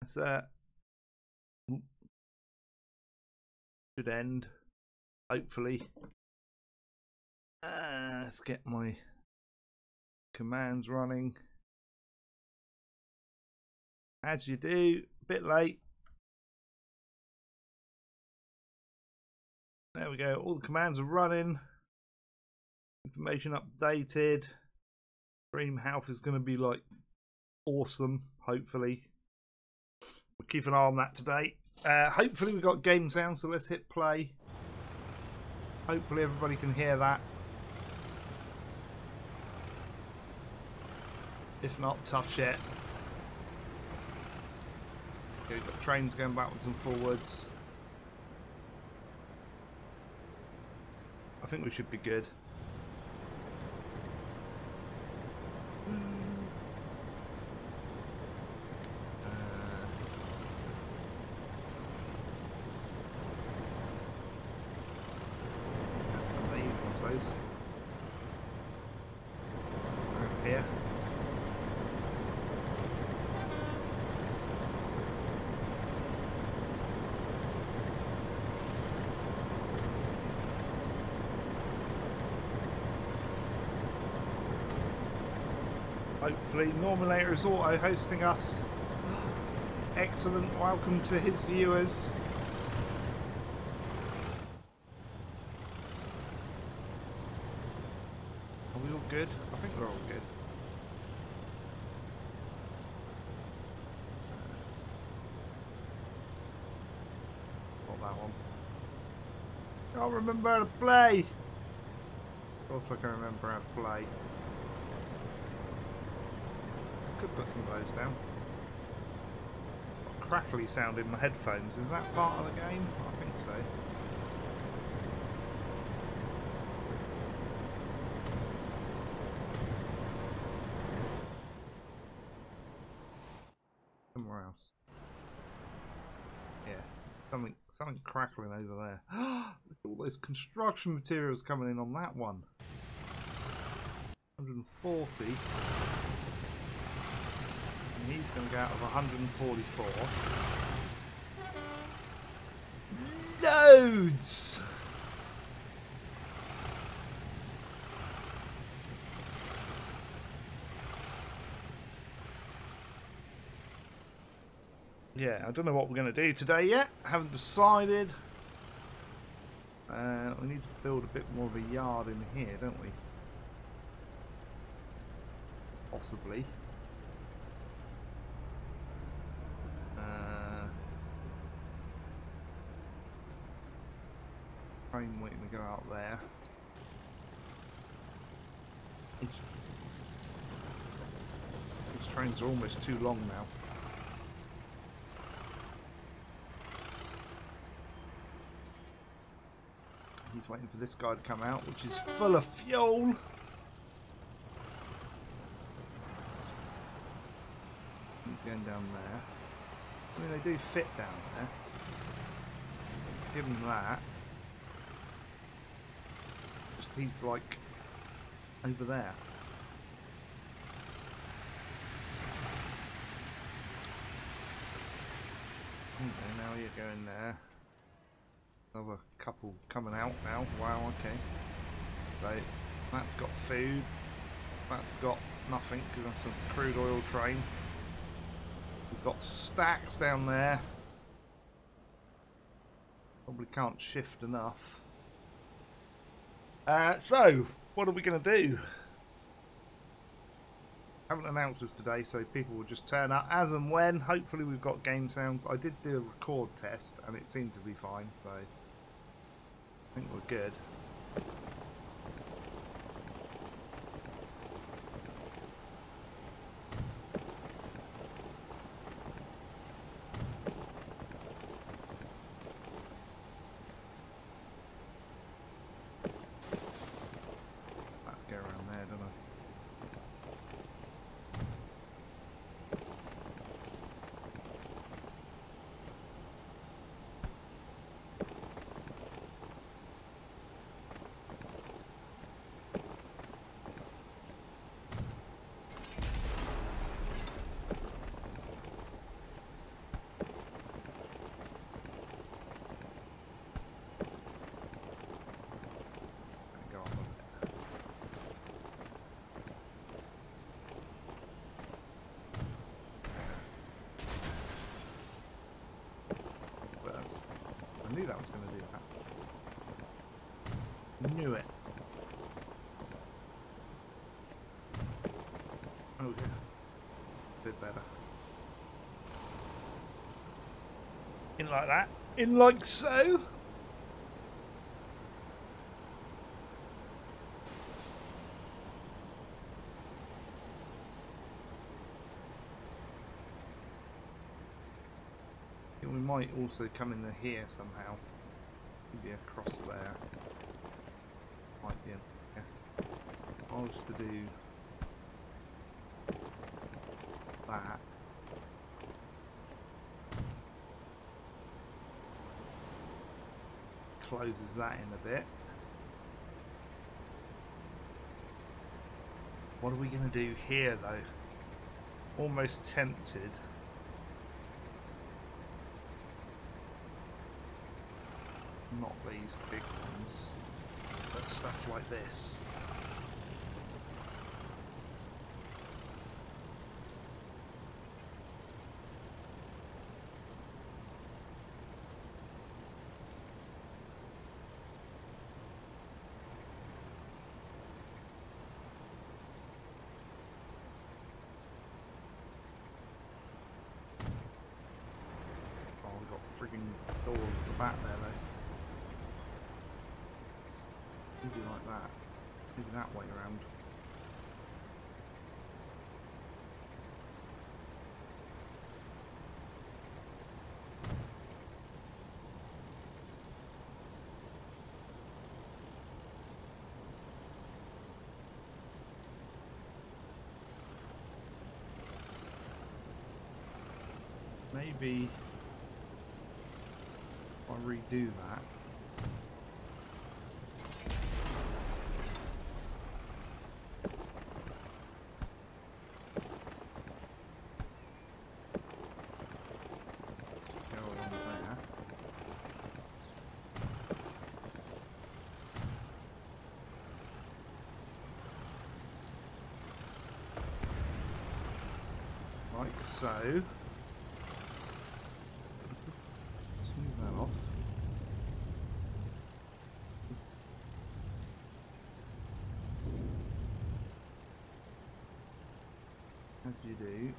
So should end, hopefully. Let's get my commands running. As you do, a bit late. There we go, all the commands are running. Information updated. Stream health is going to be like awesome, hopefully. We'll keep an eye on that today. Hopefully we've got game sound, so let's hit play. Hopefully everybody can hear that. If not, tough shit. Okay, we've got trains going backwards and forwards. I think we should be good. That's amazing, I suppose. Over here. Hopefully, Normalator is auto hosting us. Excellent, welcome to his viewers. Are we all good? I think we're all good. Not that one. Can't remember how to play. Of course I can remember how to play. Could put some of those down. Got a crackly sound in my headphones. Is that part of the game? I think so. Somewhere else. Yeah, something crackling over there. Look at all those construction materials coming in on that one. 140. He's going to go out of 144. Loads! Yeah, I don't know what we're going to do today yet. Haven't decided. We need to build a bit more of a yard in here, don't we? Possibly. Train waiting to go out there. These trains are almost too long now. He's waiting for this guy to come out, which is full of fuel. He's going down there. I mean, they do fit down there. Give him that. Just he's like over there. Okay, now you're going there. Another couple coming out now. Wow, okay. So that's got food. That's got nothing because that's a crude oil train. We've got stacks down there. Probably can't shift enough. So, what are we going to do? Haven't announced this today, so people will just turn up as and when. Hopefully we've got game sounds. I did do a record test and it seemed to be fine, so I think we're good. knew that was going to do that. Knew it. Oh yeah. Bit better. In like that. In like so. We might also come in here somehow. Maybe across there. Might be in there. If I was to do that. Closes that in a bit. What are we going to do here though? Almost tempted. Not these big ones, but stuff like this. Oh, we've got frigging doors at the back there though. Maybe like that. Maybe that way around. Maybe I'll redo that. Like so. Let's move that off. As you do.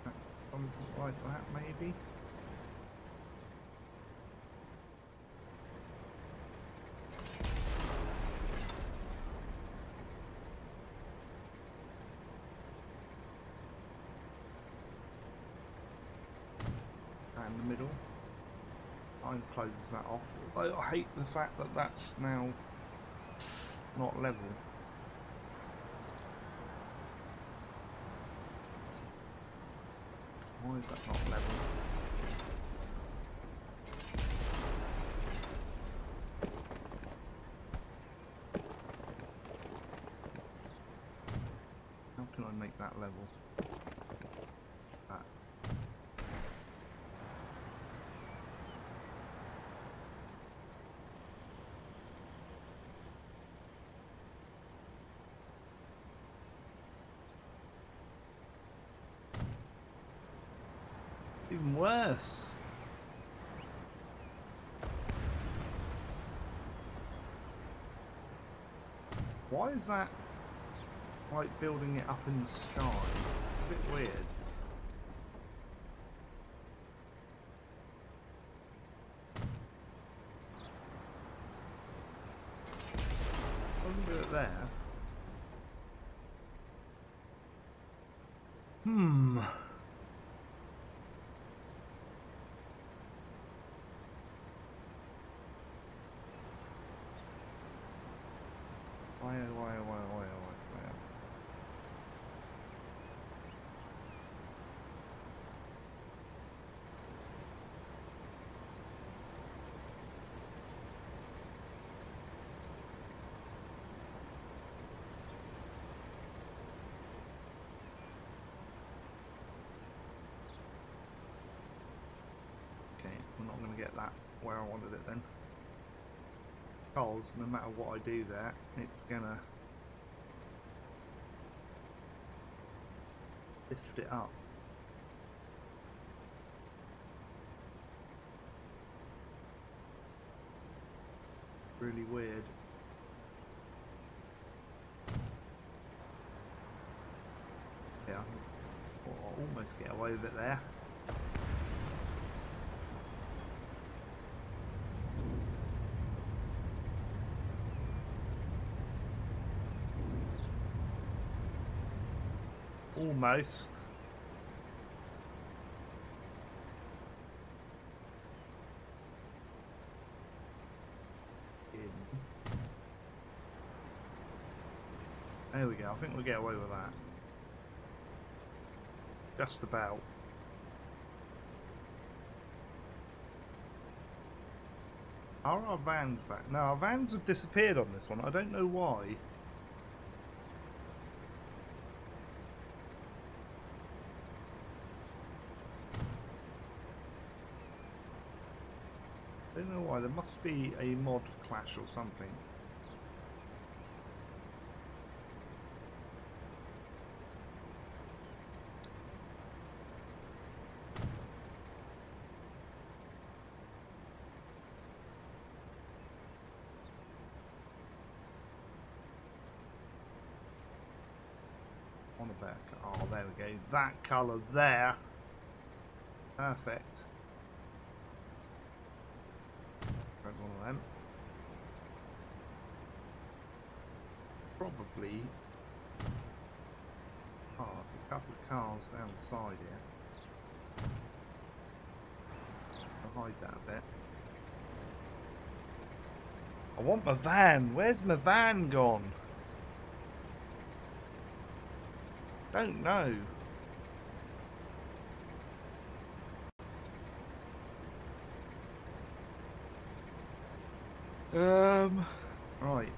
That's something like that maybe. In the middle. Line closes that off. Although I hate the fact that that's now not level. Why is that not level? How can I make that level? That. Even worse. Why is that like building it up in the sky? A bit weird. I can do it there. Why? Okay, I'm not going to get that where I wanted it then. because no matter what I do there, it's gonna lift it up. Really weird. Yeah, I'll almost get away with it there. Almost. There we go, I think we'll get away with that. Just about. Are our vans back? No, our vans have disappeared on this one. I don't know why. I don't know why. There must be a mod clash or something. On the back. Oh, there we go. That colour there. Perfect. Grab one of them. Probably. Oh, a couple of cars down the side here. I'll hide that a bit. I want my van. Where's my van gone? Don't know. Right.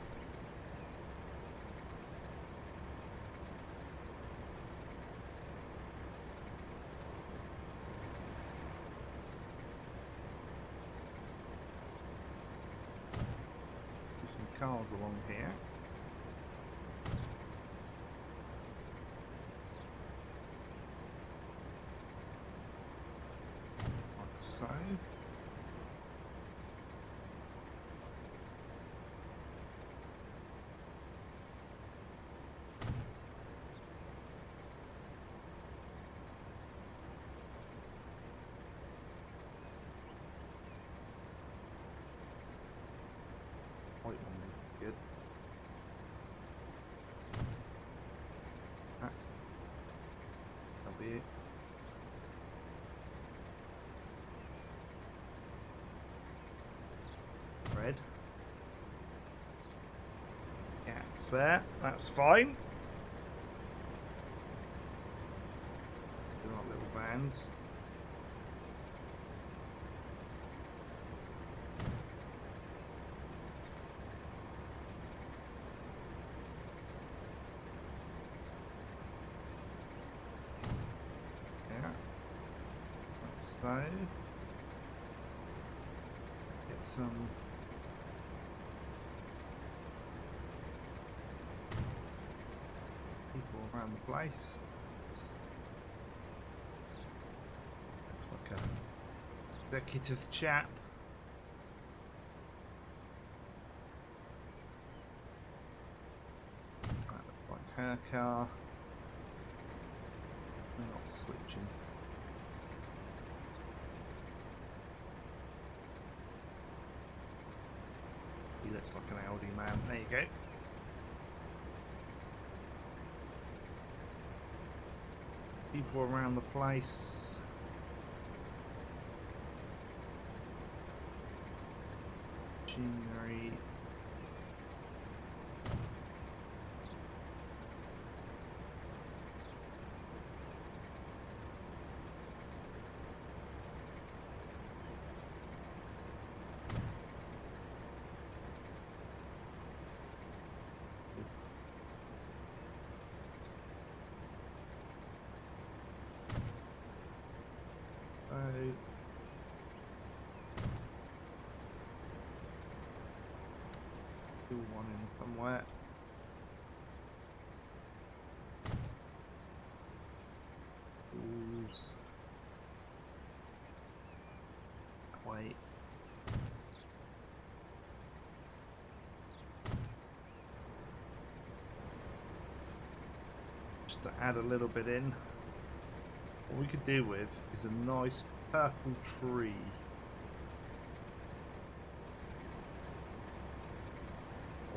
Some cars along here. So white one would be good. That'll be it. Red. Gaps there. That's fine. They're not little vans. Yeah. So get some. People around the place. Looks like a executive chap. That looks like her car. We're not switching. He looks like an Audi man. There you go. People around the place. Machinery. Still one in somewhere. Tools. Wait. Just to add a little bit in. What we could do with is a nice purple tree.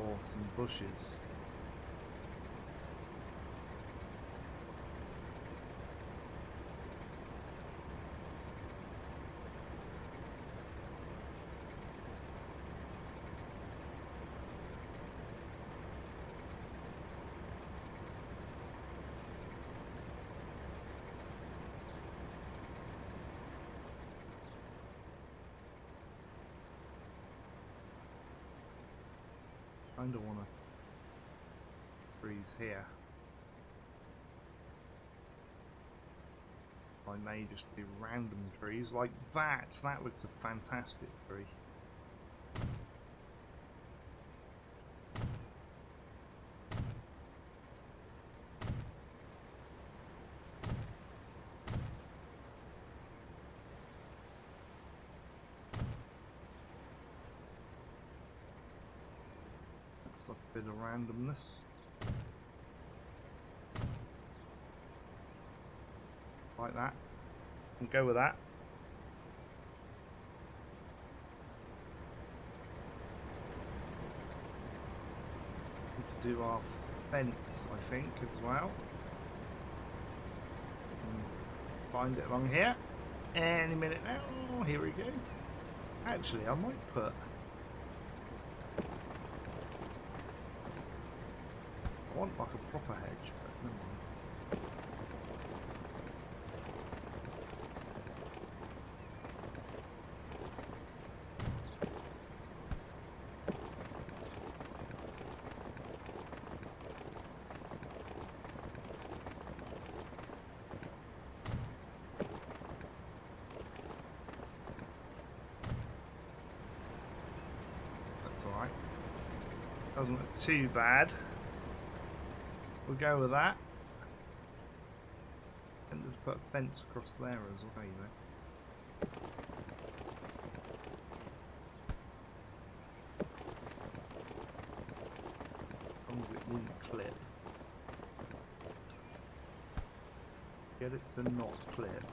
Or some bushes. Kind of want to freeze here. I may just do random trees like that. That looks a fantastic tree. Like a bit of randomness. Like that. And go with that. Need to do our fence, I think, as well. Find it along here. Any minute now. Oh, here we go. Actually, I might put... I want like a proper hedge, but never mind. That's alright. Doesn't look too bad. We'll go with that. And just put a fence across there as well, you know. As long as it wouldn't clip. Get it to not clip.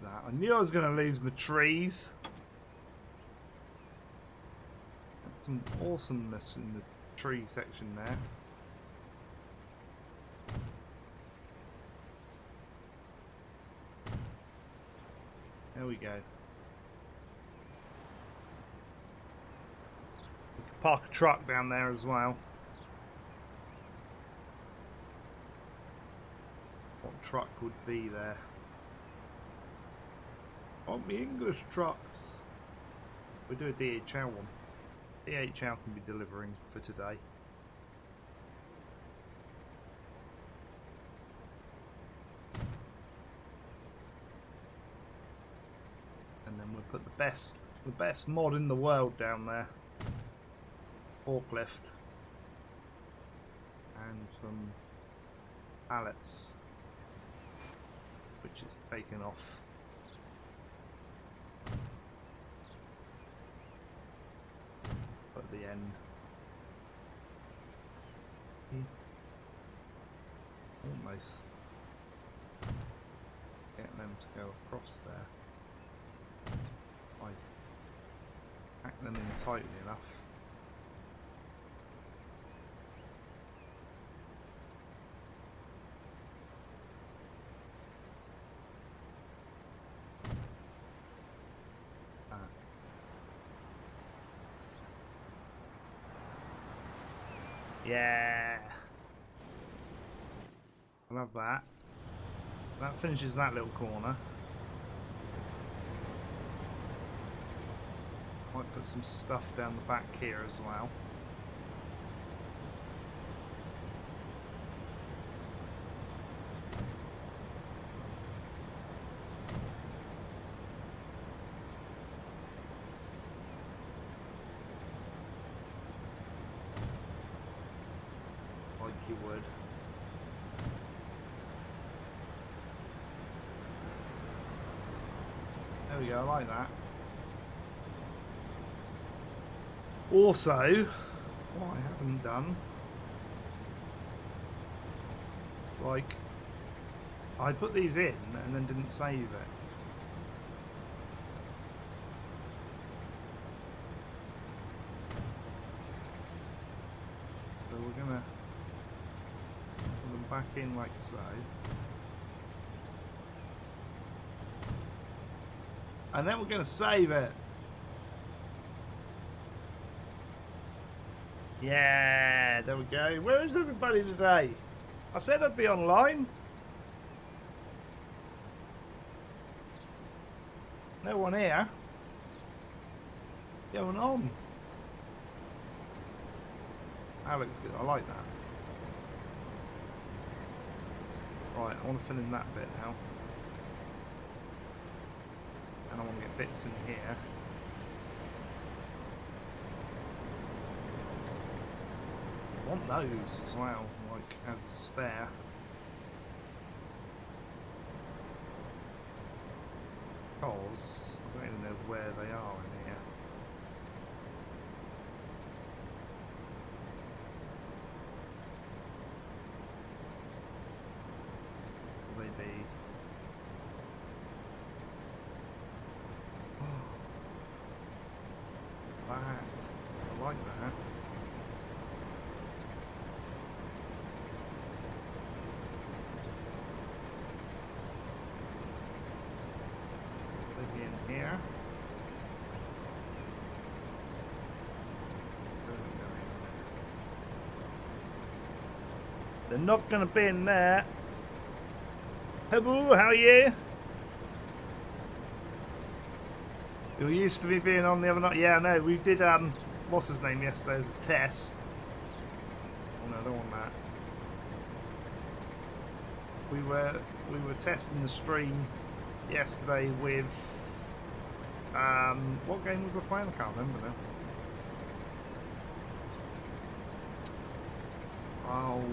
I knew I was going to lose my trees. Some awesomeness in the tree section there. There we go. We can park a truck down there as well. What truck would be there? On the English trucks. We do a DHL one. DHL can be delivering for today. And then we'll put the best mod in the world down there. Forklift. And some pallets. Which is taken off. At the end. Almost get them to go across there. I pack them in tightly enough. Yeah, I love that. That finishes that little corner. Might put some stuff down the back here as well. Like you would. There we go, I like that. Also, what I haven't done, like, I put these in and then didn't save it. So we're gonna put them back in like so. And then we're gonna save it. Yeah, there we go. Where is everybody today? I said I'd be online. No one here. Going on. That looks good. I like that. Right, I want to fill in that bit now. And I want to get bits in here. I want those as well, like as a spare. Because I don't even know where they are in here. Will they be? Oh, that. I like that. In here. They're not going to be in there. Hello, how are you? You were used to me being on the other night. Yeah, no, we did, what's his name yesterday as a test. Oh no, I don't want that. We were testing the stream yesterday with, what game was I playing? I can't remember now. Oh,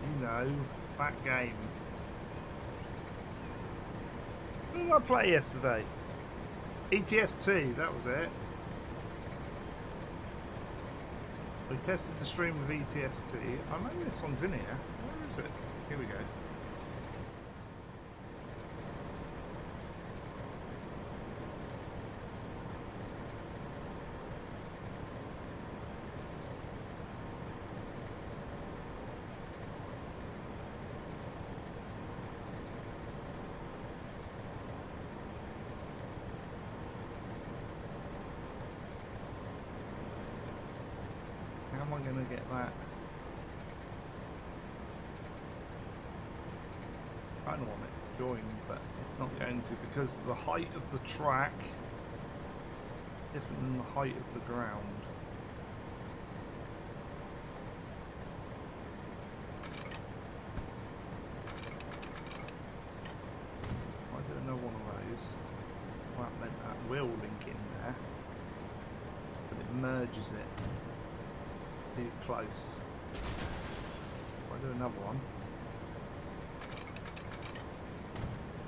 you know, that game. What did I play yesterday? ETS2, that was it. We tested the stream with ETS2. I know this one's in here. Where is it? Here we go. How am I going to get that? I don't want it joined, but it's not going to because the height of the track is different than the height of the ground. I don't know one of those. That meant that will link in there, but it merges it. Too close. If I do another one,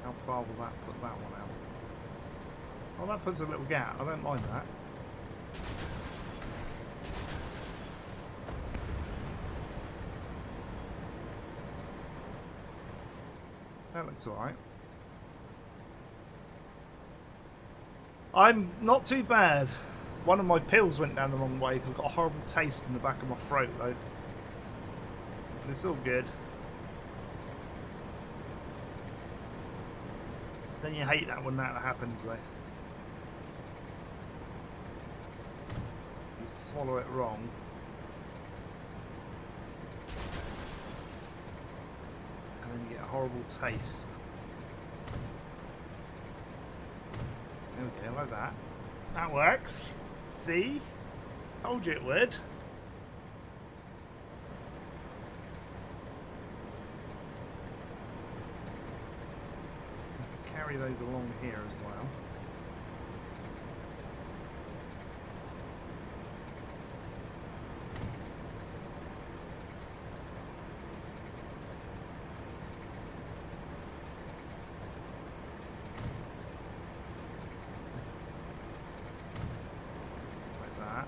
how far will that put that one out? Oh, that puts a little gap. I don't mind that. That looks alright. I'm not too bad. One of my pills went down the wrong way because I've got a horrible taste in the back of my throat though. But it's all good. Then you hate that when that happens though. You swallow it wrong. And then you get a horrible taste. Okay, like that. That works. See? Told you it would. Carry those along here as well. Like that.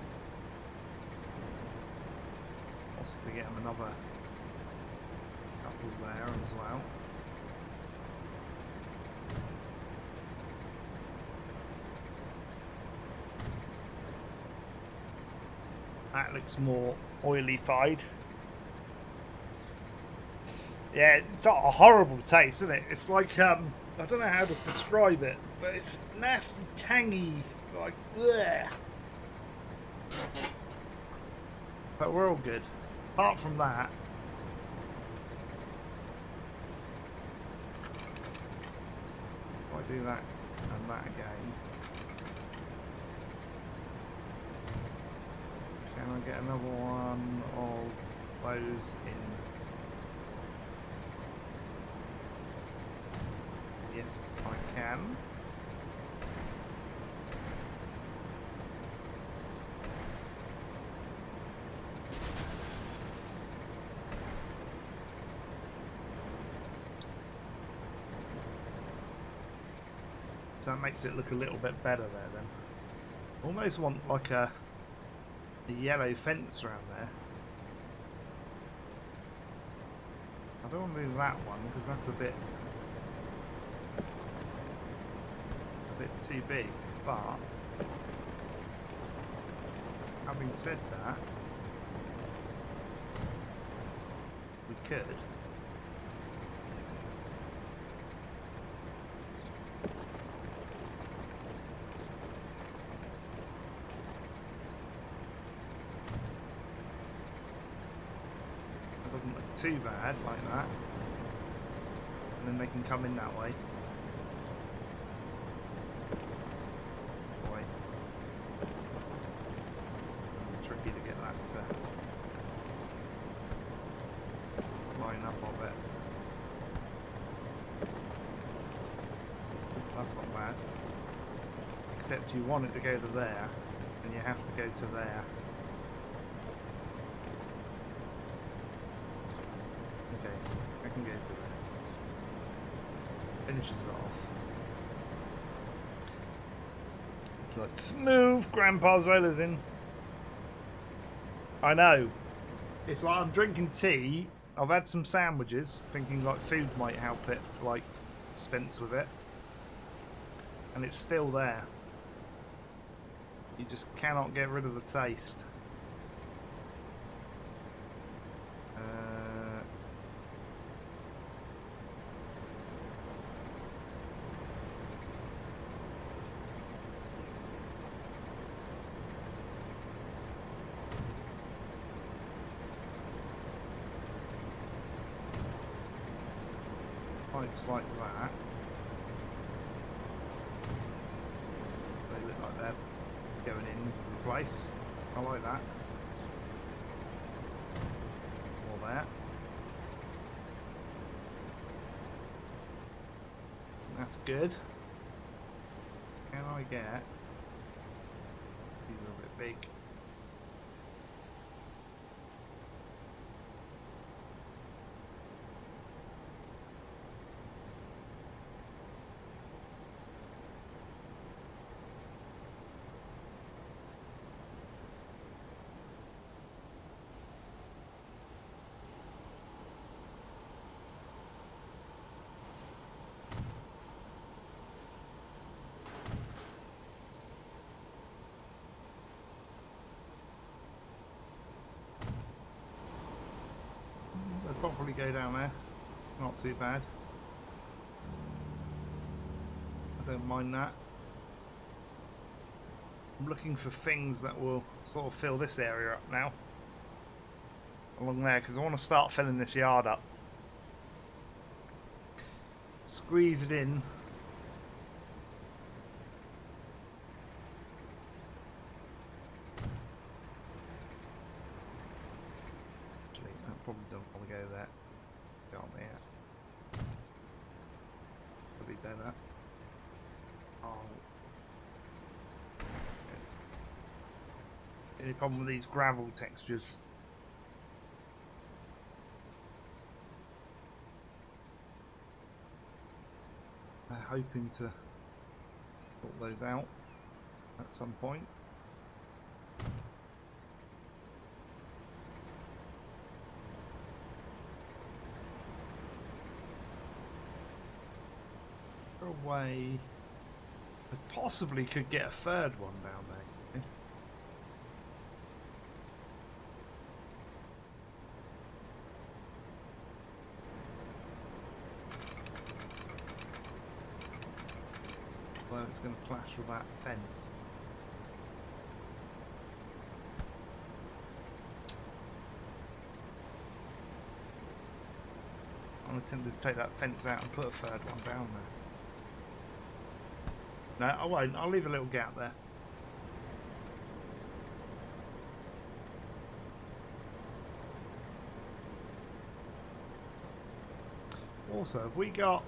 Possibly get them another couple there as well. That looks more oily-fied. Yeah, it's got a horrible taste, isn't it? It's like, I don't know how to describe it, but it's nasty, tangy, like, bleh. But we're all good. Apart from that. If I do that and that again. Can I get another one of those in? Yes, I can. So that makes it look a little bit better there then. Almost want like a yellow fence around there. I don't want to do that one because that's a bit too big, but having said that, we could doesn't look too bad like that, and then they can come in that way. Wait. Tricky to get that to line up a bit. That's not bad. Except you want it to go to there, and you have to go to there. Okay, I can go to there. Finishes it off. It's like smooth. Grandpa Zola's in. I know. It's like I'm drinking tea. I've had some sandwiches, thinking like food might help it, like dispense with it, and it's still there. You just cannot get rid of the taste. Pipes like that. They look like they're going into the place. I like that. Or there. That's good. Can I get these are a bit big? They'll probably go down there. Not too bad. I don't mind that. I'm looking for things that will sort of fill this area up now. Along there, because I want to start filling this yard up. Squeeze it in. clear that. Oh. Any problem with these gravel textures? I'm hoping to sort those out at some point. A way I possibly could get a third one down there. Well, it's going to clash with that fence. I'm tempted to take that fence out and put a third one down there. No, I won't. I'll leave a little gap there. Also, have we got...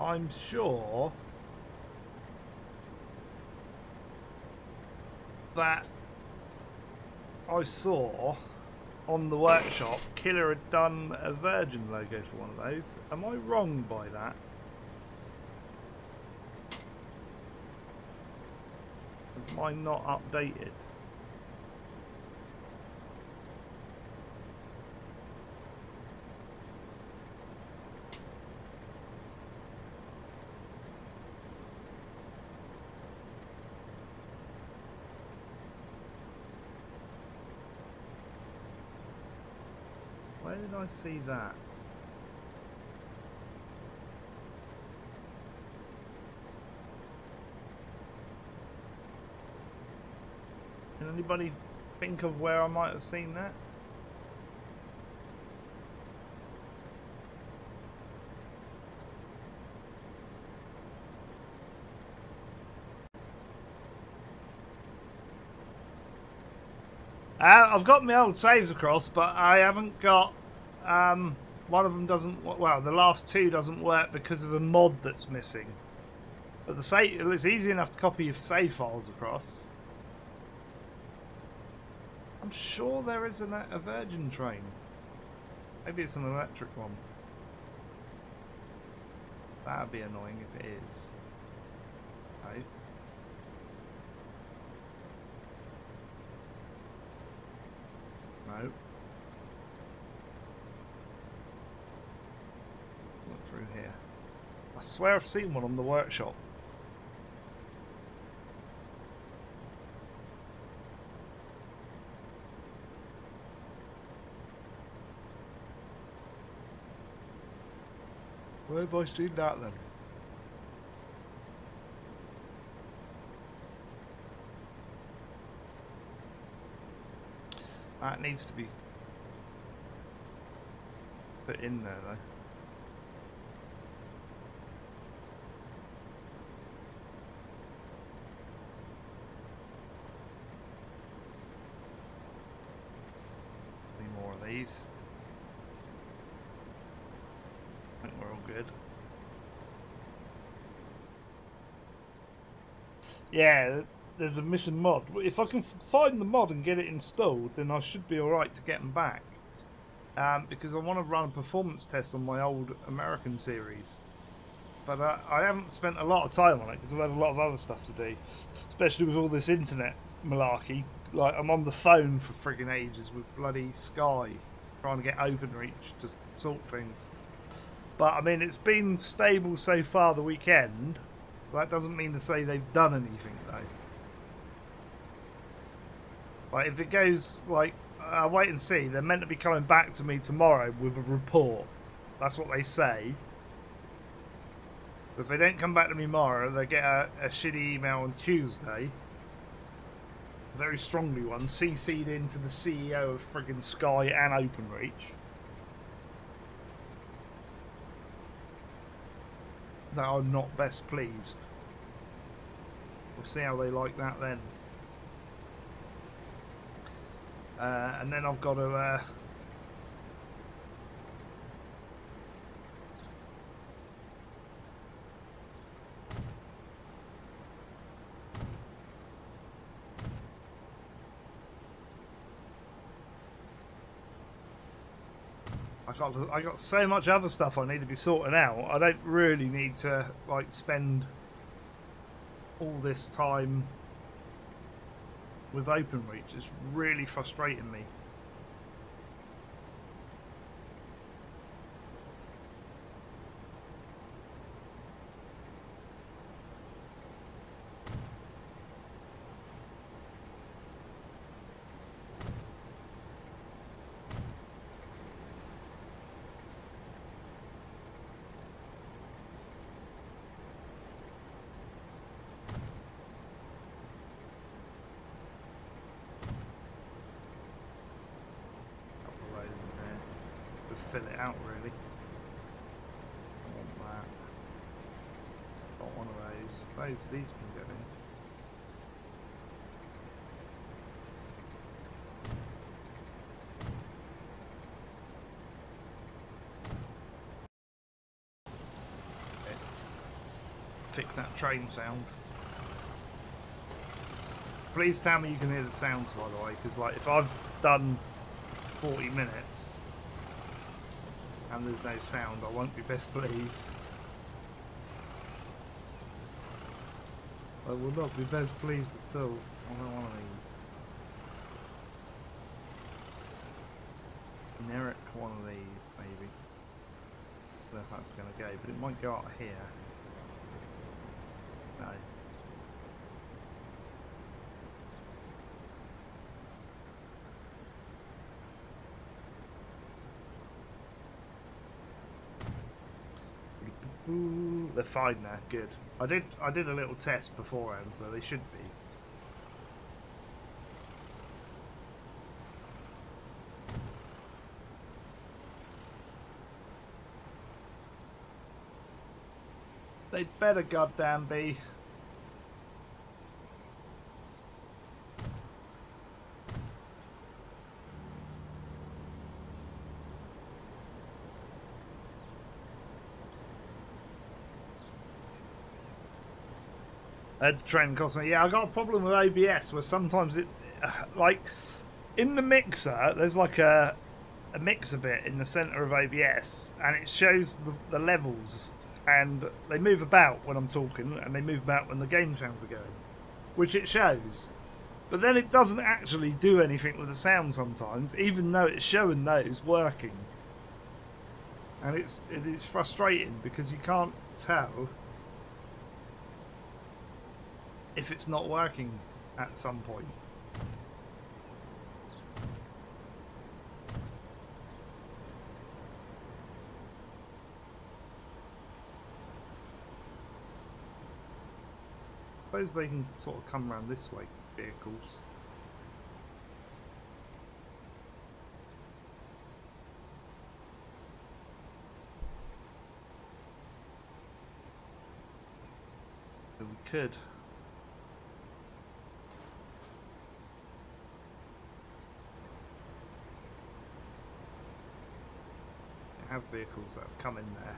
I'm sure that I saw on the workshop Killer had done a Virgin logo for one of those. Am I wrong by that? Is mine not updated? Where did I see that? Can anybody think of where I might have seen that? I've got my old saves across, but I haven't got... one of them doesn't... Well, the last two doesn't work because of a mod that's missing. But the save, it's easy enough to copy your save files across. I'm sure there is a Virgin train. Maybe it's an electric one. That'd be annoying if it is. Right. No. Look through here. I swear I've seen one on the workshop. Where have I seen that then? That needs to be put in there though. Any more of these? I think we're all good. Yeah, there's a missing mod. If I can find the mod and get it installed, then I should be alright to get them back. Because I want to run a performance test on my old American series. But I haven't spent a lot of time on it because I've had a lot of other stuff to do. Especially with all this internet malarkey. Like, I'm on the phone for friggin' ages with bloody Sky. Trying to get OpenReach to sort things. But, I mean, it's been stable so far the weekend. That doesn't mean to say they've done anything, though. Like, if it goes, like, wait and see. They're meant to be coming back to me tomorrow with a report. That's what they say. If they don't come back to me tomorrow, they get a shitty email on Tuesday. A very strongly one, CC'd into the CEO of friggin' Sky and OpenReach. that are not best pleased. We'll see how they like that then. And then I've got to I got so much other stuff I need to be sorting out. I don't really need to like spend all this time with OpenReach. It's really frustrating me. Fill it out really. I want that. Got one of those. These can go in. Okay. Fix that train sound. Please tell me you can hear the sounds, by the way, because like if I've done 40 minutes and there's no sound, I won't be best pleased. I will not be best pleased at all. I want one of these. Generic one of these, maybe. I don't know if that's going to go, but it might go out here. No. Ooh, they're fine now, good. I did a little test beforehand, so they should be. They'd better goddamn be. The trend cost me. Yeah, I got a problem with OBS where sometimes it, like, in the mixer, there's like a mixer bit in the center of OBS, and it shows the levels, and they move about when I'm talking, and they move about when the game sounds are going, which it shows. But then it doesn't actually do anything with the sound sometimes, even though it's showing those working. And it is frustrating because you can't tell if it's not working at some point. I suppose they can sort of come around this way, vehicles. So we could. Have vehicles that have come in there.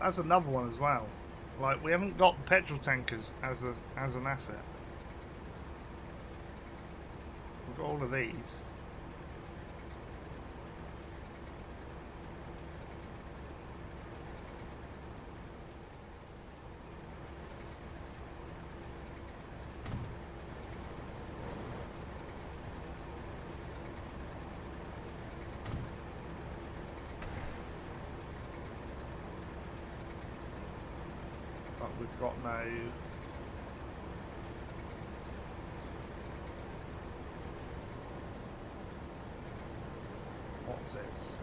That's another one as well. Like, we haven't got petrol tankers as an asset. We've got all of these. We've got no what's this?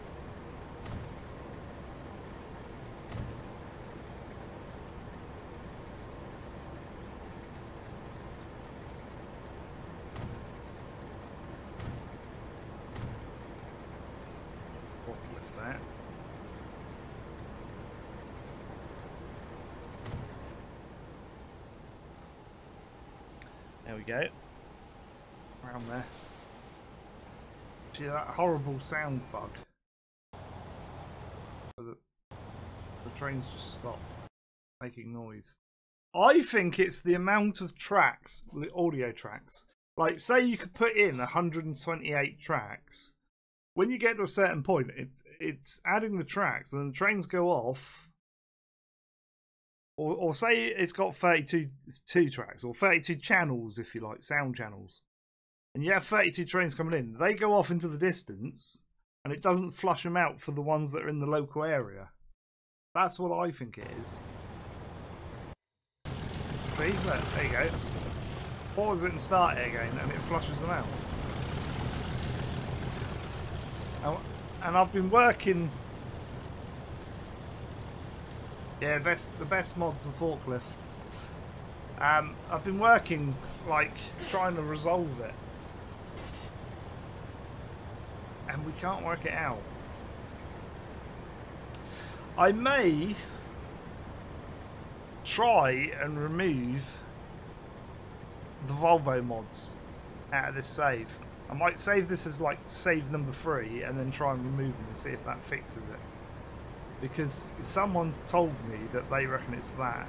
we go. Around there. See that horrible sound bug? The trains just stop making noise. I think it's the amount of tracks, the audio tracks. Like, say you could put in 128 tracks. When you get to a certain point, it's adding the tracks, and the trains go off. Or say it's got 32 tracks, or 32 channels, if you like, sound channels. And you have 32 trains coming in. They go off into the distance, and it doesn't flush them out for the ones that are in the local area. That's what I think it is. See? Look, there you go. Pause it and start it again, and it flushes them out. And I've been working... Yeah, the best mod's the forklift. I've been working, like, trying to resolve it. And we can't work it out. I may try and remove the Volvo mods out of this save. I might save this as like save number 3 and then try and remove them and see if that fixes it. Because someone's told me that they reckon it's that.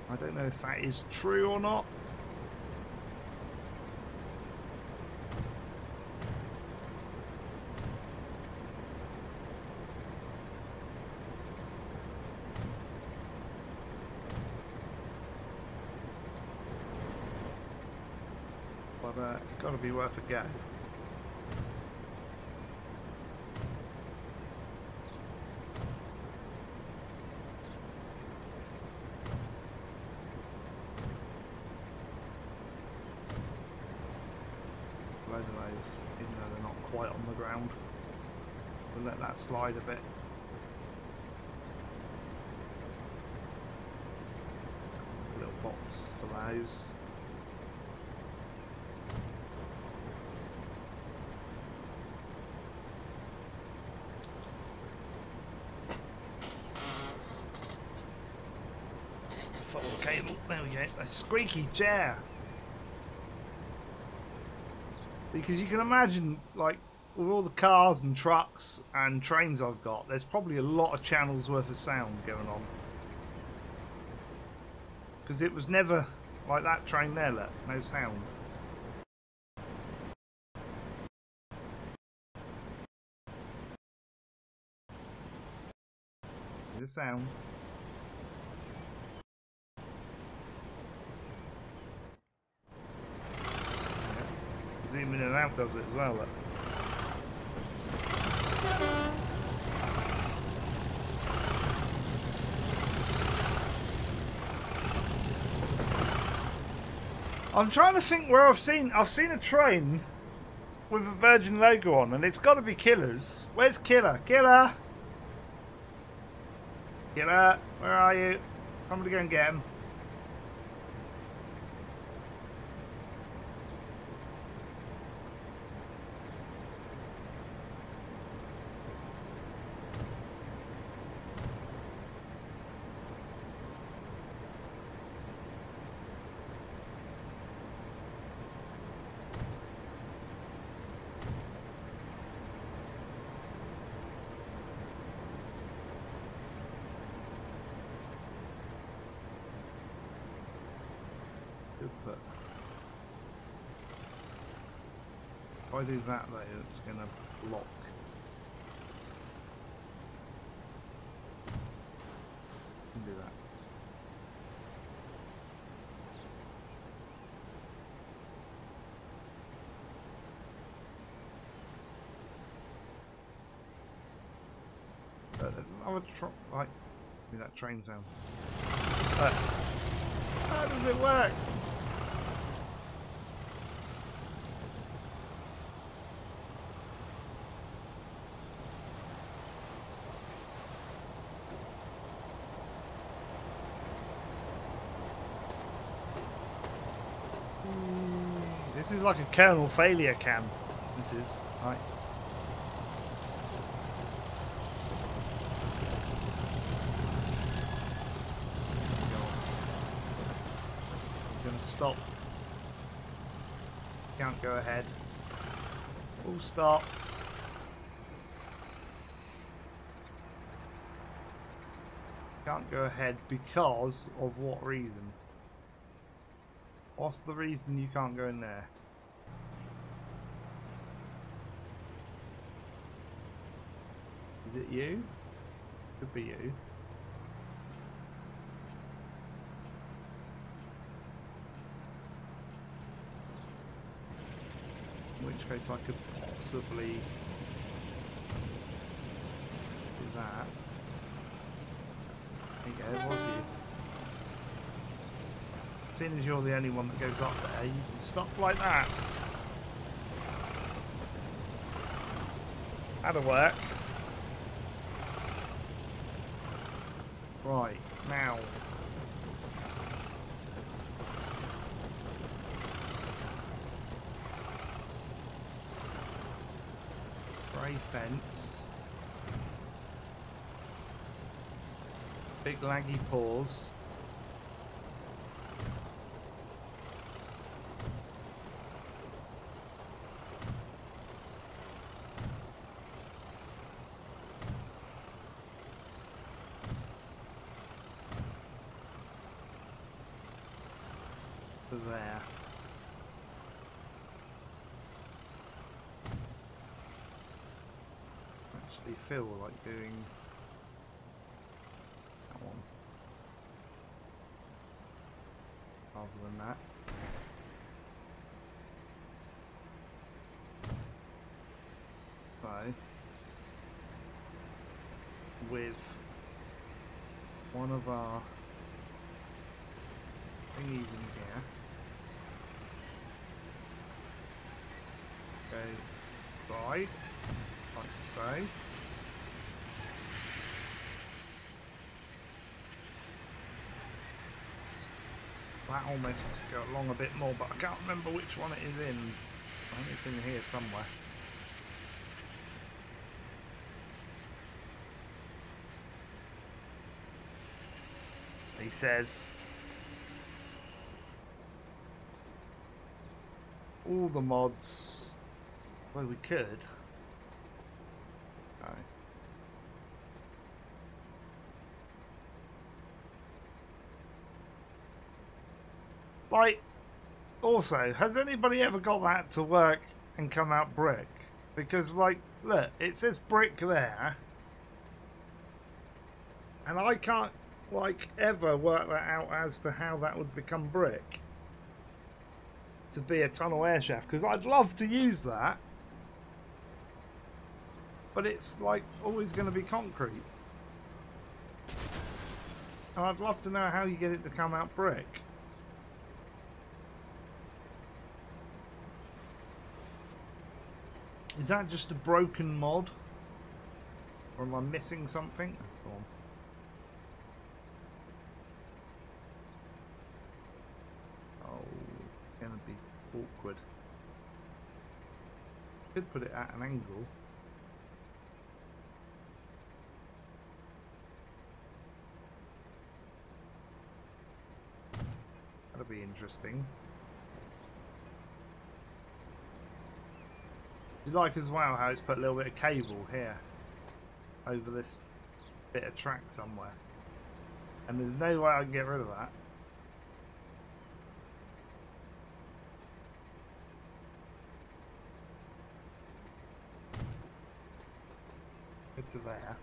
I don't know if that is true or not. But it's got to be worth a go. Load of those, even though they're not quite on the ground. We'll let that slide a bit. A little box for those. Cable. There we go. A squeaky chair. Because you can imagine, like, with all the cars and trucks and trains I've got, there's probably a lot of channels worth of sound going on. Because it was never like that train there, look, no sound. The sound. Zooming in and out does it as well. Look. I'm trying to think where I've seen a train with a Virgin logo on, and it's got to be Killer's. Where's Killer? Killer! Killer, where are you? Somebody go and get him. But if I do that though, it's going to block. I can do that. But there's another like, give me that train sound. How does it work? This is like a kernel failure cam. This is right. Go going to stop. Can't go ahead. Full stop. Can't go ahead because of what reason? What's the reason you can't go in there? Is it you? Could be you. In which case I could possibly do that. There you go, was you? Seeing as you're the only one that goes up there, you can stop like that. That'll work. Right, now. Grey fence. Big laggy pause. There. Actually feel like doing that one rather than that. So with one of our thingies in here, go right, like so. That almost wants to go along a bit more, but I can't remember which one it is in. I think it's in here somewhere. He says all the mods. Well, we could. Okay. Like, also, has anybody ever got that to work and come out brick? Because, like, look, it says brick there, and I can't, like, ever work that out as to how that would become brick to be a tunnel air shaft, because I'd love to use that, but it's like always going to be concrete, and I'd love to know how you get it to come out brick. Is that just a broken mod, or am I missing something? That's the one. Gonna be awkward. Could put it at an angle. That'll be interesting. You like as well how it's put a little bit of cable here over this bit of track somewhere, and there's no way I can get rid of that. To there.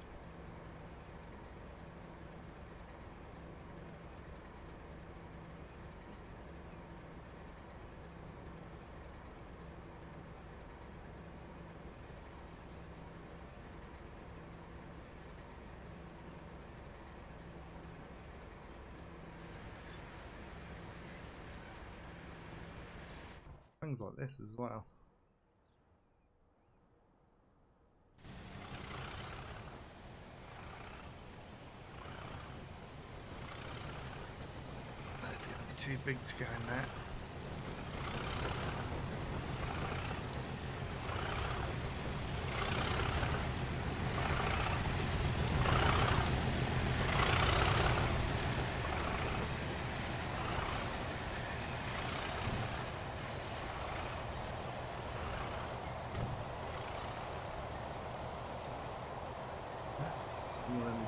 Things like this as well. Too big to go in there.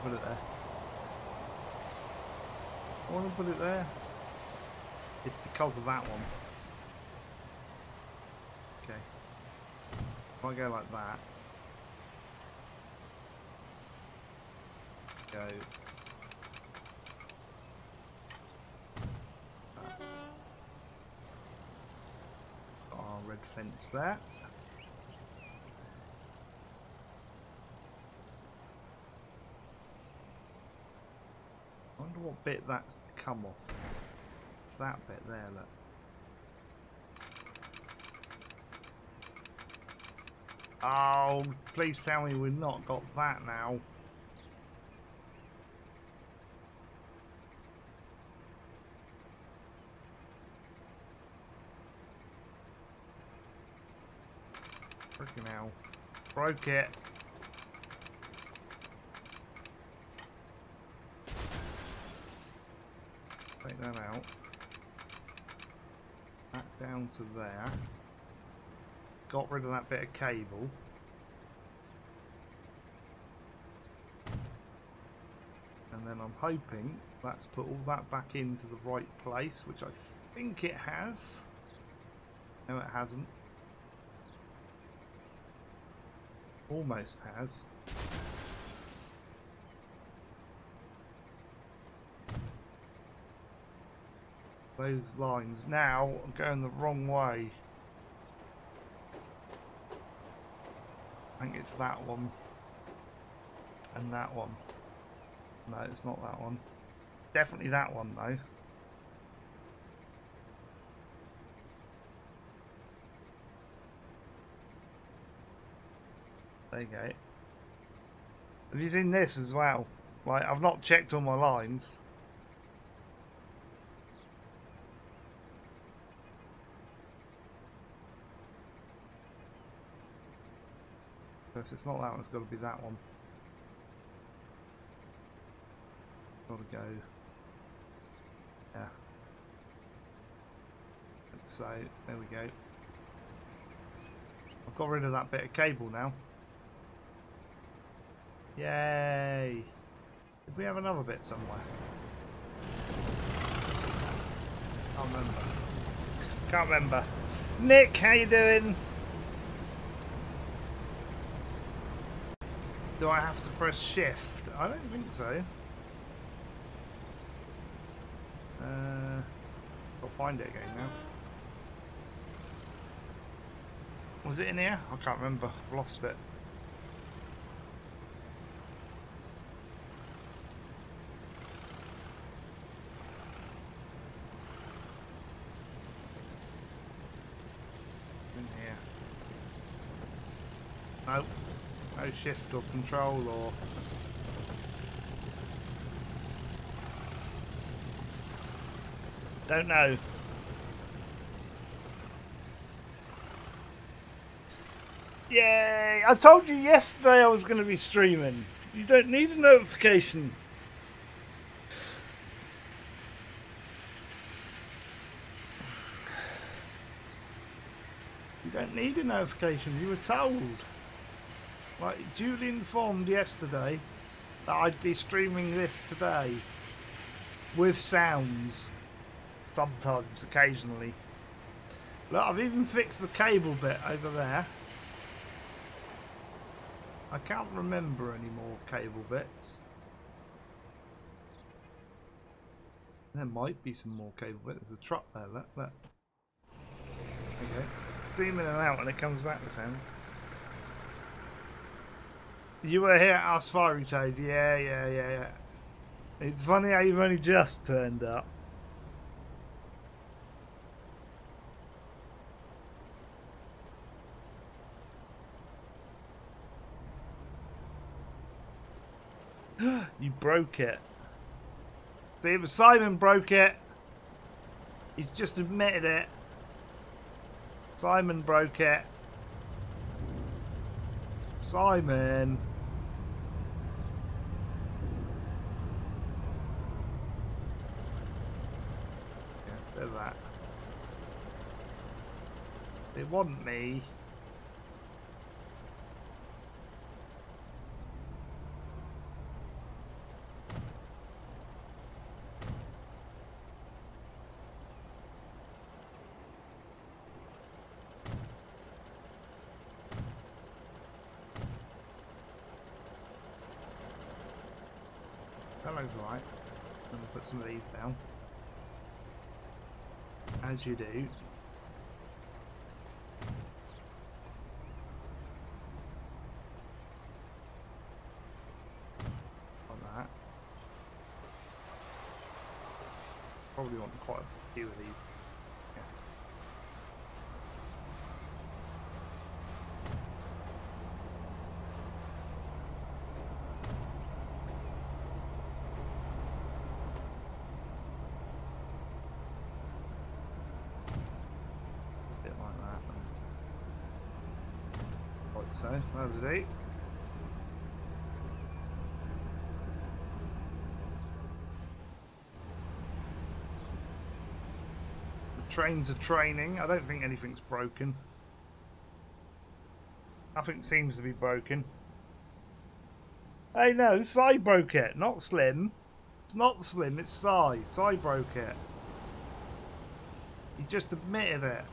put it there. I want to put it there. It's because of that one. Okay. If I go like that. Go. Got our red fence there. I wonder what bit that's come off. It's that bit there, look. Oh, please tell me we've not got that now. Freaking hell. Broke it. Take that out. That down to there. Got rid of that bit of cable. And then I'm hoping that's put all that back into the right place, which I think it has. No, it hasn't. Almost has. Those lines now are going the wrong way. I think it's that one and that one. No, it's not that one. Definitely that one though. There you go. Have you seen this as well? Like, I've not checked all my lines. So if it's not that one, it's got to be that one. Got to go. Yeah. So, there we go. I've got rid of that bit of cable now. Yay! Did we have another bit somewhere? Can't remember. Can't remember. Nick, how you doing? Do I have to press shift? I don't think so. I'll find it again now. Was it in here? I can't remember. I've lost it. In here. Nope. No shift or control or... Don't know. Yay! I told you yesterday I was going to be streaming. You don't need a notification. You don't need a notification. You were told. Like, duly informed yesterday that I'd be streaming this today. With sounds. Sometimes, occasionally. Look, I've even fixed the cable bit over there. I can't remember any more cable bits. There might be some more cable bits. There's a truck there, look. Okay. Zoom in and out and it comes back the sound. You were here at us Fiery Toad. Yeah. It's funny how you've only just turned up. You broke it. See, it was Simon broke it. He's just admitted it. Simon broke it. Simon. Yeah, bit of that. It wasn't me. right. I'm going to put some of these down. As you do. Like that. Probably want quite a few of these. Yeah. A bit like that. Like so. That'll do. Trains are training. I don't think anything's broken. Nothing seems to be broken. Hey, no, Si broke it, not Slim. It's not Slim, it's Si. Si broke it. He just admitted it.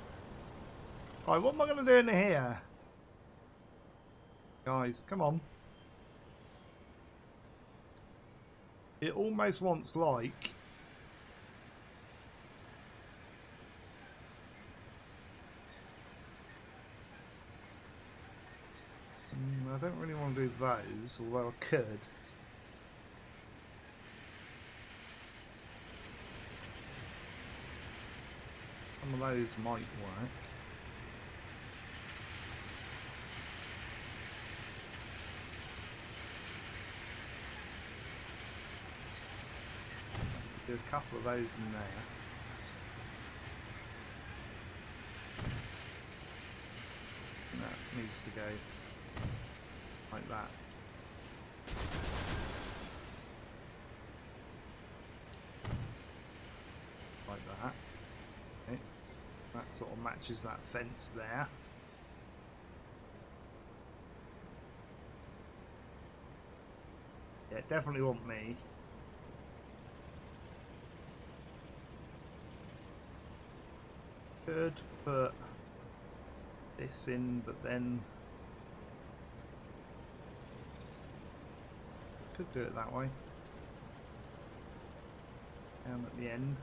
Right, what am I going to do in here? Guys, come on. It almost wants like... I don't really want to do those, although I could. Some of those might work. Do a couple of those in there. And that needs to go like that. Like that. Okay. That sort of matches that fence there. Yeah, definitely want me. Could put this in, but then could do it that way. Down at the end.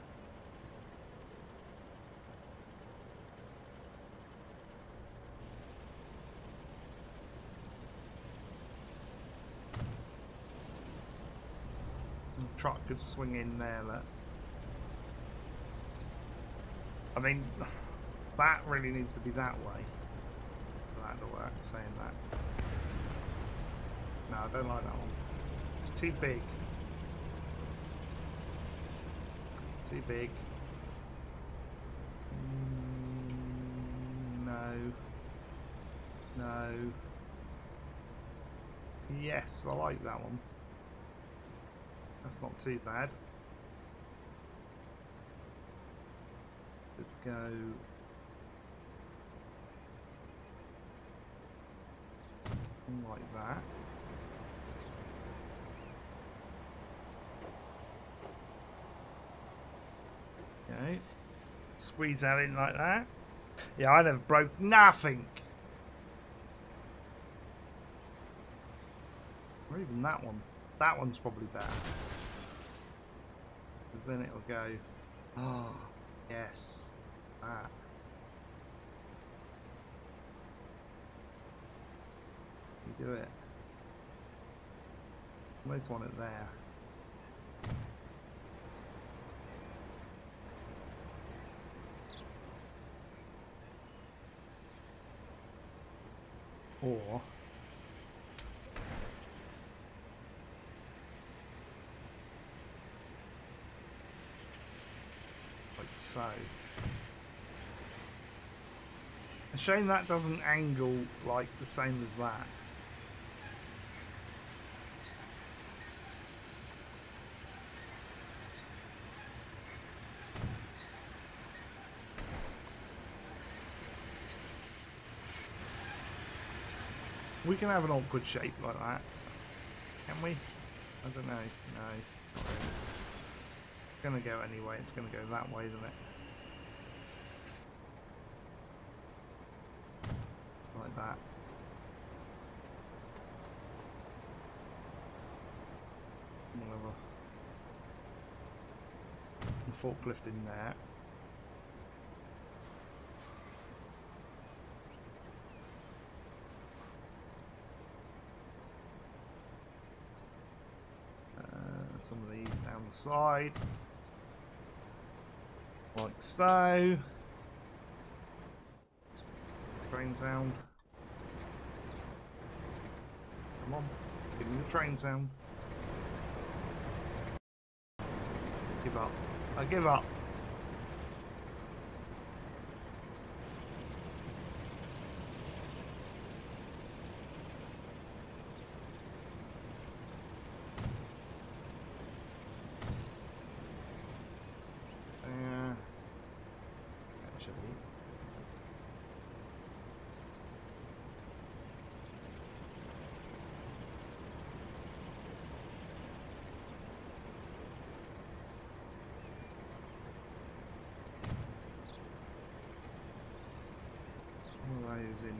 The truck could swing in there, look. I mean, that really needs to be that way for that to work, saying that. No, I don't like that one. It's too big. Too big. No. No. Yes, I like that one. That's not too bad. Could go like that. Okay. Squeeze that in like that. Yeah, I never broke nothing. Or even that one. That one's probably better. Because then it'll go. Oh, yes. That. You do it. Almost want it there. Or like so. A shame that doesn't angle like the same as that. We can have an awkward shape like that, can we? I don't know. No, not really. It's gonna go anyway. It's gonna go that way, isn't it? Like that. Whatever. forklift in there. Some of these down the side, like so. Train sound. Come on, give me the train sound. Give up. I give up. In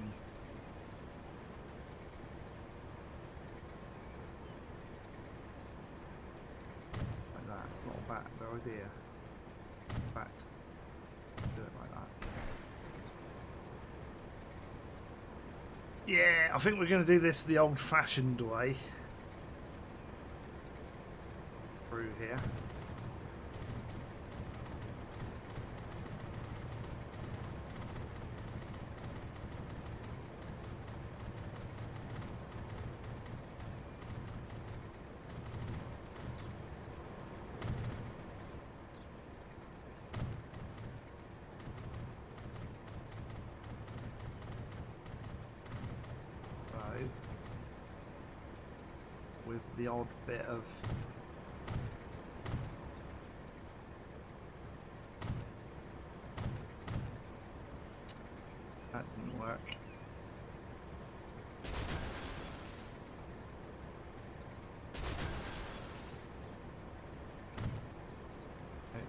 like that, it's not a bad idea. In fact, do it like that. Yeah, I think we're going to do this the old-fashioned way through here. With the odd bit of that didn't work. Okay.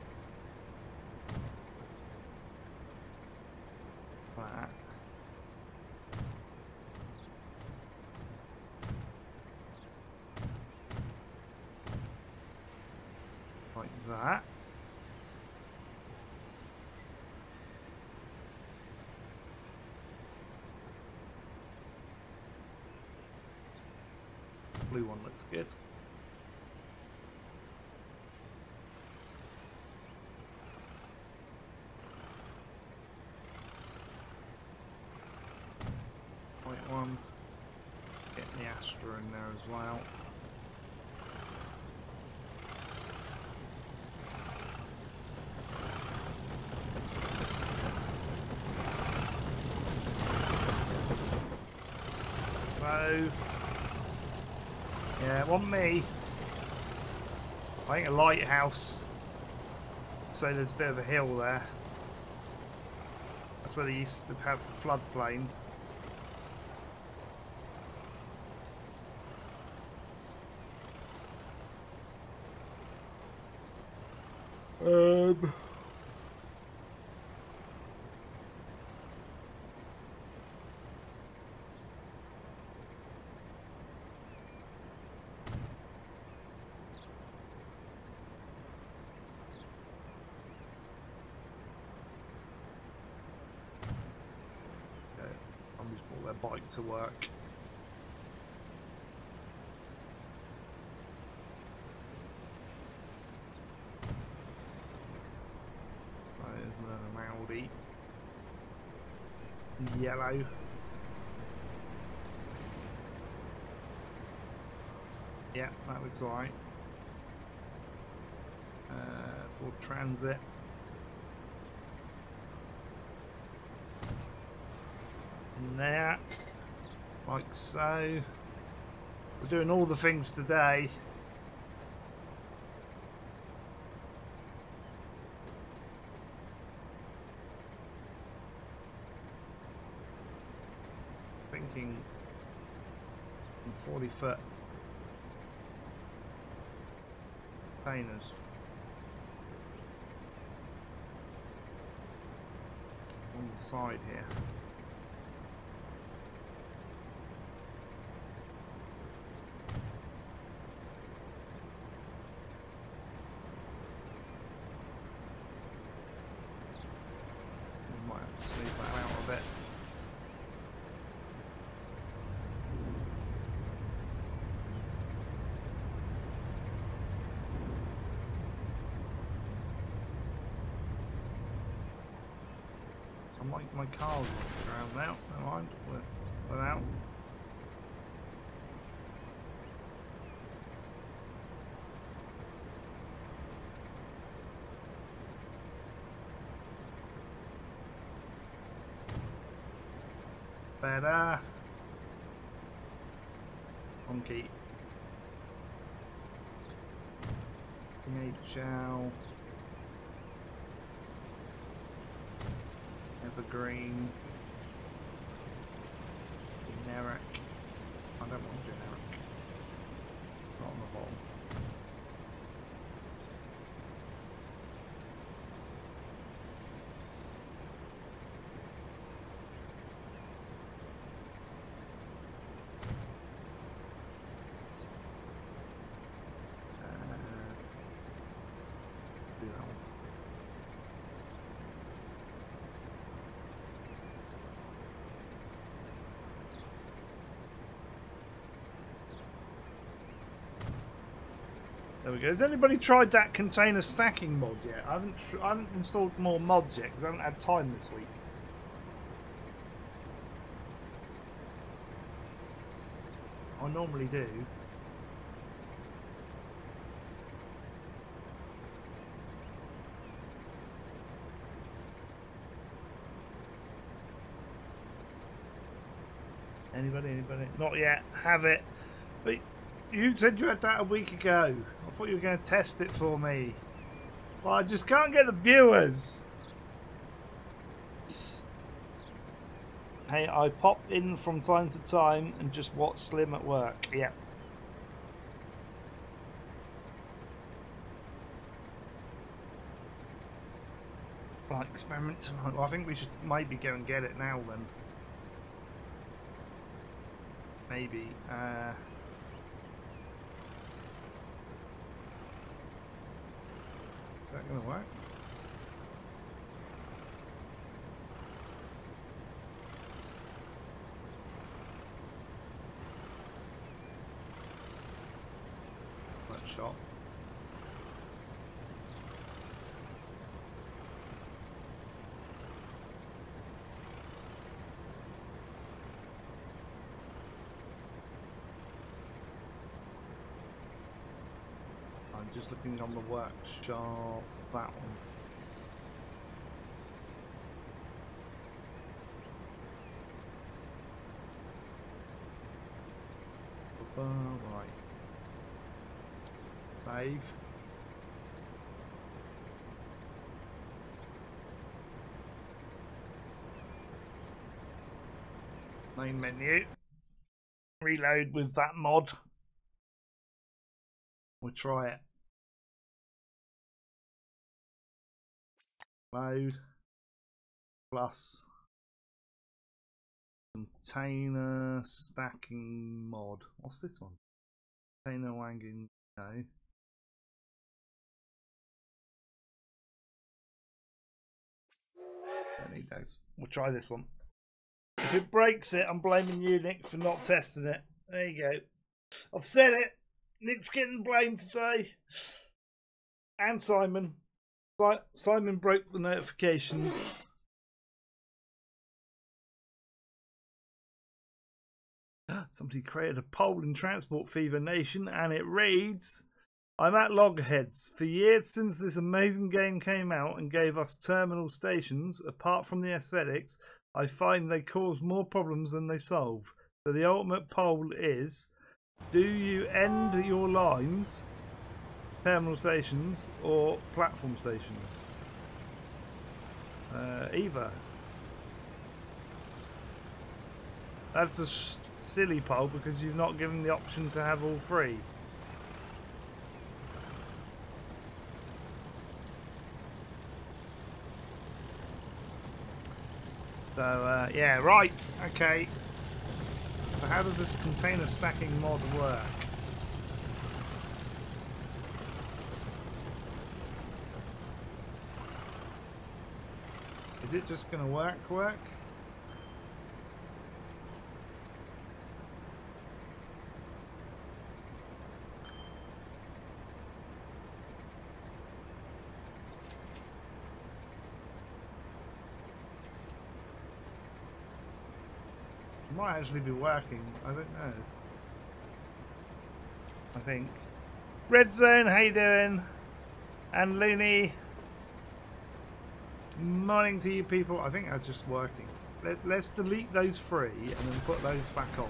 That. Like that. Blue one looks good. White one. Getting the Astra in there as well. Yeah, it wasn't me. I think a lighthouse. So there's a bit of a hill there. That's where they used to have the floodplain. Their bike to work. There's another Audi. Yellow. Yeah, that looks alright. Ford Transit. There, like so. We're doing all the things today. Thinking 40-foot containers. On the side here. my car's around now. Never mind. We're out. Better. Honky. NHL. Evergreen. Generic. I don't want generic. Not on the bottom. There we go. Has anybody tried that container stacking mod yet? I haven't installed more mods yet because I haven't had time this week. I normally do. Anybody? Not yet. Have it. But you said you had that a week ago. I thought you were going to test it for me. Well, I just can't get the viewers. Hey, I pop in from time to time and just watch Slim at work. Yeah. Like experiment tonight. Well, I think we should maybe go and get it now then. Maybe. Is that going to work? That shot. I'm just looking on the workshop, that one. Right. Save. Main menu. Reload with that mod. We'll try it. Load plus container stacking mod. What's this one? Container wagon. No. Don't need those. We'll try this one. If it breaks it, I'm blaming you, Nick, for not testing it. There you go. I've said it. Nick's getting blamed today. And Simon. Simon broke the notifications. Somebody created a poll in Transport Fever Nation and it reads, I'm at loggerheads. For years since this amazing game came out and gave us terminal stations, apart from the aesthetics, I find they cause more problems than they solve. So the ultimate poll is, do you end your lines, terminal stations, or platform stations? Either. That's a silly poll because you've not given the option to have all three. So yeah, right, okay. So how does this container stacking mod work? Is it just going to work? might actually be working. I don't know. I think. Red Zone, how you doing? And Looney. Morning to you people. I think that's just working. Let's delete those three and then put those back on.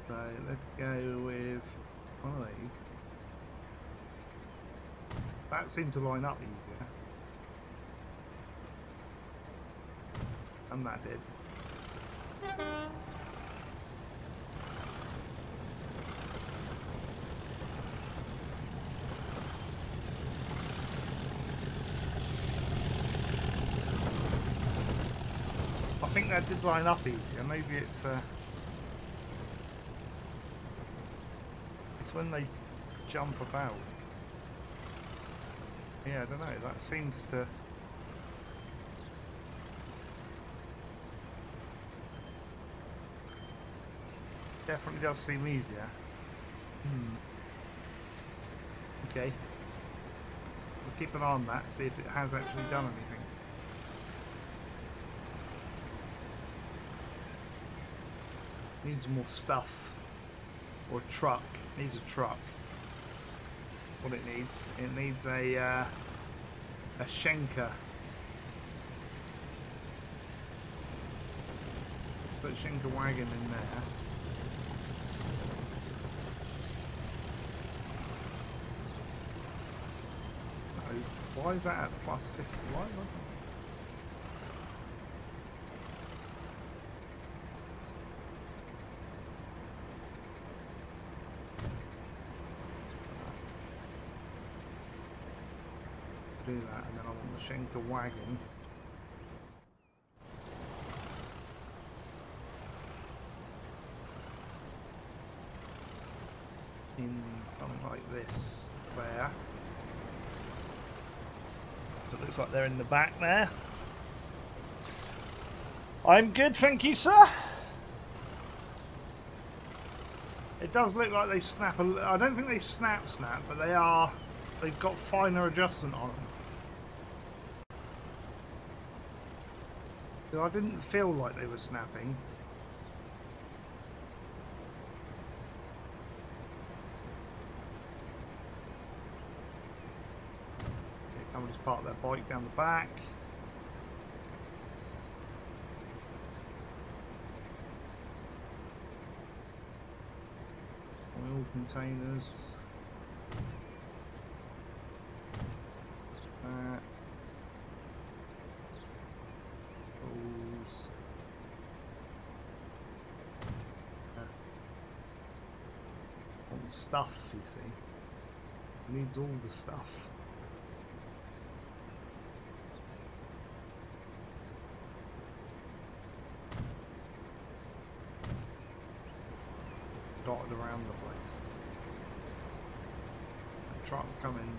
So let's go with one of these. That seemed to line up easier. And that did. I think that did line up easier. Maybe it's when they jump about. Yeah, I don't know. That seems to. Definitely does seem easier. Okay. We'll keep an eye on that, see if it has actually done anything. Needs more stuff. Or a truck. Needs a truck. What it needs a Schenker. Put a Schenker wagon in there. Oh, why is that at plus 50? Why? Do that, and then I want the Schenker wagon. In something like this there. So it looks like they're in the back there. I'm good, thank you, sir. It does look like they snap I don't think they snap, but they are. They've got finer adjustment on them. I didn't feel like they were snapping. Okay, somebody's parked their bike down the back. Oil containers. Stuff, you see. It needs all the stuff. Dotted around the place. A truck coming.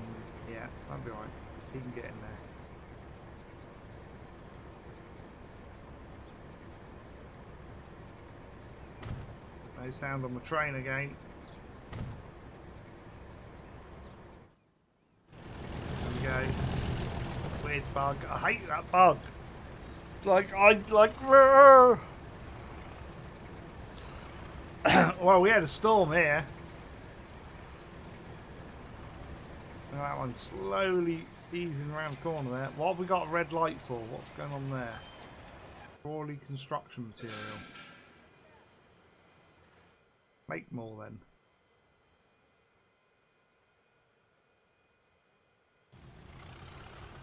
Yeah, that'll be right. He can get in there. No sound on the train again. Weird bug. I hate that bug. It's like well, we had a storm here. And that one's slowly easing around the corner there. What have we got a red light for? What's going on there? Poorly construction material. Make more then.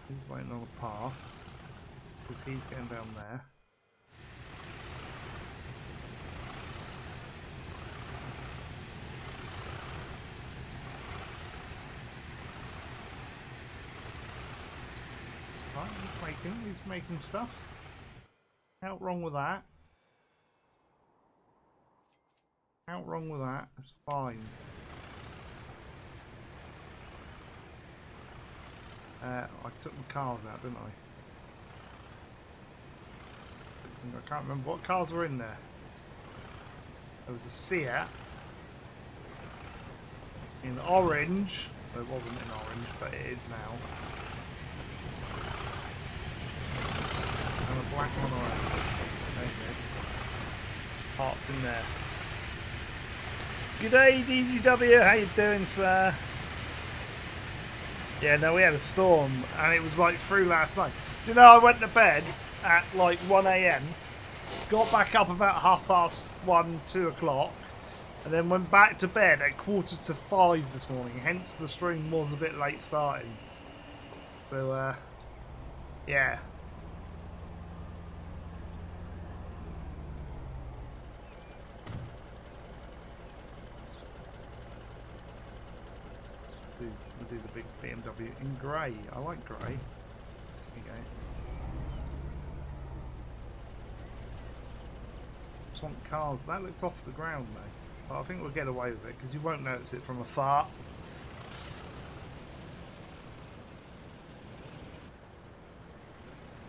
He's waiting on a path because he's getting down there. Right, he's making stuff. Out wrong with that. Out wrong with that. That's fine. I took my cars out, didn't I? I can't remember what cars were in there. There was a Seat in orange. Well, it wasn't in orange, but it is now. And a whack on away. Okay. Parts in there. Good day, DGW. How you doing, sir? Yeah, no, we had a storm, and it was like through last night. You know, I went to bed at like 1 AM, got back up about 1:30, 2 o'clock, and then went back to bed at 4:45 this morning. Hence, the stream was a bit late starting. So, yeah. We'll do the big BMW in grey. I like grey. There you go. Just want cars. That looks off the ground though. But I think we'll get away with it because you won't notice it from afar.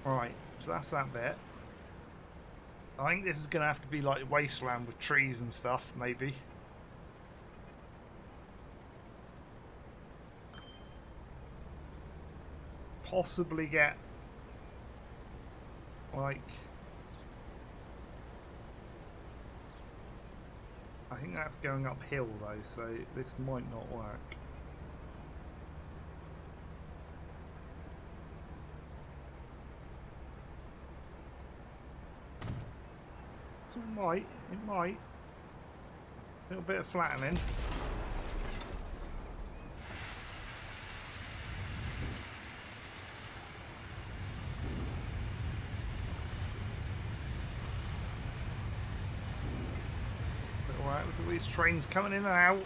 Right, so that's that bit. I think this is going to have to be like wasteland with trees and stuff, maybe. Possibly get like, I think that's going uphill though, so this might not work. It might, a little bit of flattening. Alright, look at these trains coming in and out.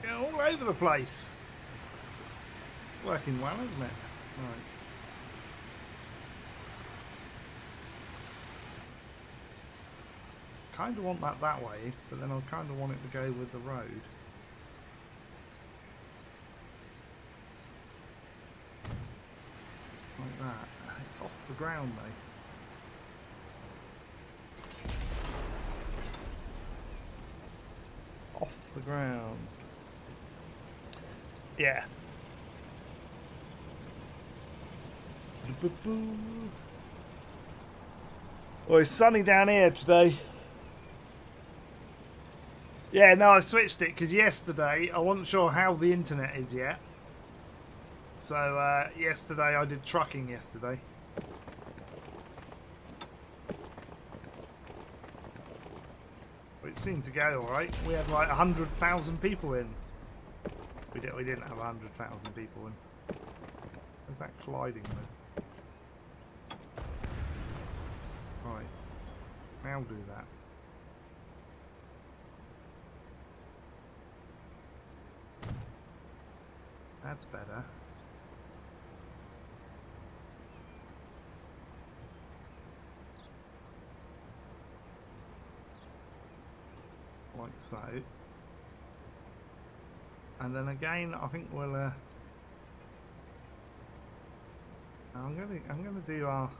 They're all over the place. Working well, isn't it? Right. Kind of want that way, but then I kind of want it to go with the road. Like that. It's off the ground though. Off the ground. Yeah. Well, it's sunny down here today. Yeah, no, I switched it because yesterday I wasn't sure how the internet is yet. So yesterday I did trucking yesterday. It seemed to go alright. We had like 100,000 people in. We didn't have 100,000 people in. Where's that colliding with? Right. Now do that. That's better. Like so. And then again, I think we'll. I'm gonna do our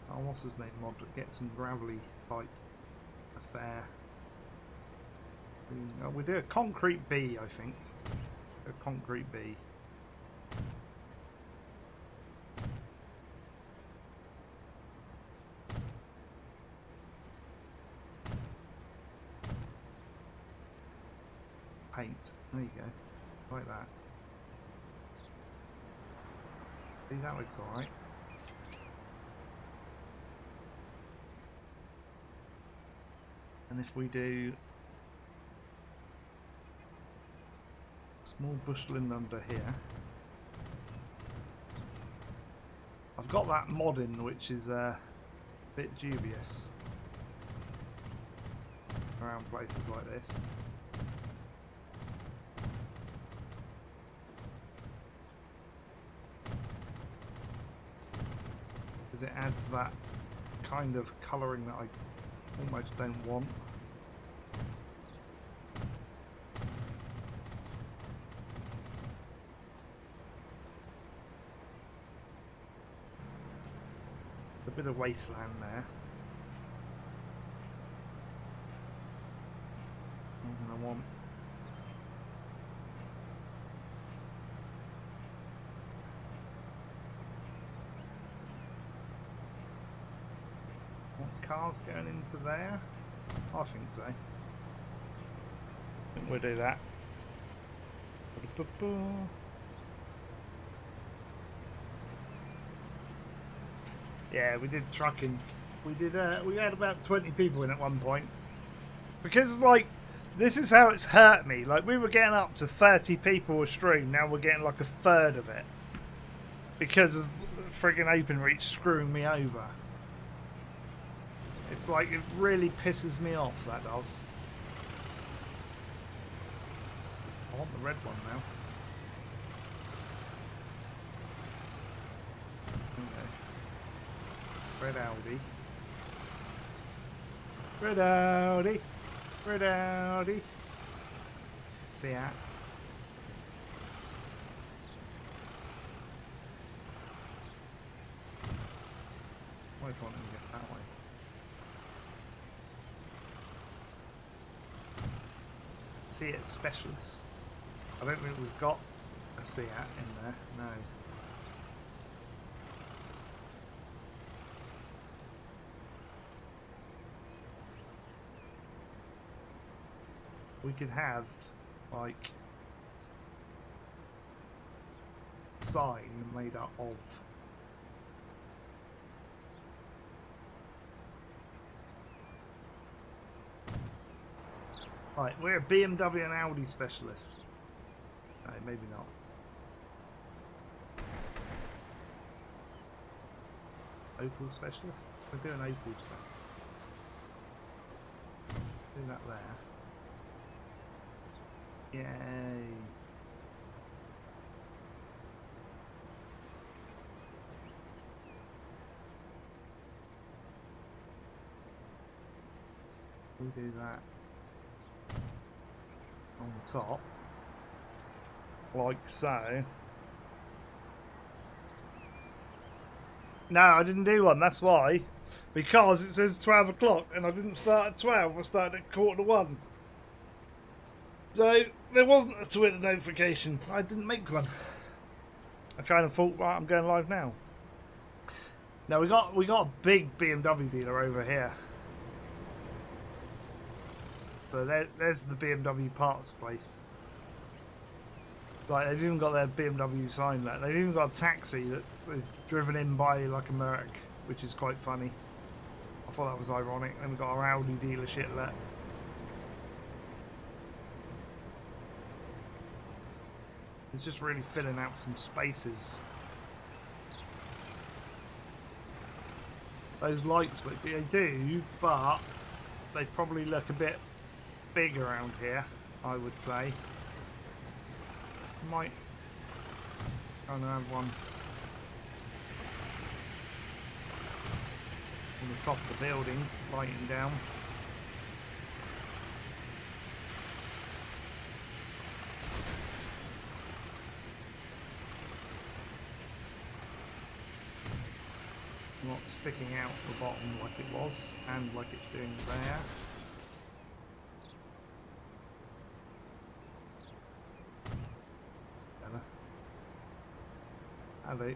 what's his name mod, get some gravelly type affair. We do a concrete B, I think. A concrete B. Paint. There you go. Like that. See, that looks alright. And if we do small bushland under here, I've got that mod in which is a bit dubious around places like this. Because it adds that kind of colouring that I almost don't want. A bit of wasteland there. And I want cars going into there? I think so. I think we'll do that. Yeah, we did trucking. We did. We had about 20 people in at one point. Because like, this is how it's hurt me. Like, we were getting up to 30 people a stream. Now we're getting like a third of it because of friggin' OpenReach screwing me over. It's like, it really pisses me off. That does. I want the red one now. Red Audi. Red Audi. Red Audi. See ya. I just want him to get that way. See it specialist. I don't think we've got a Seat in there. No. We could have, like, a sign made up of right, we're a BMW and Audi specialist. No, maybe not. Opel specialist? We're doing Opel specialist. Do that there. Yay. We do that on the top, like so. No, I didn't do one, that's why. Because it says 12 o'clock and I didn't start at 12, I started at 1:45. So there wasn't a Twitter notification. I didn't make one. I kind of thought, right, I'm going live now. Now we got a big BMW dealer over here. So there's the BMW parts place. Like, they've even got their BMW sign there. They've even got a taxi that is driven in by like a Merc, which is quite funny. I thought that was ironic. Then we've got our Audi dealership there. It's just really filling out some spaces. Those lights look, they do, but they probably look a bit big around here, I would say. Might kind of have one on the top of the building, lighting down. Not sticking out the bottom like it was, and like it's doing there. Have they?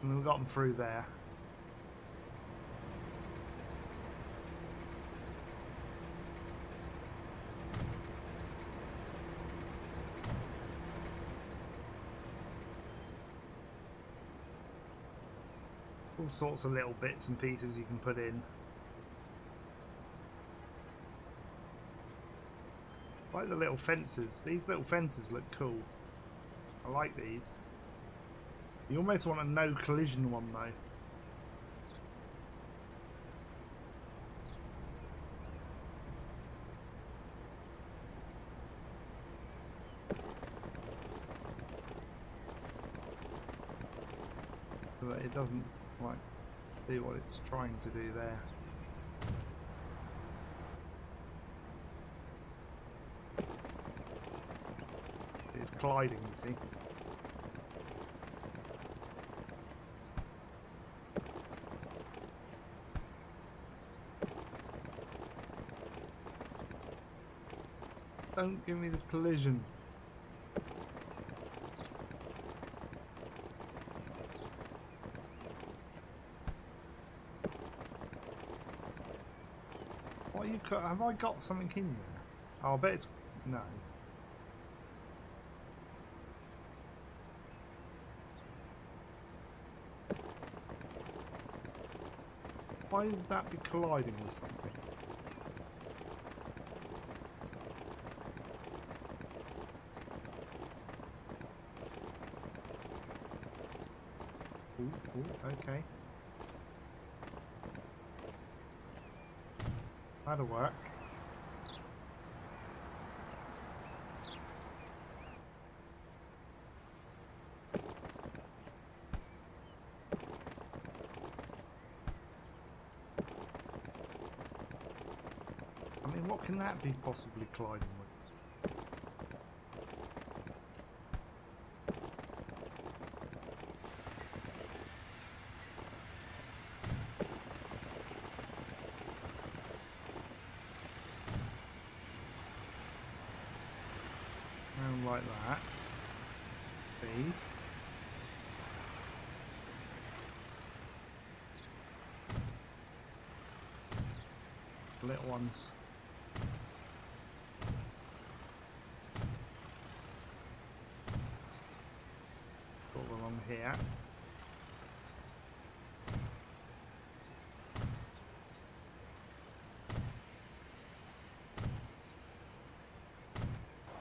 And we've got them through there. All sorts of little bits and pieces you can put in. Like the little fences. These little fences look cool. I like these. You almost want a no collision one though. So that it doesn't like do what it's trying to do there. It's colliding, you see. Don't give me the collision. you have I got something in there? Oh, I bet it's no. Why would that be colliding with something? Ooh, okay. That'll work. I mean, what can that be possibly colliding with? Like that. B. Little ones. All along here.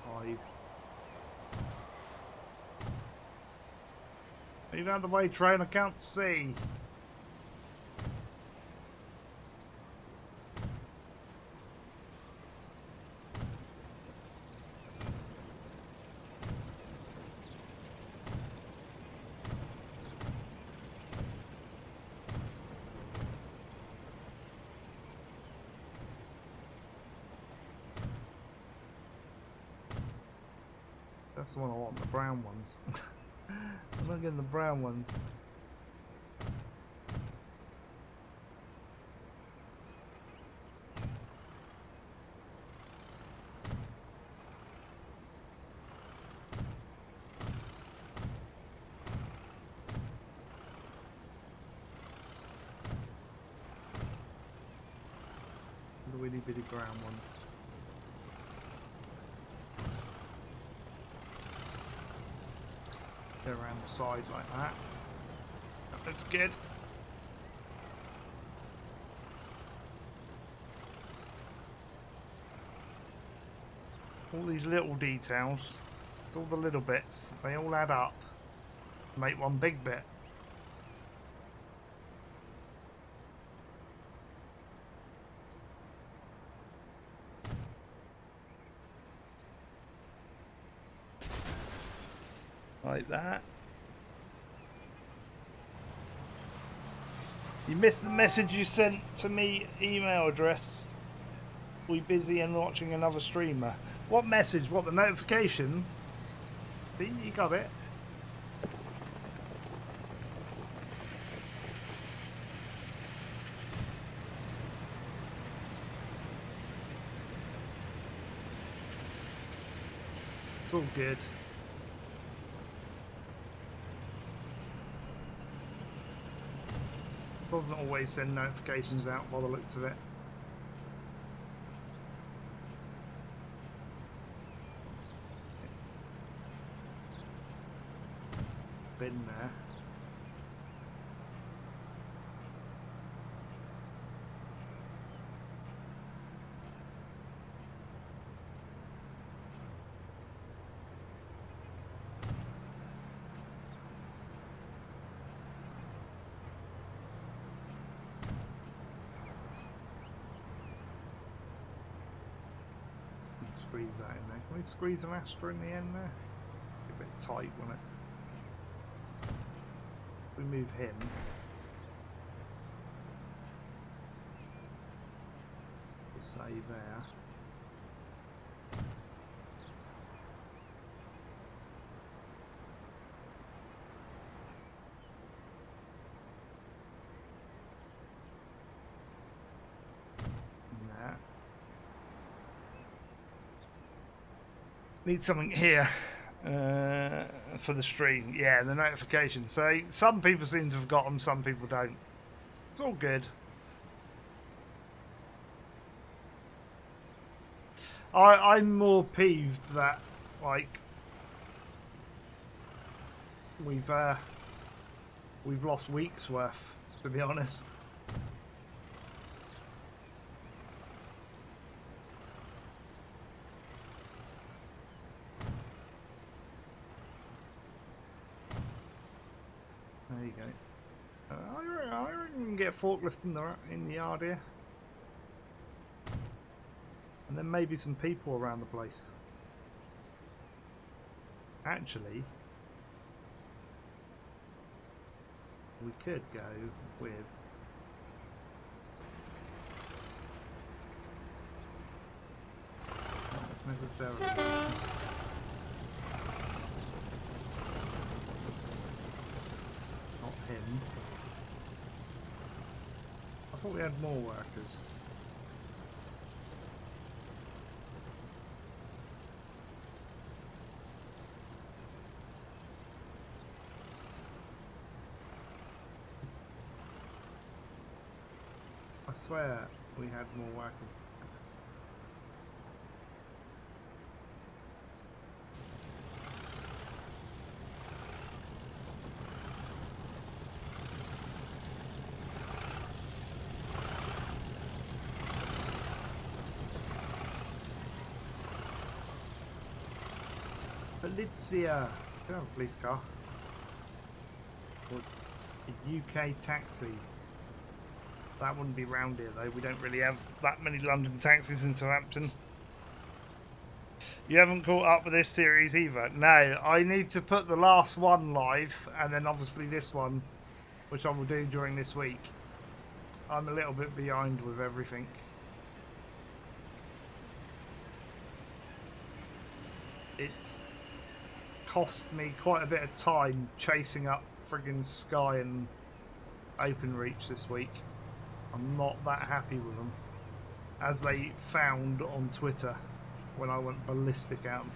Five. Move out of the way, train, I can't see. That's the one I want, the brown ones. I'm not getting the brown ones. The witty bitty brown one. Go around the side like that. That looks good. All these little details, it's all the little bits, they all add up to make one big bit. Like that. You missed the message you sent to me, email address. We busy and watching another streamer. What message? What, the notification? See, you got it. It's all good. Doesn't always send notifications out by the looks of it. Bin there. Squeeze that in there. Can we squeeze an Astra in the end there? A bit tight, won't it? We move him. Say there. Need something here for the stream. Yeah, the notification. So some people seem to have got them, some people don't. It's all good. I'm more peeved that, like, we've lost weeks worth, to be honest. There you go. I reckon we can get a forklift in the yard here. And then maybe some people around the place. Actually, we could go with not necessarily. Not him. I thought we had more workers. I swear we had more workers. Polizia. Can I have a police car? Or a UK taxi. That wouldn't be round here though. We don't really have that many London taxis in Southampton. You haven't caught up with this series either? No, I need to put the last one live and then obviously this one, which I will do during this week. I'm a little bit behind with everything. It's cost me quite a bit of time chasing up friggin' Sky and OpenReach this week. I'm not that happy with them, as they found on Twitter when I went ballistic at them.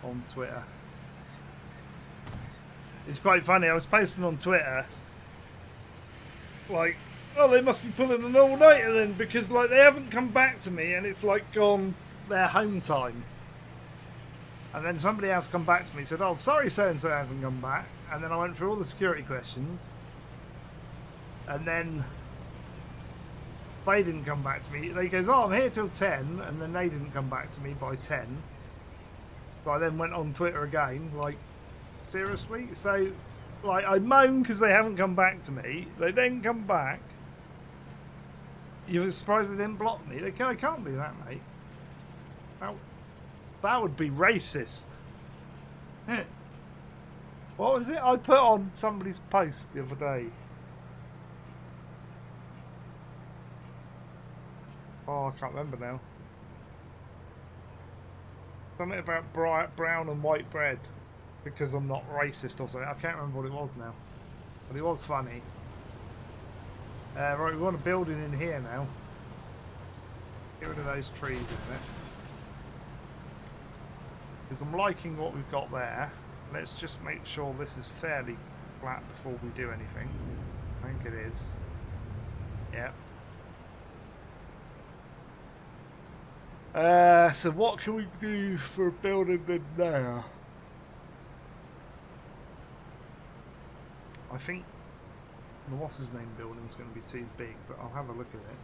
On Twitter. It's quite funny, I was posting on Twitter like, oh, they must be pulling an all-nighter then, because like they haven't come back to me and it's like gone their home time. And then somebody else come back to me and said, oh, sorry so-and-so hasn't come back. And then I went through all the security questions. And then they didn't come back to me. They goes, oh, I'm here till 10. And then they didn't come back to me by 10. So I then went on Twitter again, like, seriously? So, like, I moan because they haven't come back to me. They then come back. You're surprised they didn't block me? They can't do that, mate. That would be racist. What was it I put on somebody's post the other day? Oh, I can't remember now. Something about brown and white bread because I'm not racist or something. I can't remember what it was now. But it was funny. Right, we want a building in here now. Get rid of those trees, isn't it? Because I'm liking what we've got there. Let's just make sure this is fairly flat before we do anything. I think it is. Yeah. So what can we do for a building in there? I think the what's his name building is going to be too big, but I'll have a look at it.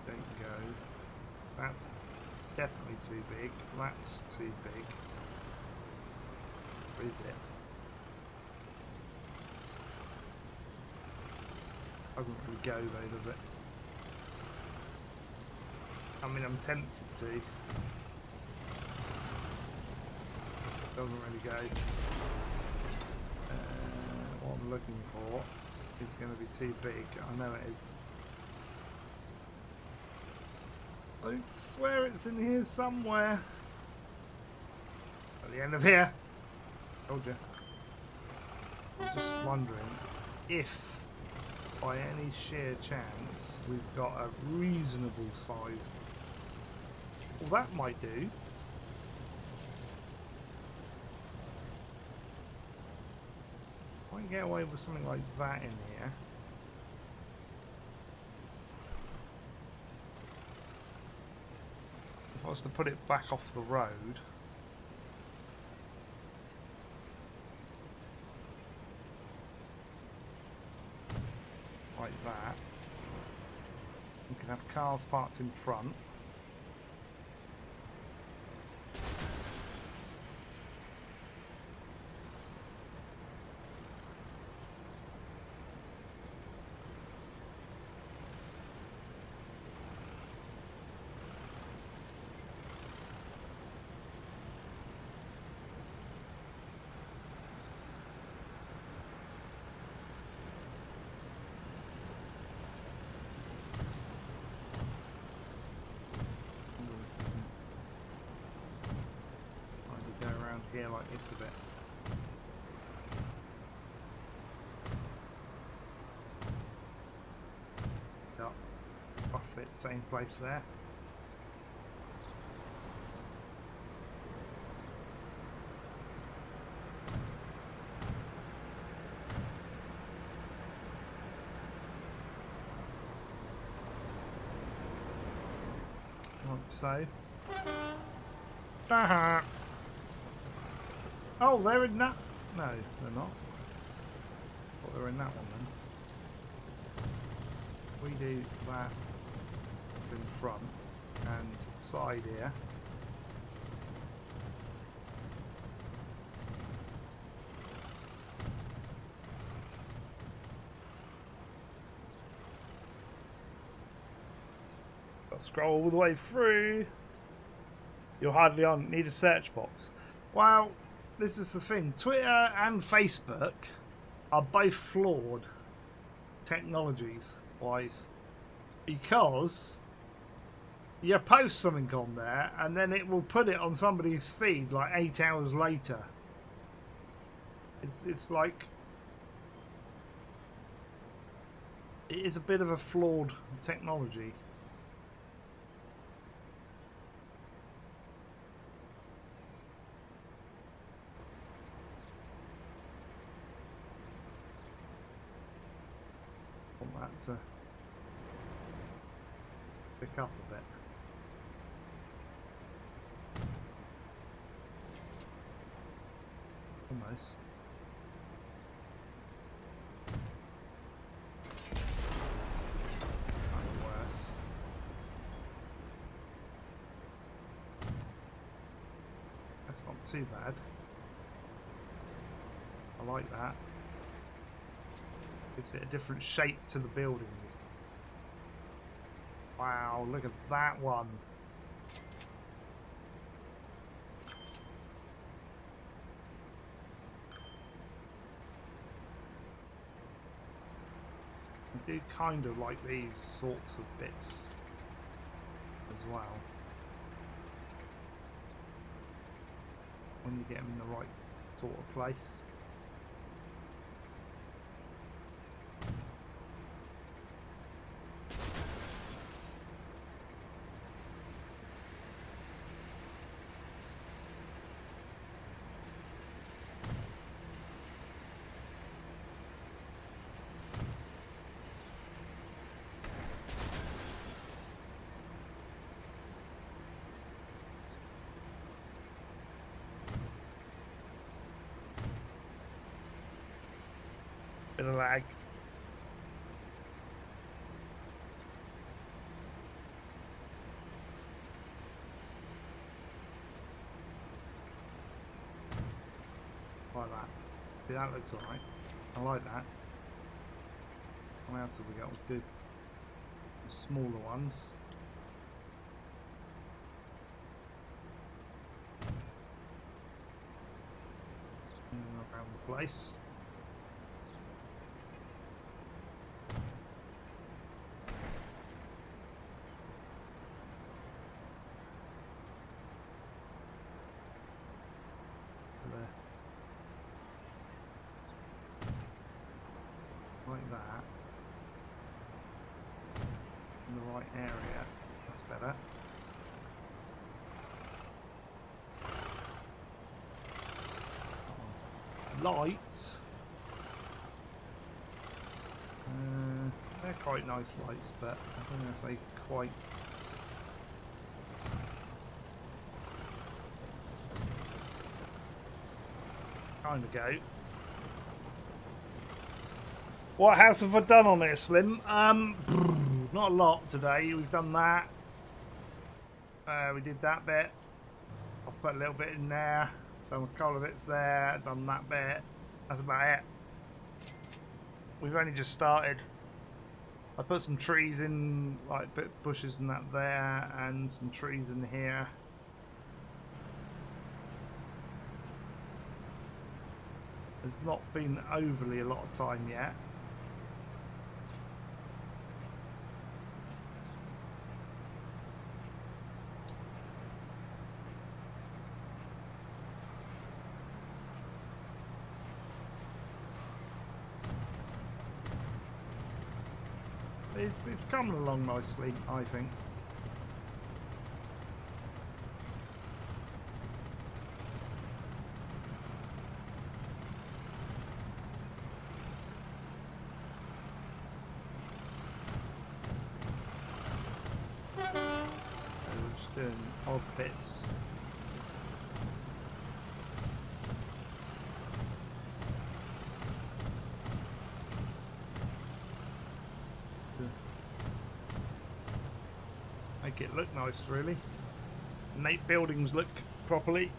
There you go. That's definitely too big. That's too big. Or is it? Doesn't really go though, does it? I mean, I'm tempted to. Doesn't really go. What I'm looking for is going to be too big. I know it is. I swear it's in here somewhere. At the end of here. Told you. I'm just wondering if, by any sheer chance, we've got a reasonable sized. Well, that might do. I can get away with something like that in here. If I was to put it back off the road. Like that. You can have cars parked in front. Here like this a bit. Yep. Roughly at the same place there. Like so. Oh, they're in that. No, they're not. Thought they were in that one then. We do that in front and side here. Got to scroll all the way through. You're hardly on. Need a search box. Well. This is the thing, Twitter and Facebook are both flawed technologies wise, because you post something on there and then it will put it on somebody's feed like 8 hours later. It's like, it is a bit of a flawed technology. To pick up a bit. Almost. Kind of worse. That's not too bad. I like that. Gives it a different shape to the buildings. Wow, look at that one. I do kind of like these sorts of bits as well. When you get them in the right sort of place. Bit of lag. Like that. See, that looks alright. I like that. What else have we got? We'll do smaller ones. Around the place. Like that. In the right area. That's better. Lights. They're quite nice lights, but I don't know if they quite... kind of go. What house have I done on here, Slim? Not a lot today. We've done that. We did that bit. I've put a little bit in there. Done a couple of bits there. Done that bit. That's about it. We've only just started. I put some trees in, like bushes and that there, and some trees in here. There's not been overly a lot of time yet. It's coming along nicely, I think. Just doing odd bits. Make it look nice, really. Make buildings look properly.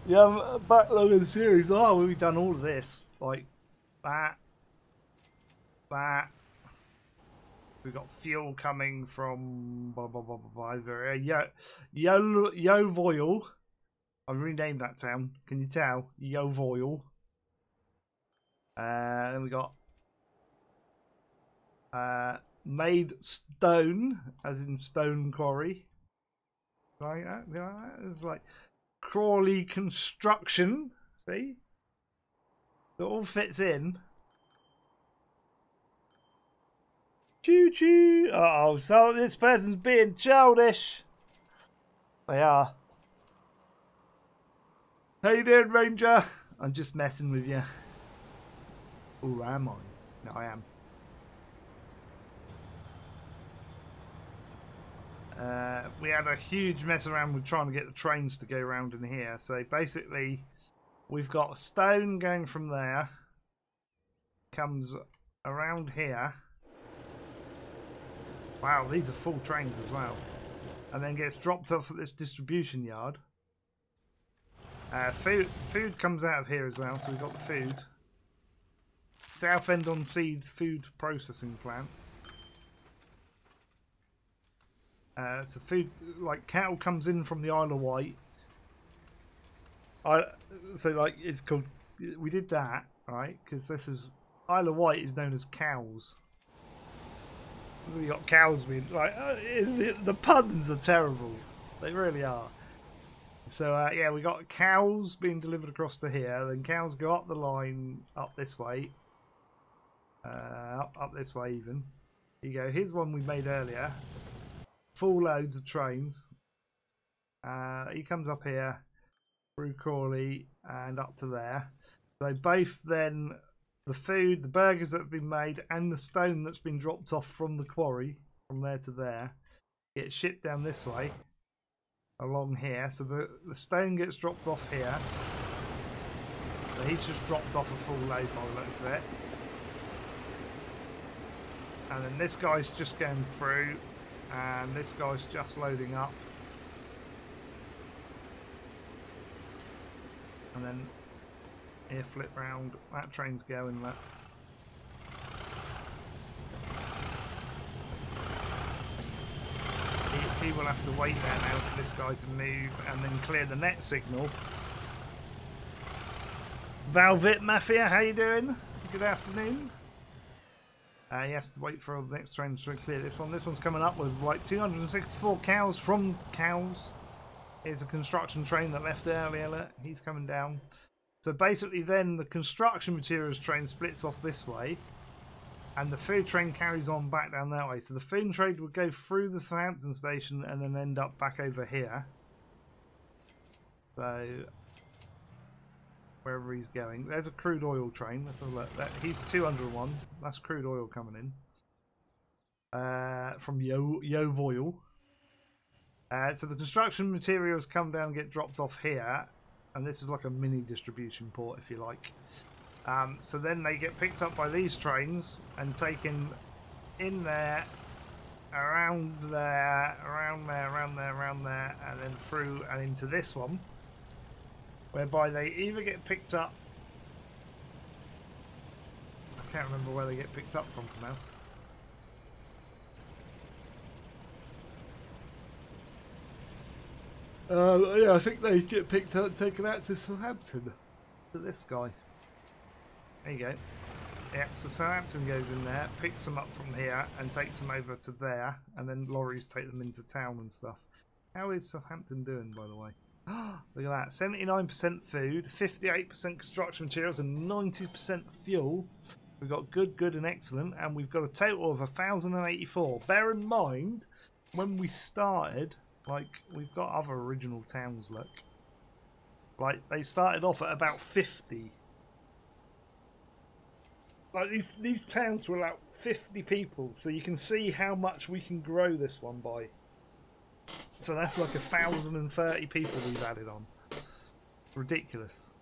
Yeah, backlog of the series. Oh, we've done all of this. Like that. That. We've got fuel coming from blah blah blah blah blah. Yovoil. I've renamed that town. Can you tell? Yovoil. Then we got made stone, as in stone quarry. Like that. It's like Crawley construction. See? It all fits in. Choo choo. Uh oh, so this person's being childish. They are. How you doing, Ranger? I'm just messing with you. Oh, am I? No, I am. We had a huge mess around with trying to get the trains to go around in here. So basically, we've got a stone going from there. Comes around here. Wow, these are full trains as well. And then gets dropped off at this distribution yard. Food comes out of here as well, so we've got the food. Southend-on-Sea food processing plant. So food, like cattle comes in from the Isle of Wight. So like it's called, we did that, right? Because this is, Isle of Wight is known as cows. So you got cows being like, the puns are terrible. They really are. So yeah, we got cows being delivered across to here. Then cows go up the line, up this way, up this way even. Here you go. Here's one we made earlier. Full loads of trains. He comes up here through Crawley and up to there. So both then the food, the burgers that have been made, and the stone that's been dropped off from the quarry from there to there get shipped down this way along here. So the stone gets dropped off here. So he's just dropped off a full load by the looks of it. And then this guy's just going through, and this guy's just loading up. And then here, flip round. That train's going. That. He will have to wait there now for this guy to move and then clear the net signal. Velvet Mafia, how you doing? Good afternoon. He has to wait for the next train to clear this one. This one's coming up with like 264 cows from cows. Here's a construction train that left earlier. Look, he's coming down. So basically then the construction materials train splits off this way. And the food train carries on back down that way. So the food train would go through the Southampton station and then end up back over here. So wherever he's going. There's a crude oil train. Let's have a look. He's 201. That's crude oil coming in from Yovoil. So the construction materials come down and get dropped off here, and this is like a mini distribution port, if you like. So then they get picked up by these trains and taken in there, around there, around there, around there, around there, and then through and into this one, whereby they either get picked up. I can't remember where they get picked up from now. Yeah, I think they get picked up, taken out to Southampton. To this guy. There you go. Yep, so Southampton goes in there, picks them up from here, and takes them over to there, and then lorries take them into town and stuff. How is Southampton doing, by the way? Look at that. 79% food, 58% construction materials, and 90% fuel. We've got good, good, and excellent, and we've got a total of 1,084. Bear in mind, when we started, like, we've got other original towns, look. Like, they started off at about 50. Like, these towns were like 50 people, so you can see how much we can grow this one by. So that's like 1,030 people we've added on. Ridiculous.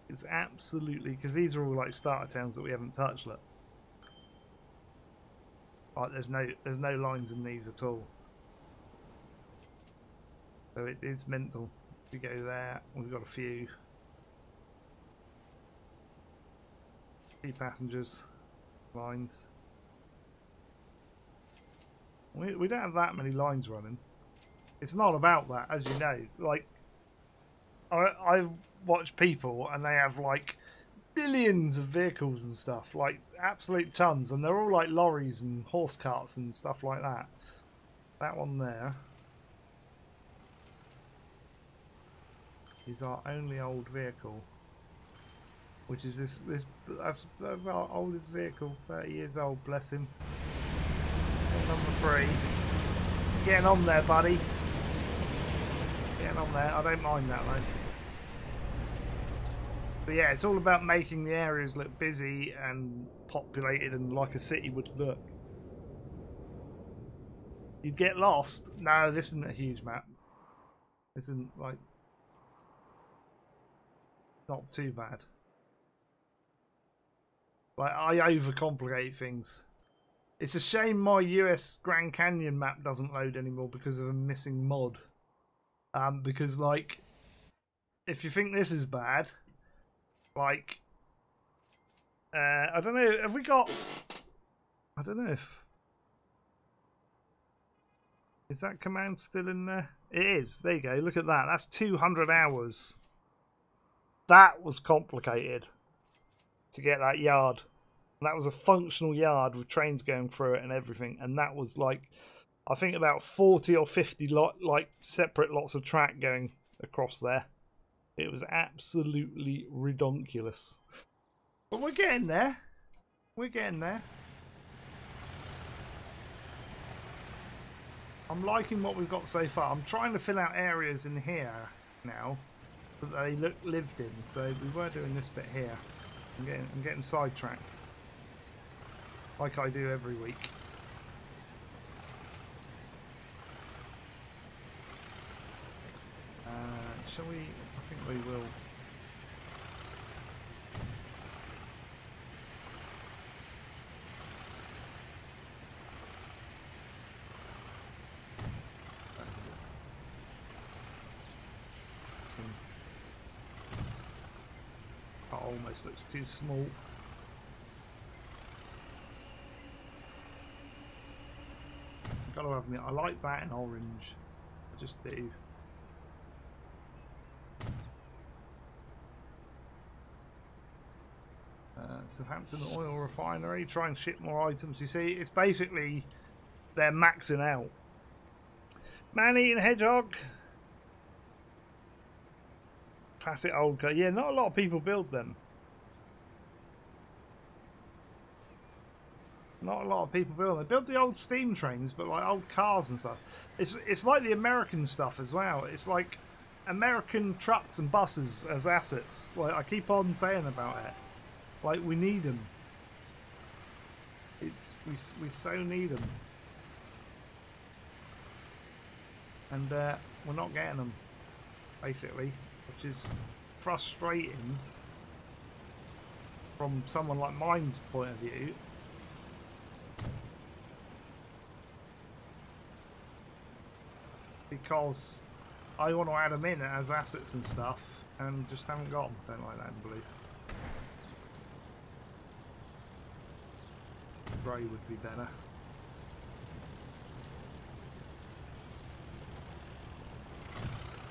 It's absolutely, because these are all like starter towns that we haven't touched. Look, like there's no lines in these at all. So it is mental. We go there. We've got a few passengers lines. We don't have that many lines running. It's not about that, as you know. Like, I watch people and they have like billions of vehicles and stuff, like absolute tons, and they're all like lorries and horse carts and stuff like that. That one there is our only old vehicle, which is that's our oldest vehicle, 30 years old, bless him. Number 3. Getting on there, buddy. Getting on there. I don't mind that though. But yeah, it's all about making the areas look busy and populated and like a city would look. You'd get lost. No, this isn't a huge map. This isn't like, not too bad. Like, I overcomplicate things. It's a shame my US Grand Canyon map doesn't load anymore because of a missing mod. Because, like, if you think this is bad, like, I don't know, have we got, I don't know if, is that command still in there? It is. There you go. Look at that. That's 200 hours. That was complicated to get that yard. That was a functional yard with trains going through it and everything, and that was like, I think about 40 or 50 like separate lots of track going across there. It was absolutely redonkulous. But we're getting there. We're getting there. I'm liking what we've got so far. I'm trying to fill out areas in here now that they look lived in. So we were doing this bit here. I'm getting sidetracked, like I do every week. Shall we? I think we will. That almost looks too small. Gotta have me. I like that in orange. I just do. Southampton Oil Refinery. Try and ship more items. You see, it's basically they're maxing out. Man-eating hedgehog. Classic old car. Yeah, not a lot of people build them. Not a lot of people build them. They build the old steam trains, but like old cars and stuff. It's like the American stuff as well. It's like American trucks and buses as assets. Like, I keep on saying about it. Like, we need them. We so need them. And we're not getting them, basically, which is frustrating from someone like mine's point of view. Because I want to add them in as assets and stuff, and just haven't got them. Don't like that in blue. Grey would be better.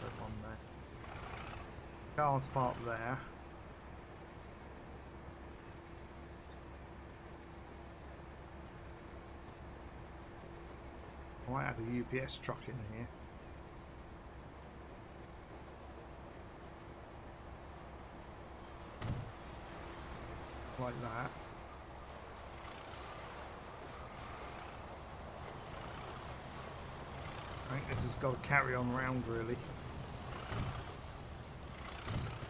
Put one there. Car's parked there. I might add a UPS truck in here. Like that. I think this has got to carry on round really.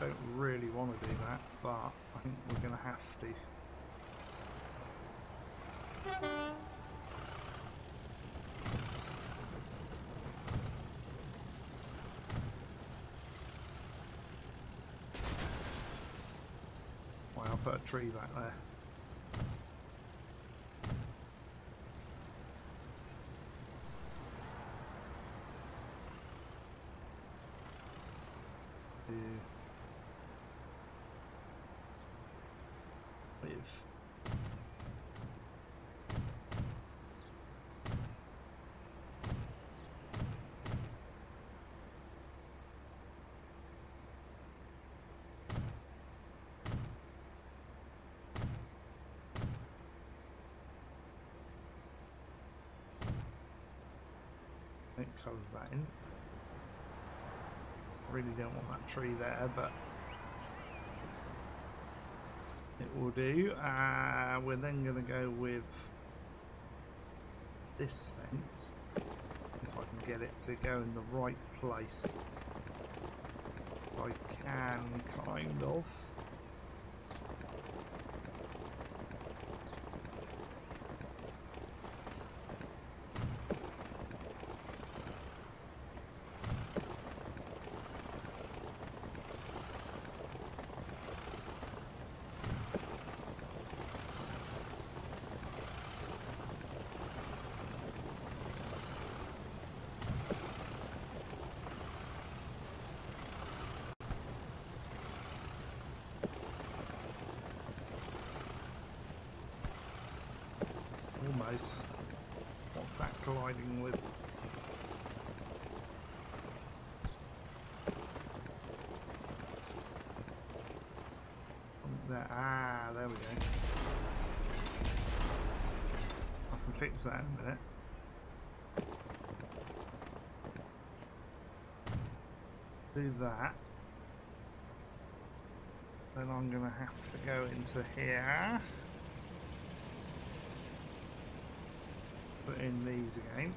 I don't really want to do that, but I think we're going to have to. Well, I'll put a tree back there. It colours that in. Really don't want that tree there, but it will do. We're then going to go with this fence, if I can get it to go in the right place. I can, kind of. Almost. What's that colliding with? There. Ah, there we go. I can fix that in a minute. Do that. Then I'm going to have to go into here. Put in these again.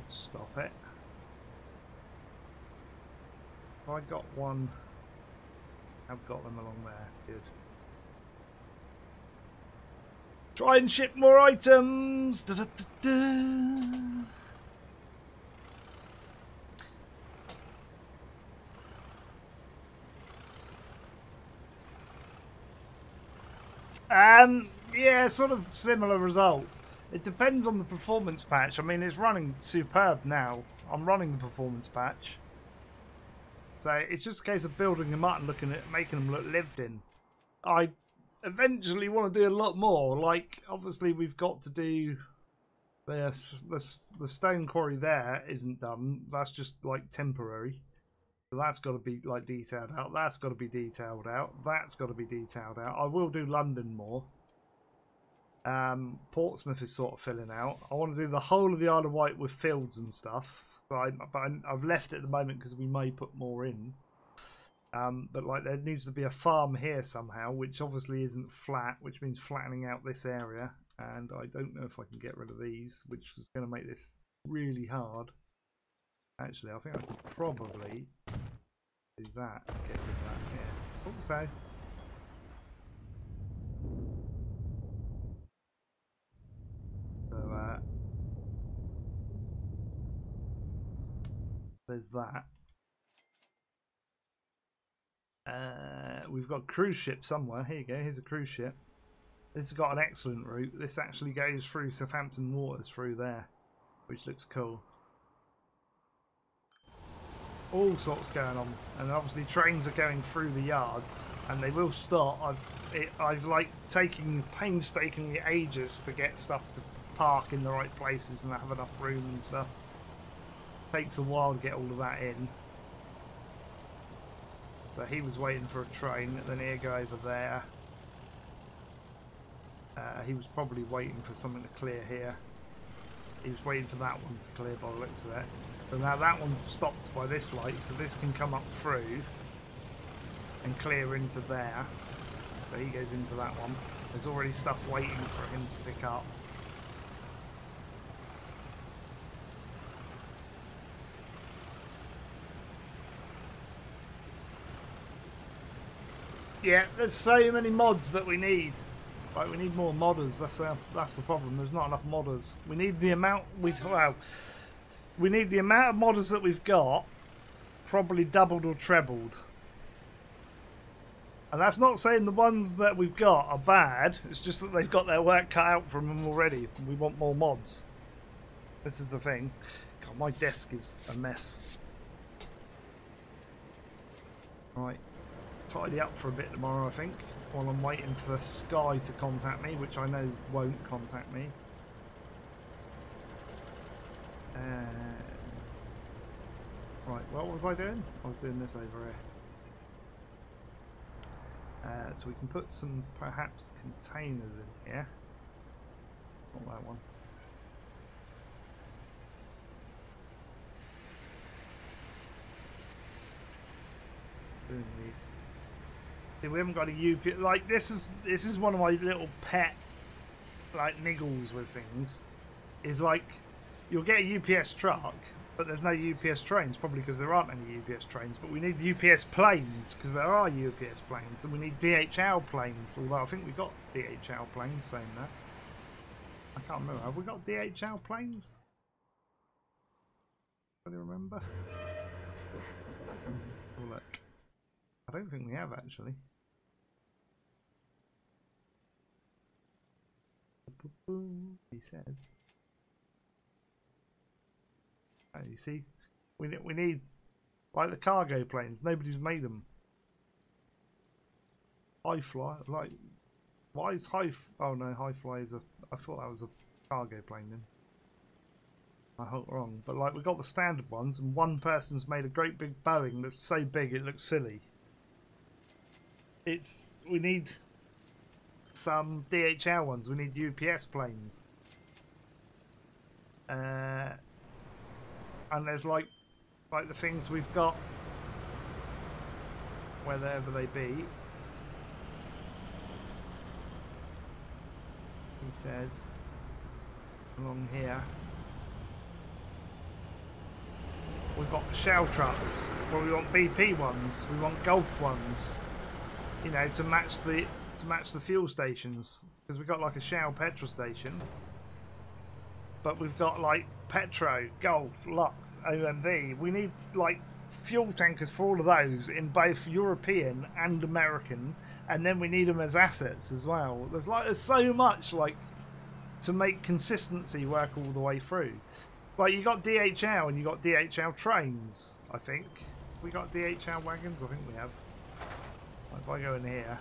Stop it. I got one. I've got them along there. Good. Try and ship more items. Da, da, da, da. Yeah, sort of similar result. It depends on the performance patch. I mean, it's running superb now. I'm running the performance patch. So it's just a case of building them up and looking at making them look lived in. I eventually want to do a lot more. Like, obviously we've got to do the stone quarry there isn't done. That's just like temporary. So that's got to be like detailed out. That's got to be detailed out. That's got to be detailed out. I will do London more. Portsmouth is sort of filling out. I want to do the whole of the Isle of Wight with fields and stuff. So I've left it at the moment because we may put more in. But like there needs to be a farm here somehow, which obviously isn't flat, which means flattening out this area. And I don't know if I can get rid of these, which is going to make this really hard. Actually, I think I could probably do that. Get rid of that here. Hope so. So there's that. We've got a cruise ship somewhere. Here you go. Here's a cruise ship. This has got an excellent route. This actually goes through Southampton waters through there, which looks cool. All sorts going on, and obviously trains are going through the yards, and they will stop. I've like taking painstakingly ages to get stuff to park in the right places and have enough room and stuff. Takes a while to get all of that in. But he was waiting for a train, then he'll go over there. He was probably waiting for something to clear here. He was waiting for that one to clear by the looks of it. So now that one's stopped by this light, so this can come up through and clear into there. So he goes into that one. There's already stuff waiting for him to pick up. Yeah, there's so many mods that we need. Like, we need more modders. That's the problem. There's not enough modders. We need the amount we need the amount of modders that we've got probably doubled or trebled. And that's not saying the ones that we've got are bad. It's just that they've got their work cut out from them already. We want more mods. This is the thing. God, my desk is a mess. Right. Tidy up for a bit tomorrow, I think, while I'm waiting for Sky to contact me, which I know won't contact me. Right, what was I doing? I was doing this over here. So we can put some, perhaps, containers in here. Not that one. Doing the... We haven't got a UPS. Like this is one of my little pet like niggles with things. Is like you'll get a UPS truck, but there's no UPS trains, probably because there aren't any UPS trains. But we need UPS planes because there are UPS planes, and we need DHL planes. Although I think we got DHL planes, saying that. I can't remember. Have we got DHL planes? Do you remember? Oh, look. I don't think we have actually. He says. Oh, you see, we need like the cargo planes. Nobody's made them. High fly, like why is high? Oh no, high fly is a. I thought that was a cargo plane then. I hope wrong, but like we got the standard ones, and one person's made a great big Boeing that's so big it looks silly. We need some DHL ones. We need UPS planes. And there's like the things we've got, wherever they be. He says along here. We've got Shell trucks. Well, we want BP ones. We want Gulf ones. You know, to match the fuel stations, because we've got like a Shell petrol station, but we've got like Petro, Gulf, Lux, OMV. We need like fuel tankers for all of those in both European and American, and then we need them as assets as well. There's so much like to make consistency work all the way through. Like you got DHL and you got DHL trains. I think we got DHL wagons. I think we have. If I go in here,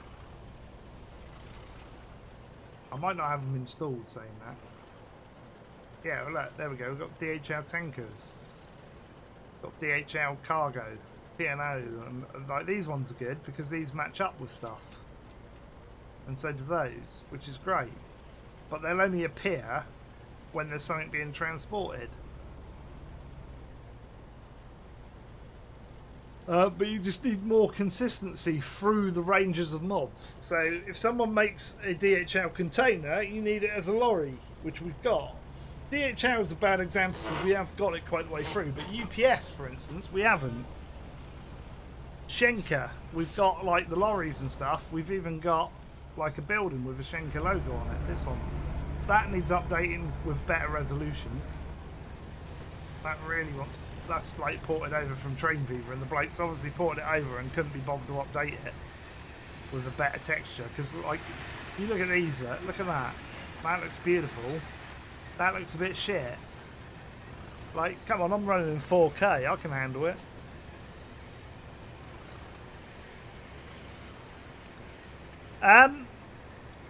I might not have them installed, saying that. Yeah, well, look, there we go. We've got DHL tankers. Got DHL cargo, P&O, and like these ones are good because these match up with stuff. And so do those, which is great. but they'll only appear when there's something being transported. But you just need more consistency through the ranges of mods. So if someone makes a DHL container, you need it as a lorry, which we've got. DHL is a bad example because we have got it quite the way through, but UPS, for instance, we haven't. Schenker, we've got like the lorries and stuff. We've even got like a building with a Schenker logo on it. This one. That needs updating with better resolutions. That really wants... That's like ported over from Train Fever, and the bloke's obviously ported it over and couldn't be bothered to update it with a better texture. Because like, you look at these, look at that. That looks beautiful. That looks a bit shit. Like, come on, I'm running in 4K. I can handle it.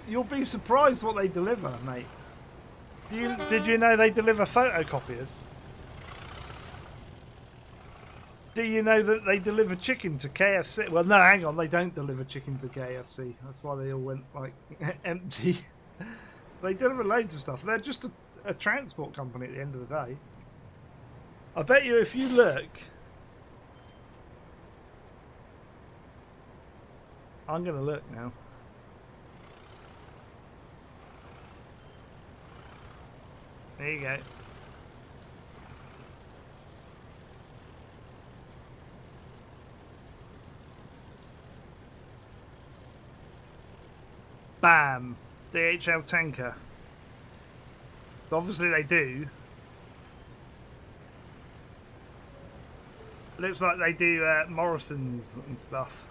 You'll be surprised what they deliver, mate. Did you know they deliver photocopiers? Do you know that they deliver chicken to KFC? Well, no, hang on, they don't deliver chicken to KFC. That's why they all went like empty. They deliver loads of stuff. They're just a transport company at the end of the day. I bet you if you look, I'm gonna look now. There you go. Bam! DHL tanker. Obviously they do. Looks like they do Morrison's and stuff.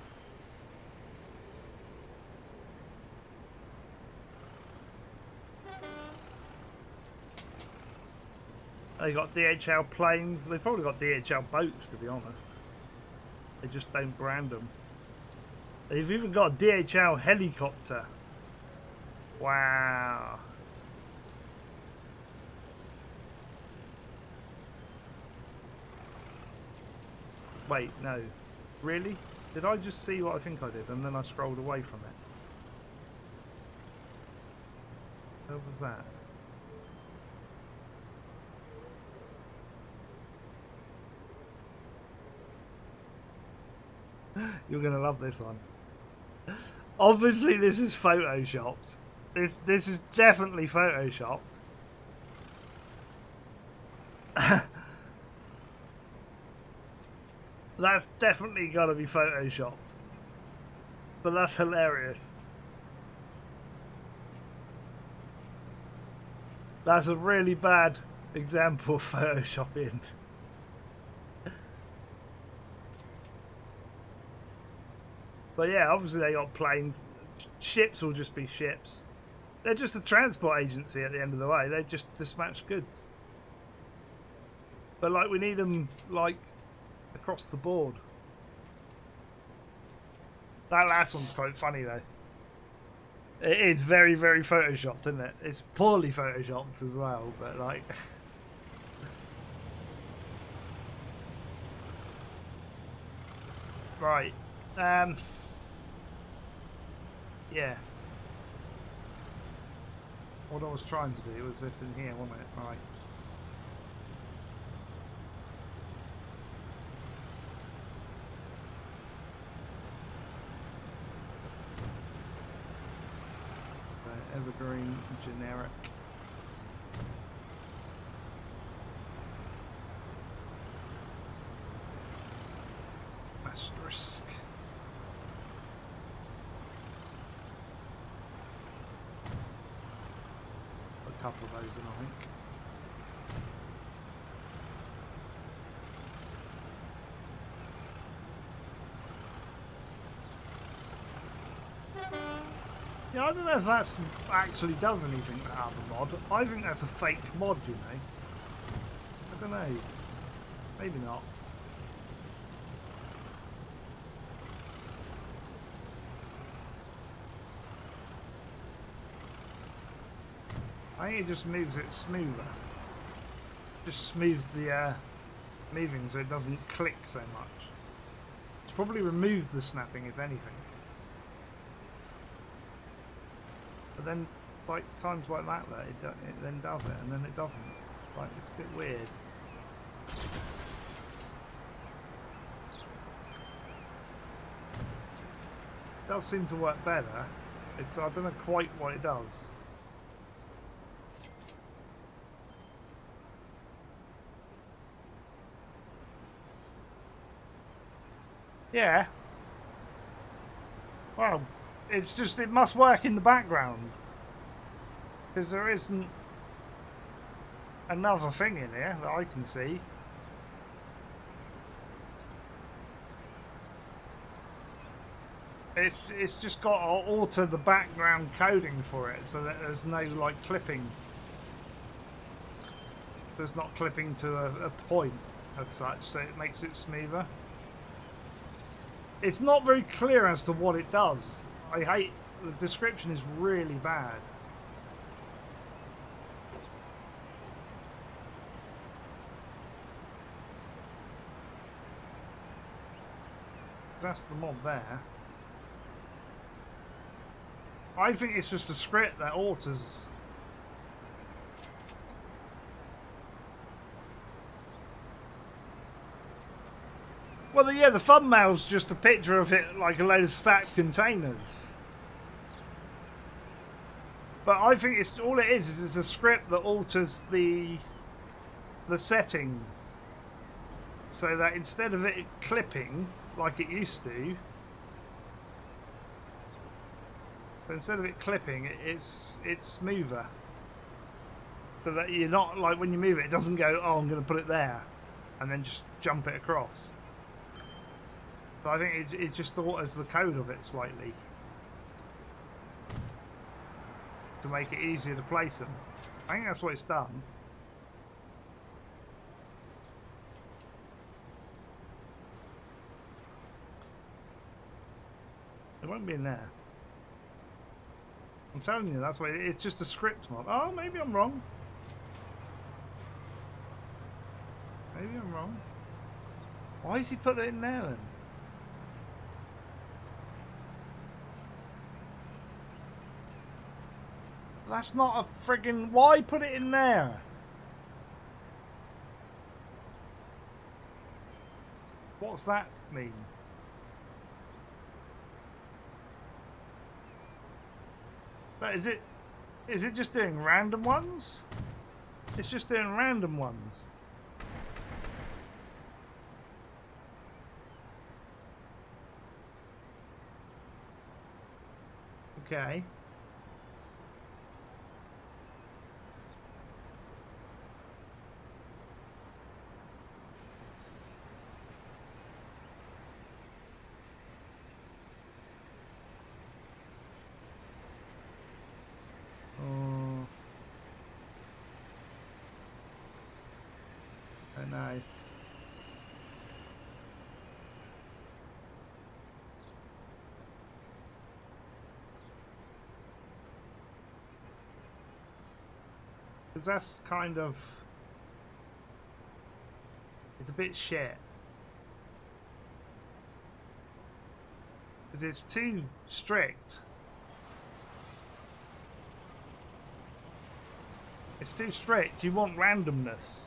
They got DHL planes. They've probably got DHL boats, to be honest. They just don't brand them. They've even got a DHL helicopter. Wow. Wait, no. Really? Did I just see what I think I did and then I scrolled away from it? What was that? You're gonna love this one. Obviously this is photoshopped. This is definitely photoshopped. That's definitely gotta be photoshopped. But that's hilarious. That's a really bad example of photoshopping. But yeah, obviously they got planes. Ships will just be ships. They're just a transport agency at the end of the way. They just dispatch goods. But like, we need them like across the board. That last one's quite funny though. It is very, very photoshopped, isn't it? It's poorly photoshopped as well, but like... Right. Yeah. What I was trying to do was this in here, wasn't it? Right. So, evergreen, generic. Asterisk. A couple of those in, I think. Yeah, I don't know if that actually does anything to have a mod. I think that's a fake mod, you know. I don't know. Maybe not. I think it just moves it smoother. Just smooth the moving so it doesn't click so much. It's probably removed the snapping, if anything. But then like times like that it then does it, and then it doesn't. Like, it's a bit weird. It does seem to work better. It's, I don't know quite what it does. Yeah. Well, it's just, it must work in the background. Because there isn't another thing in here that I can see. It's just got to alter the background coding for it so that there's no like clipping. There's not clipping to a point as such, so it makes it smoother. It's not very clear as to what it does. I hate, the description is really bad. That's the mod there. I think it's just a script that alters. Well, yeah, the thumbnail's just a picture of it like a load of stacked containers. But I think it's all it is it's a script that alters the setting so that instead of it clipping like it used to, but instead of it clipping, it's smoother. So that you're not, like when you move it, it doesn't go, oh, I'm going to put it there, and then just jump it across. So I think it just alters the code of it slightly to make it easier to place them. I think that's what it's done. It won't be in there. I'm telling you, that's why it's just a script mod. Oh, maybe I'm wrong. Maybe I'm wrong. Why has he put it in there then? That's not a friggin'... Why put it in there? What's that mean? But is it just doing random ones? It's just doing random ones. Okay. No. Because that's kind of... It's a bit shit. Because it's too strict. It's too strict. You want randomness.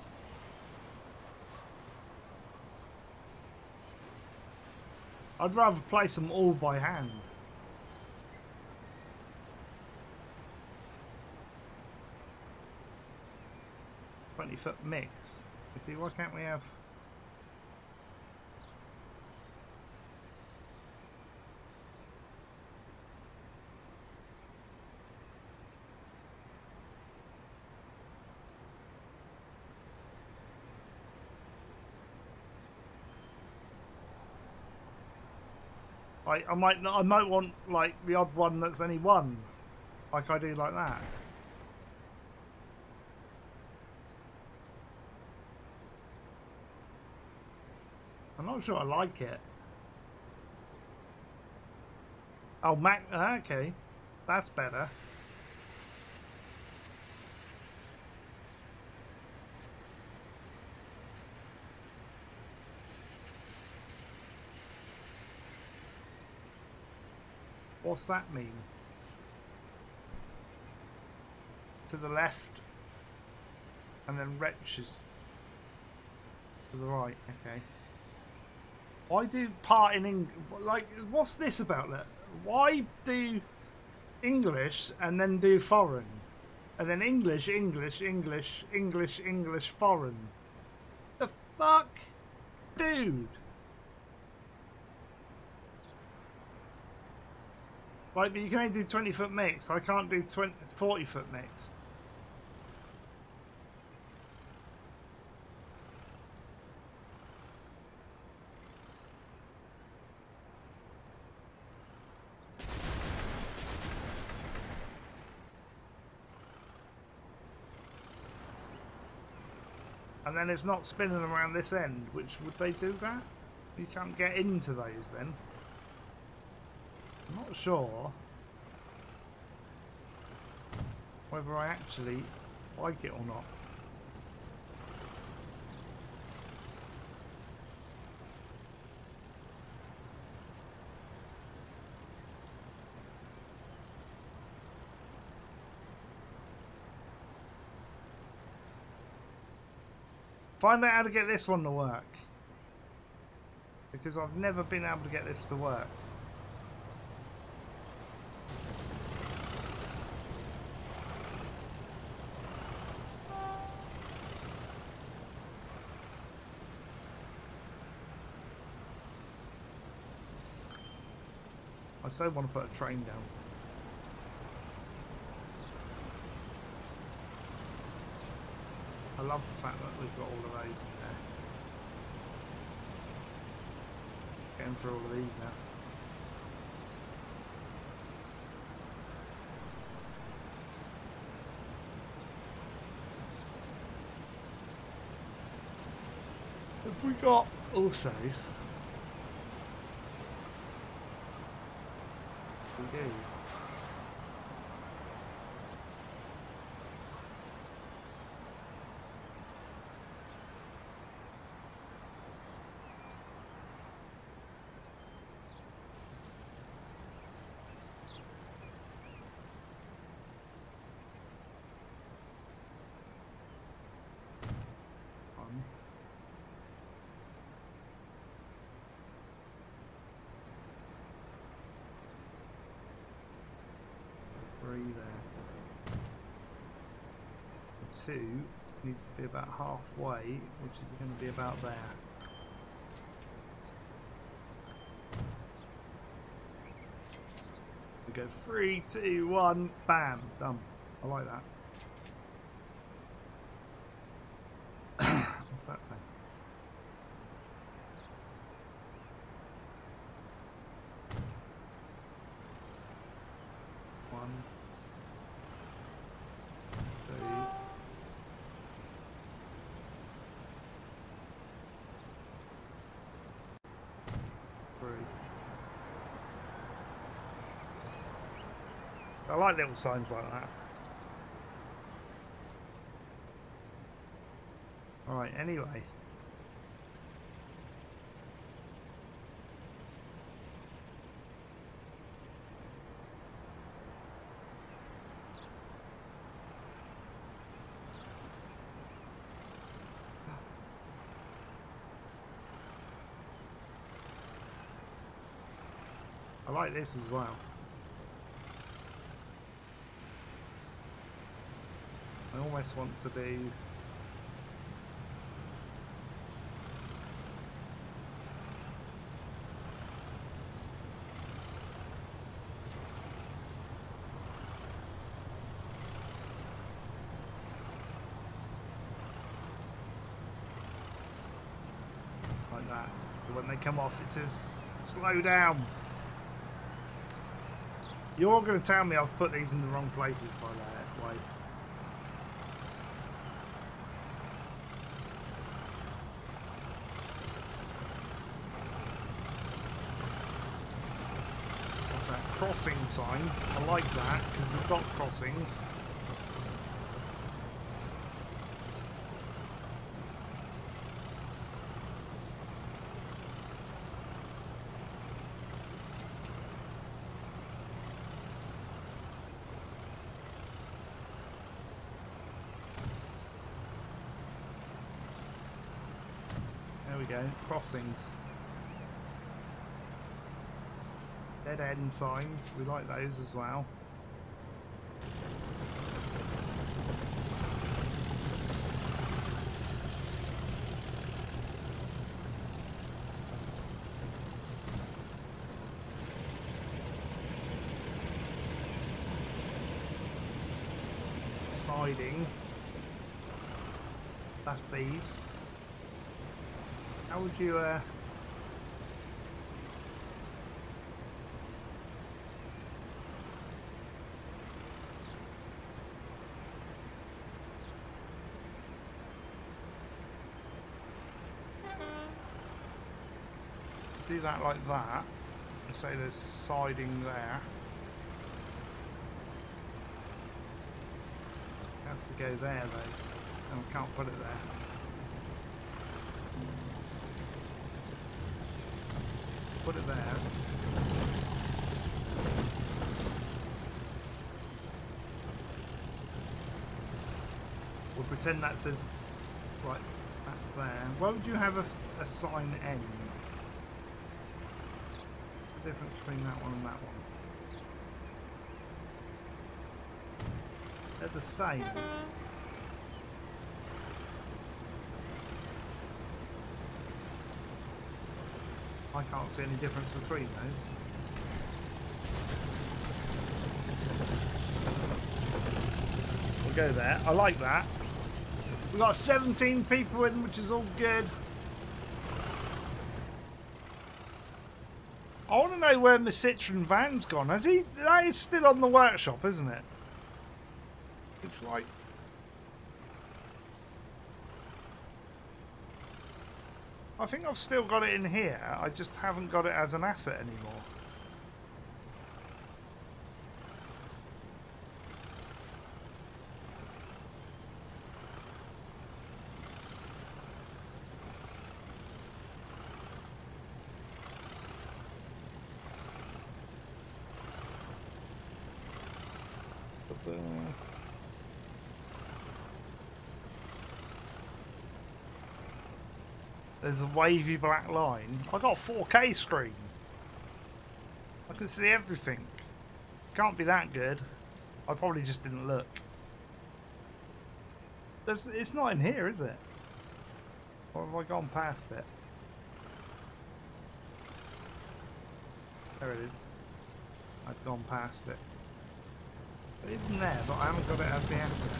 I'd rather place them all by hand. "20-foot mix." You see, why can't we have... I might want like the odd one that's only one, like I do like that. I'm not sure I like it. Oh, okay, that's better. What's that mean? to the left, and then wretches to the right. Okay. Why do part in English? Like, what's this about? That? Why do English and then do foreign, and then English, English, English, English, English, foreign? The fuck, dude! Like, but you can only do 20-foot mixed. I can't do 40-foot mixed. And then it's not spinning around this end, which would they do that? You can't get into those then. I'm not sure whether I actually like it or not. Find out how to get this one to work, because I've never been able to get this to work. I so want to put a train down. I love the fact that we've got all of those in there. Getting through all of these now. Have we got also? We do. There. 2 needs to be about halfway, which is going to be about there. We go 3, 2, 1, bam, done. I like that. What's that say? I like little signs like that. Alright, anyway. I like this as well. I almost want to do like that. So when they come off it says slow down. You're going to tell me I've put these in the wrong places by that way. Crossing sign. I like that because we've got crossings. go. Crossings. Dead end signs. We like those as well. Siding. That's these. How would you do that like that and say there's siding there? Have to go there though, and we can't put it there. Put it there. We'll pretend that says, right, that's there. Why would you have a sign N? What's the difference between that one and that one? They're the same. I can't see any difference between those. We'll go there. I like that. We've got 17 people in, which is all good. I want to know where my Citroen van's gone. Has he? That is still on the workshop, isn't it? It's like... I think I've still got it in here. I just haven't got it as an asset anymore. There's a wavy black line. I got a 4K screen. I can see everything. Can't be that good. I probably just didn't look. It's not in here, is it? Or have I gone past it? There it is. I've gone past it. It isn't there, but I haven't got it as the asset.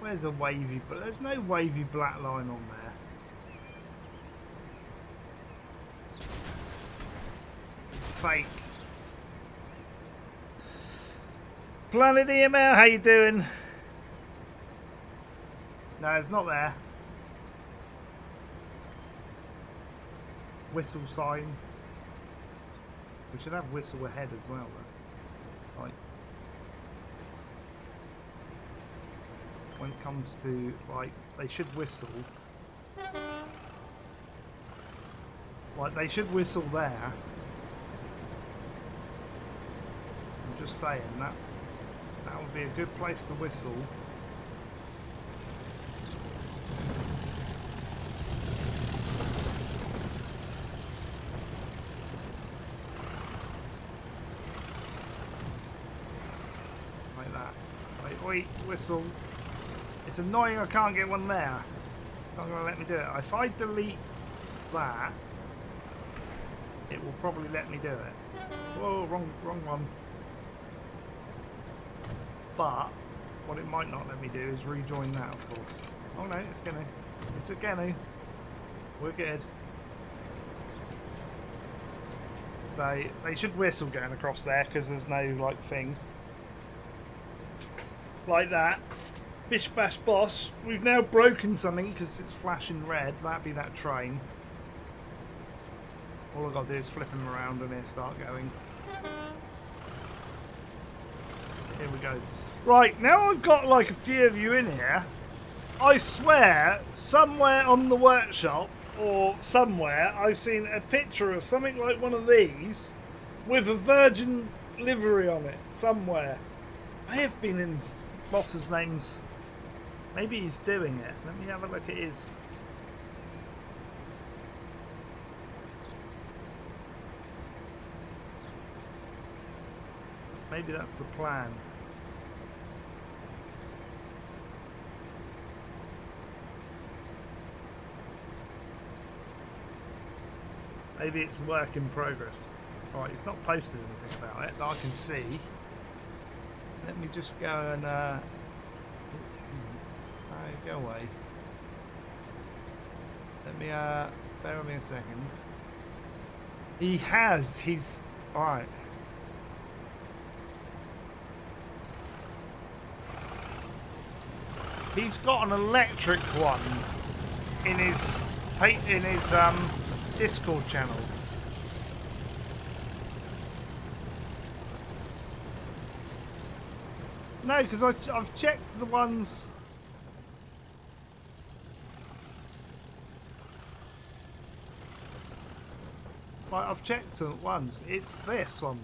Where's a wavy, but there's no wavy black line on there. It's fake. Planet EML, how you doing? No, it's not there. Whistle sign. We should have whistle ahead as well, though. Like, when it comes to, like, they should whistle. Like, they should whistle there. I'm just saying that would be a good place to whistle. Like that. Like, wait, whistle. It's annoying I can't get one there. It's not going to let me do it. If I delete that, it will probably let me do it. Whoa, wrong one. But what it might not let me do is rejoin that, of course. Oh no, it's gonna. It's a gonna. We're good. They should whistle going across there because there's no like thing. Like that. Bish bash bosh. We've now broken something because it's flashing red. That'd be that train. All I've got to do is flip him around and he'll start going. Here we go. Right, now I've got like a few of you in here. I swear, somewhere on the workshop or somewhere, I've seen a picture of something like one of these with a Virgin livery on it. Somewhere. I have been in Boss's names. Maybe he's doing it. Let me have a look at his. Maybe that's the plan. Maybe it's work in progress. Alright, he's not posted anything about it that I can see. Let me just go and go away. Let me bear with me a second. He's alright. He's got an electric one in his Discord channel. No, because I've checked the ones. Like, I've checked the ones. It's this one.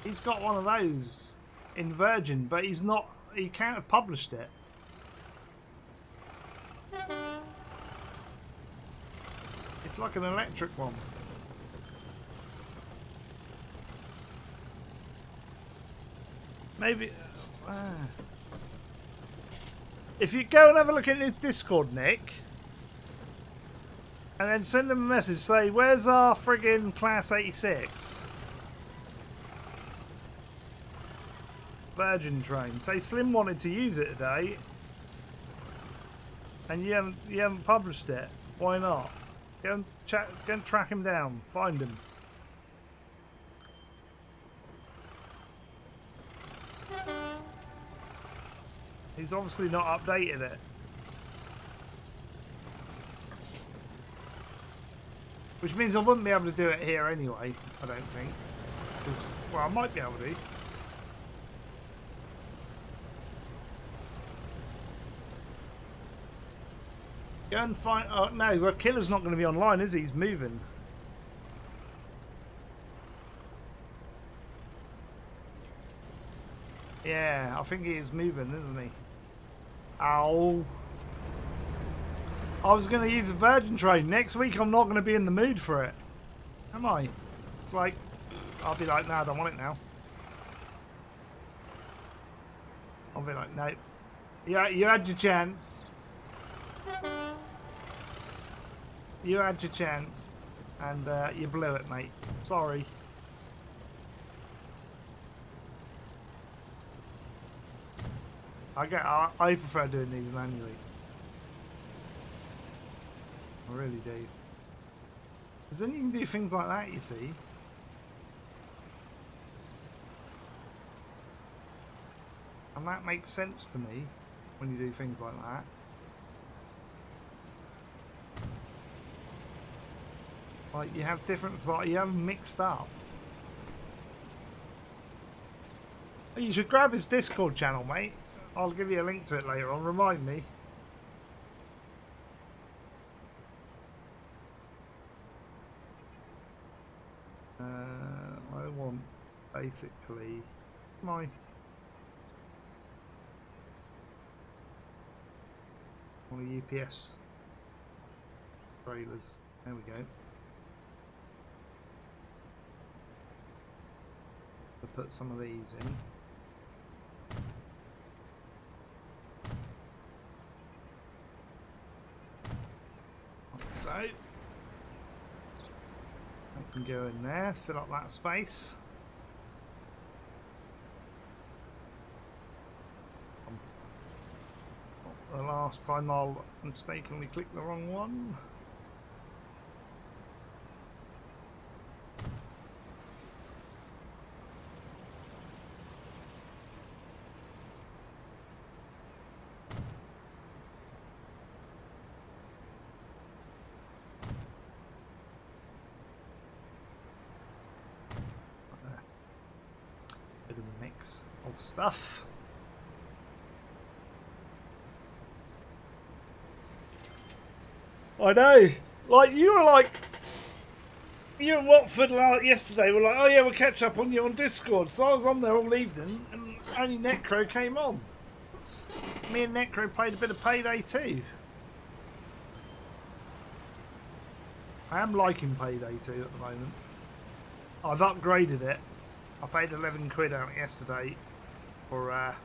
He's got one of those in Virgin, but he's not. He can't have published it. It's like an electric one. Maybe. If you go and have a look at his Discord, Nick, and then send him a message, say, where's our friggin' Class 86? Virgin train. Say Slim wanted to use it today, and you haven't published it. Why not? Go and track him down. Find him. He's obviously not updated it. Which means I wouldn't be able to do it here anyway, I don't think. Because, well, I might be able to. Go and find... Oh, no, well, Killer's not going to be online, is he? He's moving. Yeah, I think he is moving, isn't he? Ow. I was going to use a Virgin train. Next week I'm not going to be in the mood for it. Am I? It's like, I'll be like, no, I don't want it now. I'll be like, no. Yeah, you had your chance. You had your chance. And you blew it, mate. Sorry. I prefer doing these manually. I really do. Because then you can do things like that, you see. And that makes sense to me when you do things like that. Like, you have different, like, you have them mixed up. You should grab his Discord channel, mate. I'll give you a link to it later on. Remind me. I want basically my UPS trailers. There we go. I'll put some of these in. So I can go in there, fill up that space. The last time I'll mistakenly click the wrong one. Bit of a mix of stuff. I know. Like, you were like... You and Watford yesterday were like, oh yeah, we'll catch up on you on Discord. So I was on there all evening and only Necro came on. Me and Necro played a bit of Payday 2. I am liking Payday 2 at the moment. I've upgraded it. I paid 11 quid out yesterday for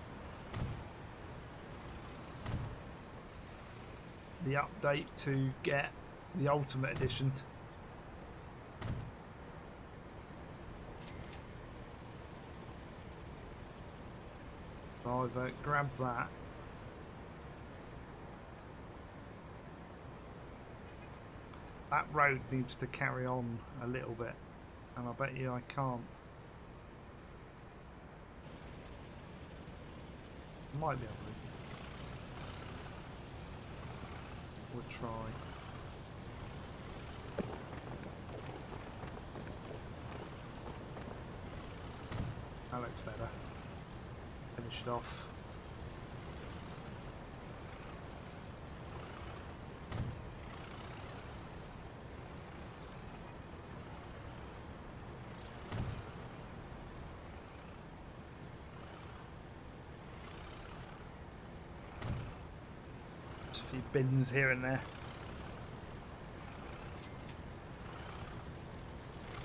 the update to get the Ultimate Edition. So I've grabbed that. That road needs to carry on a little bit, and I bet you I can't. Might be able to. We'll try. That looks better. Finish it off. Just a few bins here and there.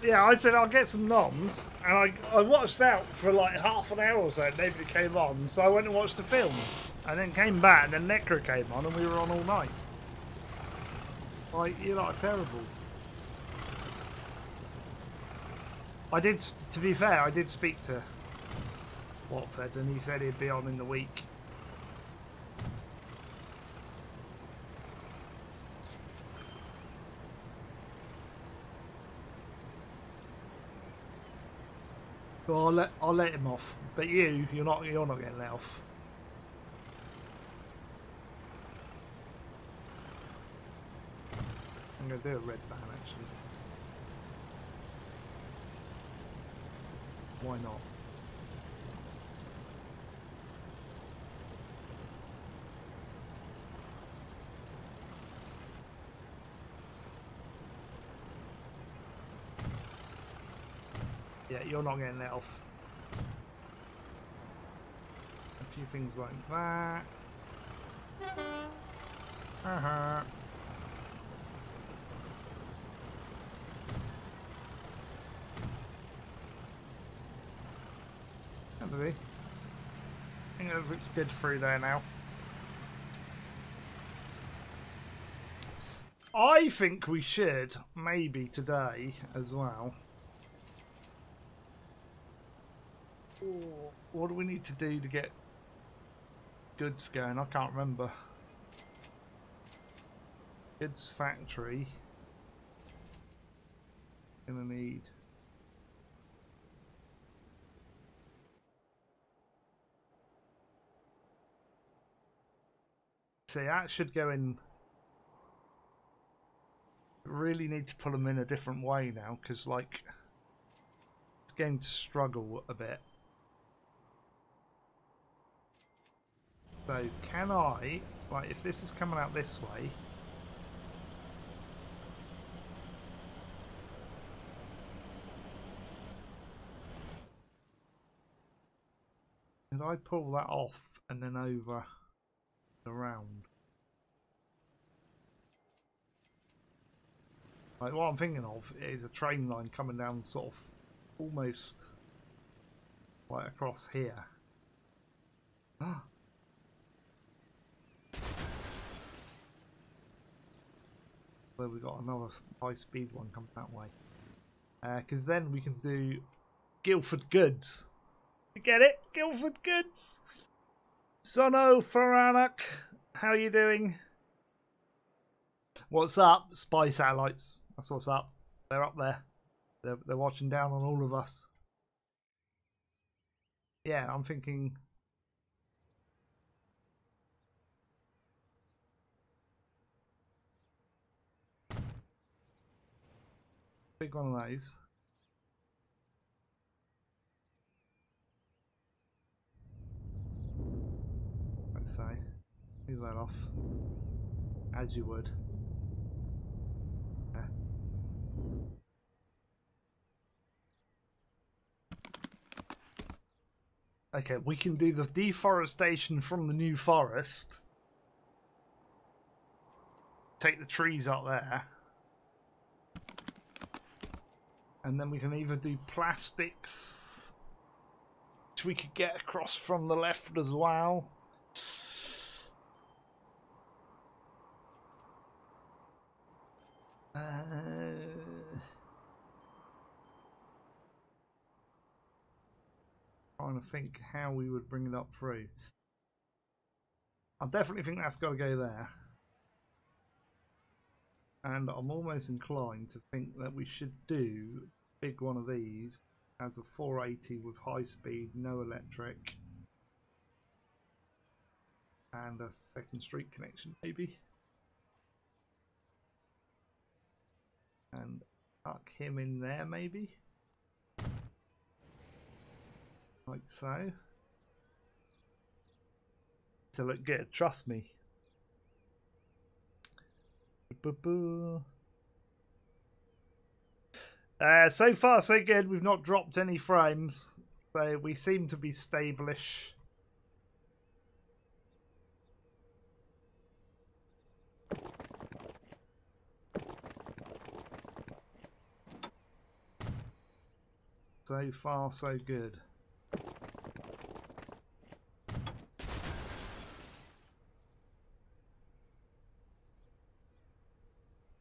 Yeah, I said I'll get some noms, and I watched out for like half an hour or so, and nobody came on, so I went and watched the film, and then came back, and then Necro came on, and we were on all night. Like, you're not terrible. I did, to be fair, I did speak to Watford, and he said he'd be on in the week. So I'll let him off, but you're not getting let off. I'm gonna do a red van actually. Why not? Yeah, you're not getting let off. A few things like that. I think it looks good through there now. I think we should, maybe today as well. What do we need to do to get goods going? I can't remember. Goods factory. Gonna need. See, that should go in. Really need to put them in a different way now, because like it's going to struggle a bit. So can I, like, if this is coming out this way, can I pull that off and then over around? Like, what I'm thinking of is a train line coming down sort of almost right across here. So we got another high speed one coming that way. Because then we can do Guildford Goods. You get it? Guildford Goods. Sono Faranak, how you doing? What's up? Spy satellites. That's what's up. They're up there. They're watching down on all of us. Yeah, I'm thinking. Big one of those. Let's say. Leave that off. As you would. Okay, we can do the deforestation from the new forest. Take the trees up there. And then we can either do plastics, which we could get across from the left as well. Trying to think how we would bring it up through. I definitely think that's got to go there. And I'm almost inclined to think that we should do a big one of these as a 480 with high speed, no electric, and a second street connection maybe. And tuck him in there maybe. Like so. To look good, trust me. So far so good. We've not dropped any frames, so we seem to be stable-ish. So far so good.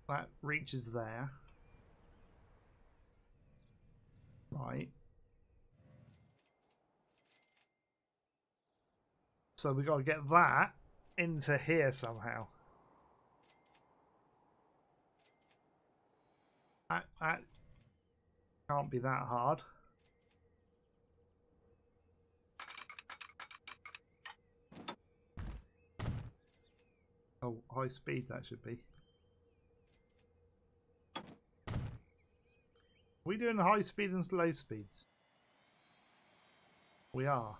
That reaches there. Right. So we got to get that into here somehow. That can't be that hard. Oh, high speed that should be. Are we doing high speed and low speeds? We are.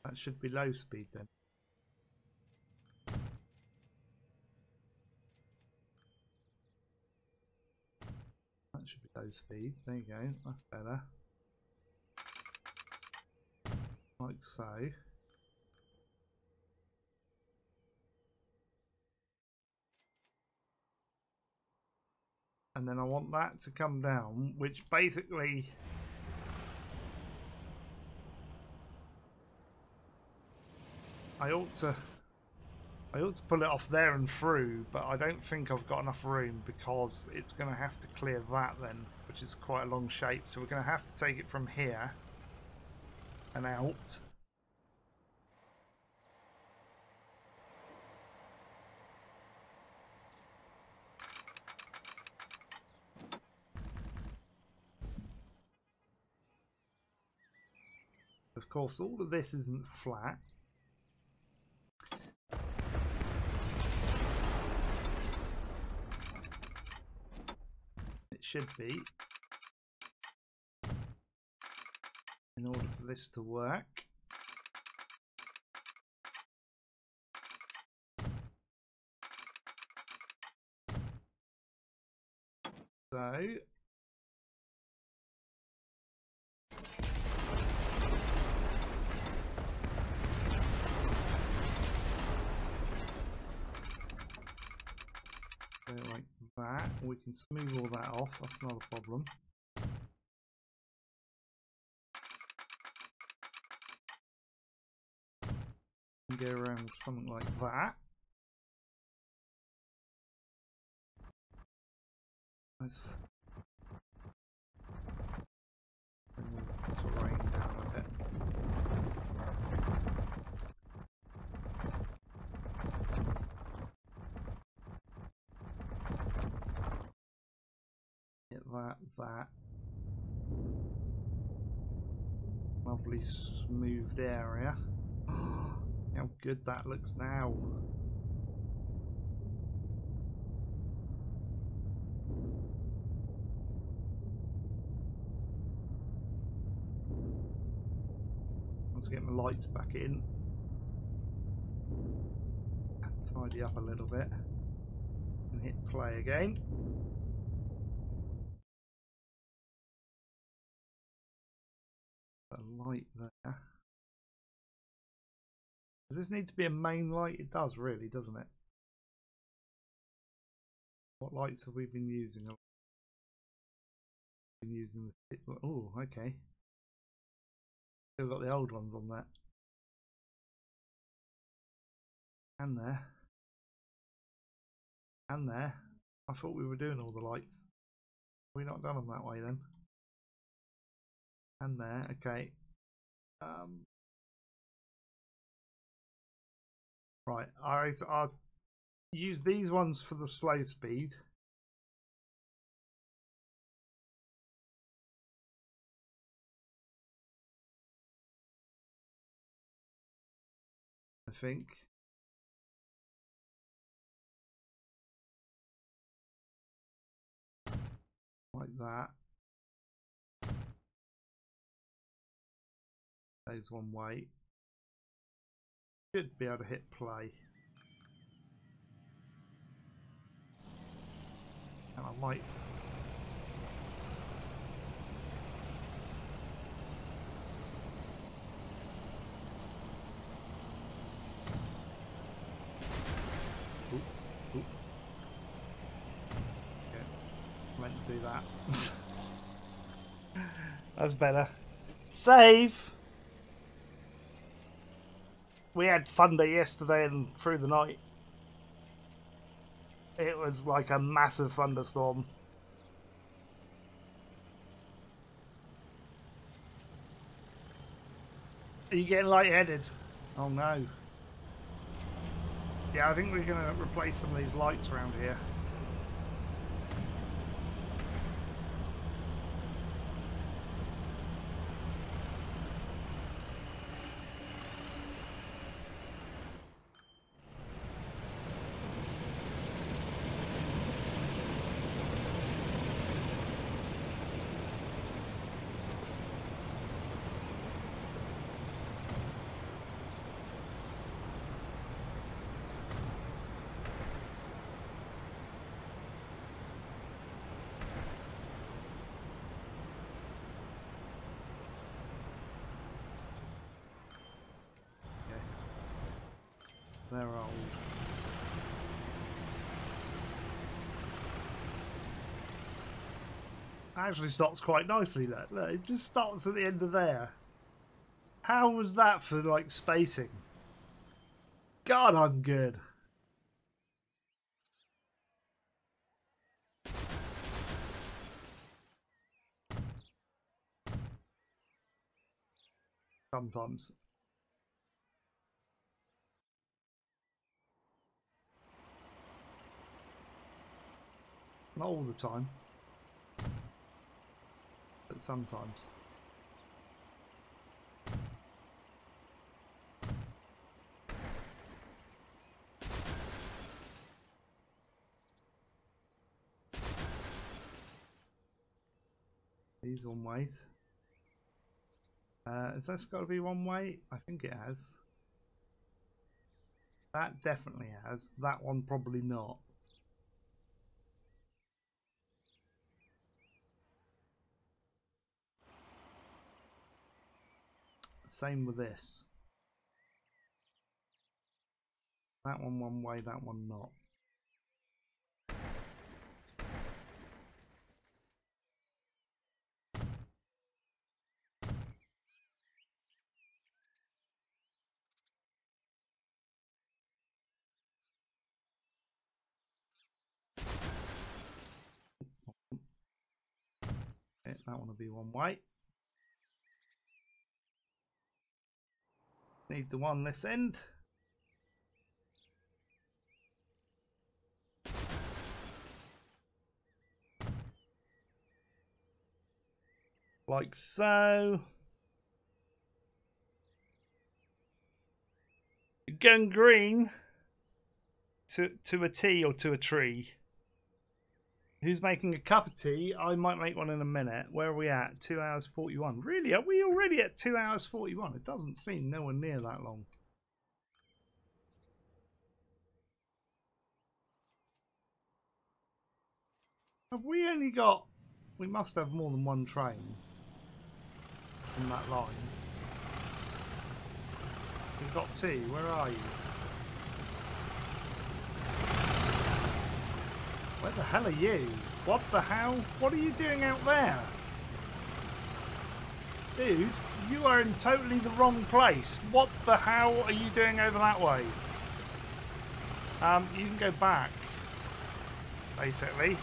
That should be low speed then. That should be low speed. There you go. That's better. Like so. And then I want that to come down, which basically I ought to pull it off there and through, but I don't think I've got enough room because it's going to have to clear that then, which is quite a long shape. So we're going to have to take it from here and out. Of course, all of this isn't flat. It should be, in order for this to work. So like that, we can smooth all that off, that's not a problem. And go around something like that. Let's bring the terrain down a bit. Get that. Lovely smoothed area. How good that looks now. Let's get my lights back in. Tidy up a little bit. And hit play again. light there. Does this need to be a main light? It does, really, doesn't it? What lights have we been using? Been using the... Oh, okay. Still got the old ones on that. And there. And there. I thought we were doing all the lights. We're not done them that way then. And there, okay. Right, I'll use these ones for the slow speed. I think. Like that. There's one way. Should be able to hit play. And I might. Oop, oop. Okay. Meant to do that. That's better. Save! We had thunder yesterday and through the night. It was like a massive thunderstorm. Are you getting lightheaded? Oh no. Yeah, I think we're going to replace some of these lights around here. They're old. Actually starts quite nicely there. Look, it just starts at the end of there. How was that for like spacing? God, I'm good. Sometimes. Not all the time. But sometimes. These one ways. Has this got to be one way? I think it has. That definitely has. That one probably not. Same with this. That one way, that one not. Okay, that one will be one way. Need the one this end. Like so. Going green to a T or to a tree. Who's making a cup of tea? I might make one in a minute. Where are we at? 2 hours 41. Really? Are we already at 2 hours 41? It doesn't seem nowhere near that long. Have we only got... We must have more than one train. on that line. We've got two. Where are you? Where the hell are you? What the hell? What are you doing out there? Dude, you are in totally the wrong place. What the hell are you doing over that way? You can go back, basically.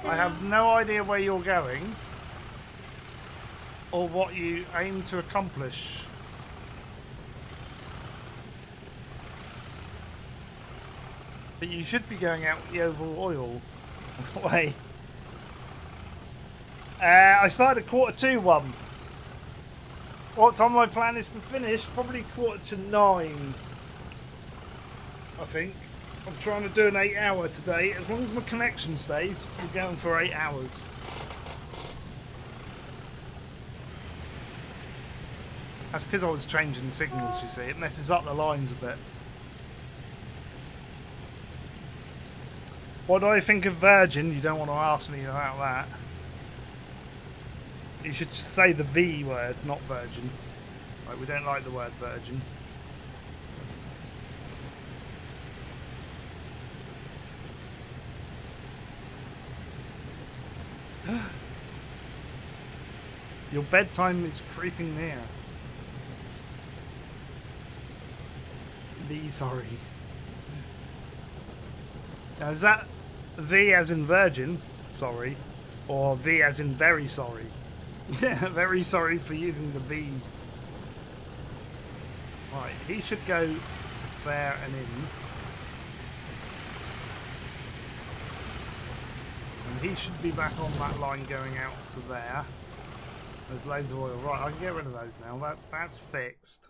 I have no idea where you're going or what you aim to accomplish. But you should be going out the oval oil way. I started 1:45. What time my plan is to finish? Probably 9:45. I think. I'm trying to do an 8-hour today. As long as my connection stays, we're going for 8 hours. That's because I was changing the signals, you see. It messes up the lines a bit. What do I think of Virgin? You don't want to ask me about that. You should just say the V word, not Virgin. Like, we don't like the word Virgin. Your bedtime is creeping near. Sorry. Now, is that V as in virgin, sorry, or V as in very sorry? Yeah, very sorry for using the V. Right, he should go there and in. And he should be back on that line going out to there. There's loads of oil. Right, I can get rid of those now. That's fixed.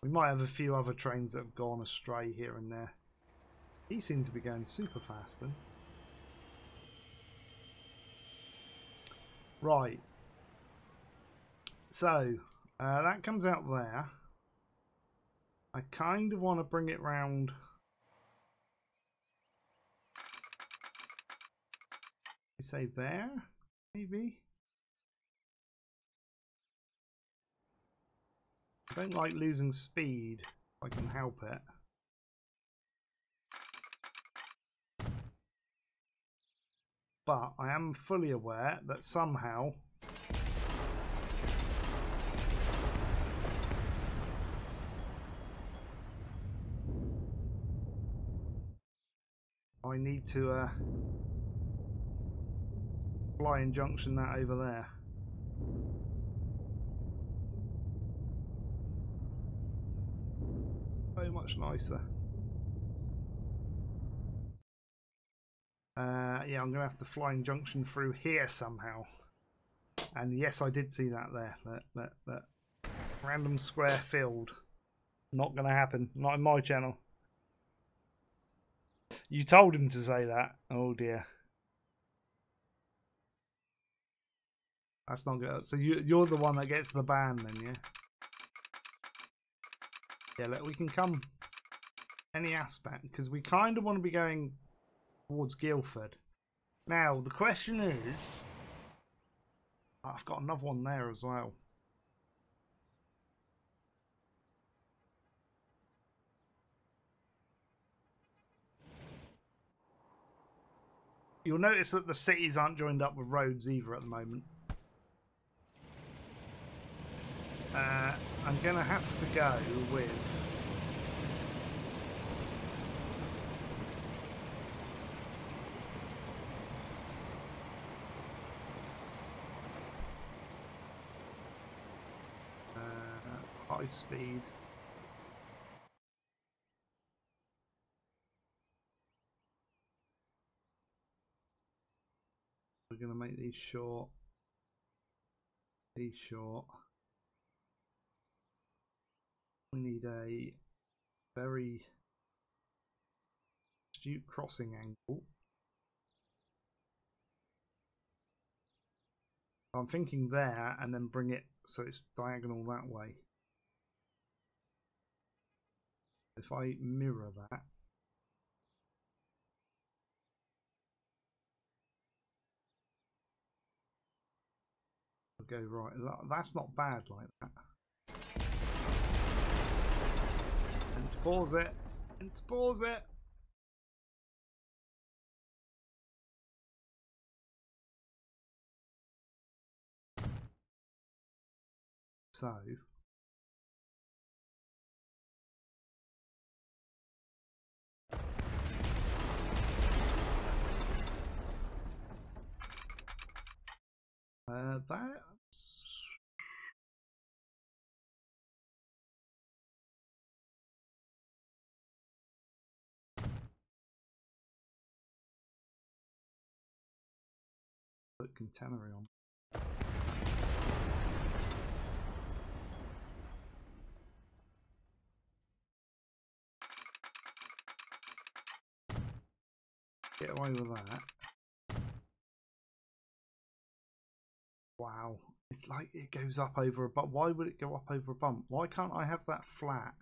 We might have a few other trains that have gone astray here and there. He seems to be going super fast then. Right. So, that comes out there. I kind of want to bring it round. We say there, maybe? I don't like losing speed if I can help it. But I am fully aware that somehow I need to fly in junction that over there. So much nicer. Yeah, I'm going to have to fly in junction through here somehow. And yes, I did see that there. That random square field. Not going to happen. Not in my channel. You told him to say that. Oh dear. That's not good. So you're the one that gets the ban then, yeah? Yeah, look, we can come any aspect because we kind of want to be going towards Guildford. Now, the question is, I've got another one there as well. You'll notice that the cities aren't joined up with roads either at the moment. I'm going to have to go with high speed. We're going to make these short. These short. We need a very astute crossing angle. I'm thinking there and then bring it so it's diagonal that way. If I mirror that, go right. That's not bad like that. And to pause it. And to pause it. So. That's put container on. Get away with that. Wow, it's like it goes up over a bump. Why would it go up over a bump? Why can't I have that flat?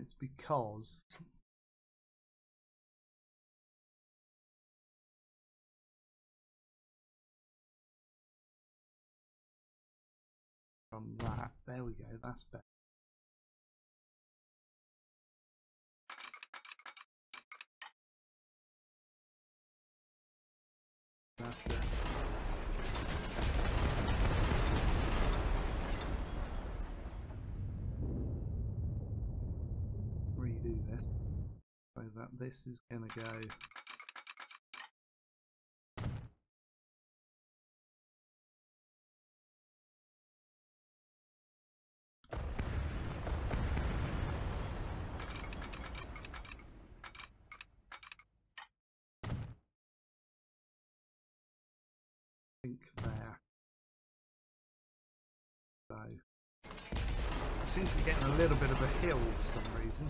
It's because on that. There we go. That's better. That's it. Redo this so that this is gonna go. There. So I seem to be getting a little bit of a hill for some reason.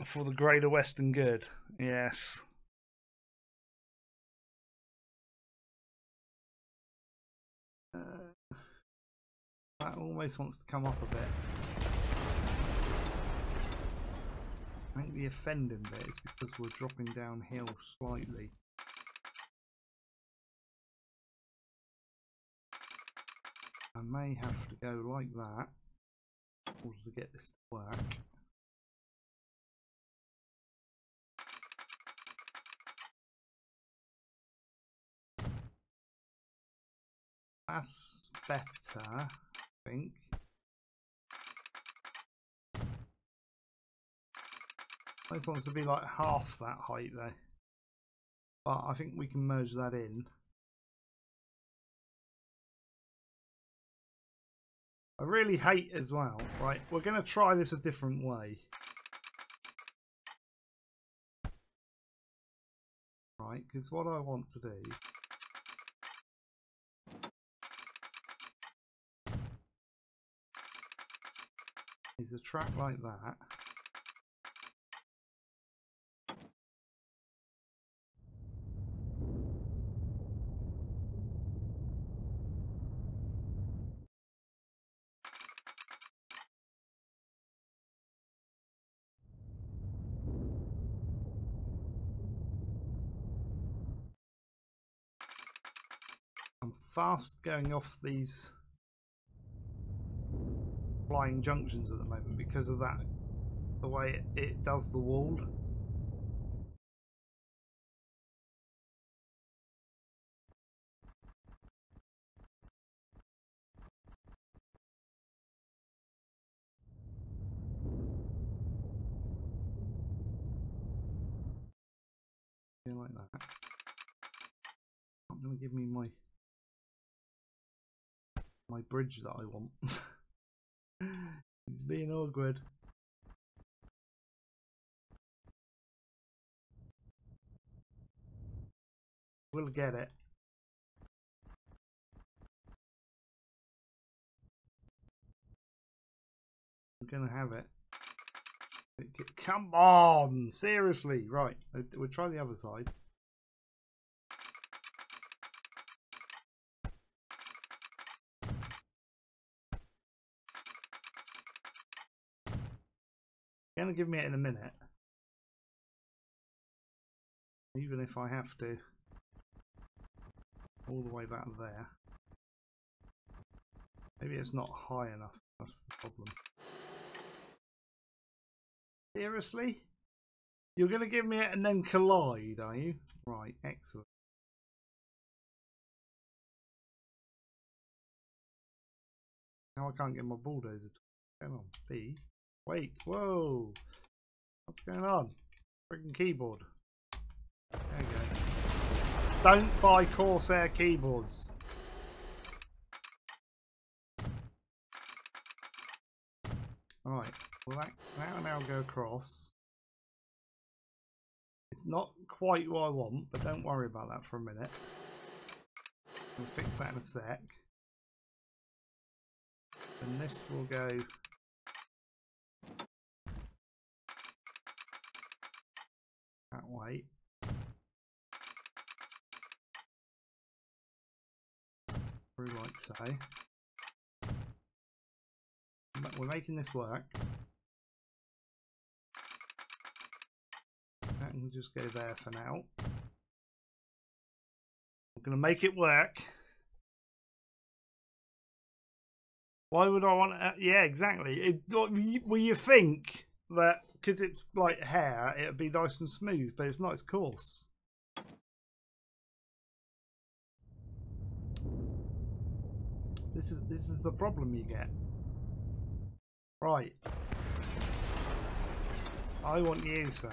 For the greater Western good, yes. That almost wants to come up a bit. I think the offending bit is because we're dropping downhill slightly. I may have to go like that in order to get this to work. That's better, I think. This wants to be like half that height though. But I think we can merge that in. I really hate as well. Right, we're going to try this a different way. Right, because what I want to do is a track like that. I'm fast going off these flying junctions at the moment because of that, the way it does the wall. Yeah, like that. Not going to give me my bridge that I want. It's being awkward. We'll get it. I'm gonna have it. Come on, seriously. Right, we'll try the other side. You're gonna give me it in a minute, even if I have to all the way back there. Maybe it's not high enough. That's the problem. Seriously? You're gonna give me it and then collide, are you? Right, excellent. Now I can't get my bulldozer to. What's going on? B. Wait, whoa! What's going on? Freaking keyboard. There you go. Don't buy Corsair keyboards. Alright, well that will now go across. It's not quite what I want, but don't worry about that for a minute. We'll fix that in a sec. And this will go that way. Through like so. But we're making this work. That can just go there for now. I'm going to make it work. Why would I want to? Yeah, exactly. Well, you think that because it's like hair, it'd be nice and smooth, but it's not. It's coarse. This is the problem you get. Right. I want you, sir.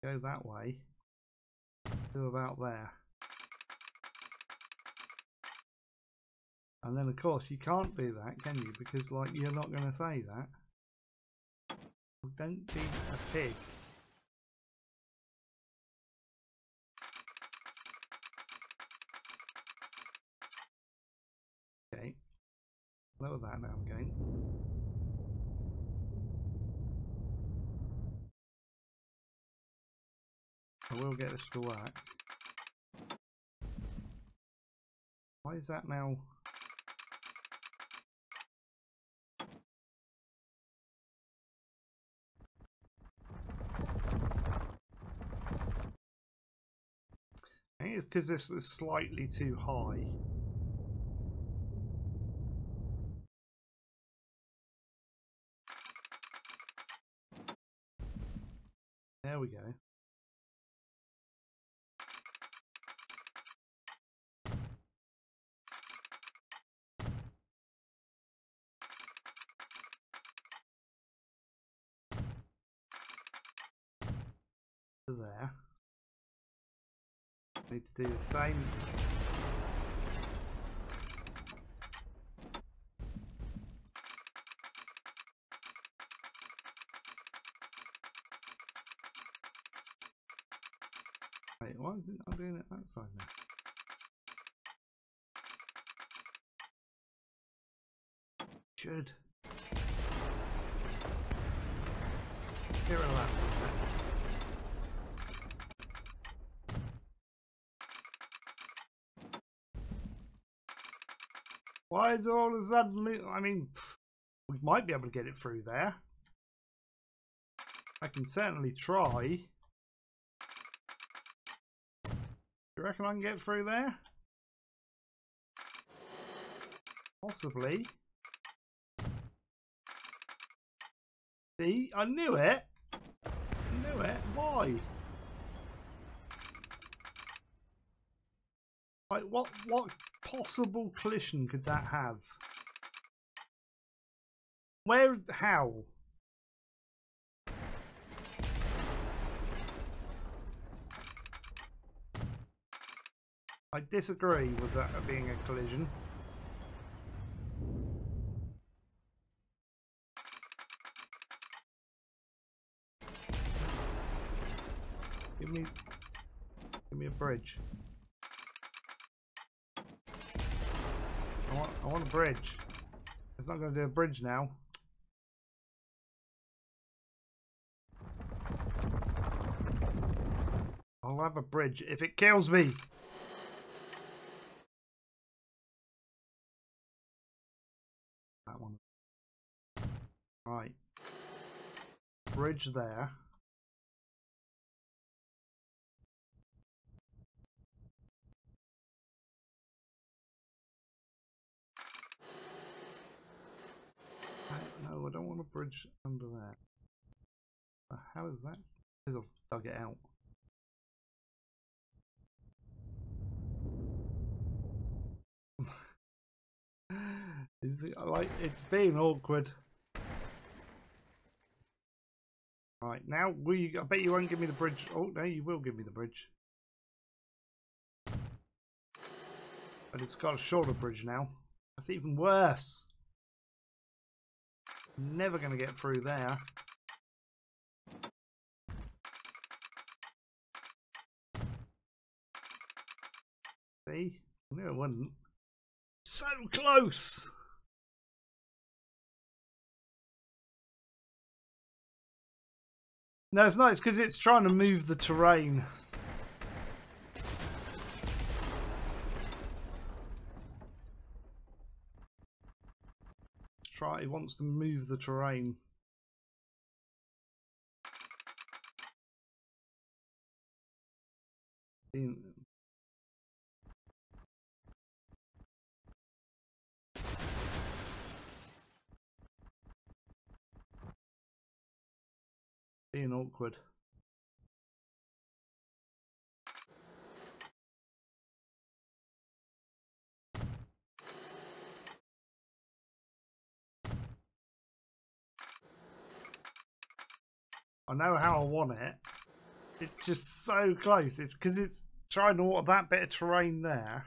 Go that way. To about there. And then of course you can't do that, can you? Because like you're not going to say that. Well, don't be a pig. Okay. Lower that now again. I will get this to work. Why is that now? I think it's because this is slightly too high. There we go. To there. Need to do the same. Wait, why is it not doing it that side now? Should. Get rid of that. Why is it all of a sudden? I mean, we might be able to get it through there. I can certainly try. Do you reckon I can get through there? Possibly. See, I knew it. I knew it. Why? Like, what possible collision could that have? Where? How? I disagree with that being a collision. Give me a bridge. I want a bridge. It's not going to do a bridge now. I'll have a bridge if it kills me. That one. Right. Bridge there. No, I don't want a bridge under there. How is that? Because I've dug it out. It's being awkward. Right, now I bet you won't give me the bridge. Oh no, you will give me the bridge. But it's got a shorter bridge now. That's even worse. Never gonna get through there. See? No, it wouldn't. So close! No, it's not. It's because it's trying to move the terrain. It wants to move the terrain. Being awkward. I know how I want it. It's just so close. It's because it's trying to water that bit of terrain there.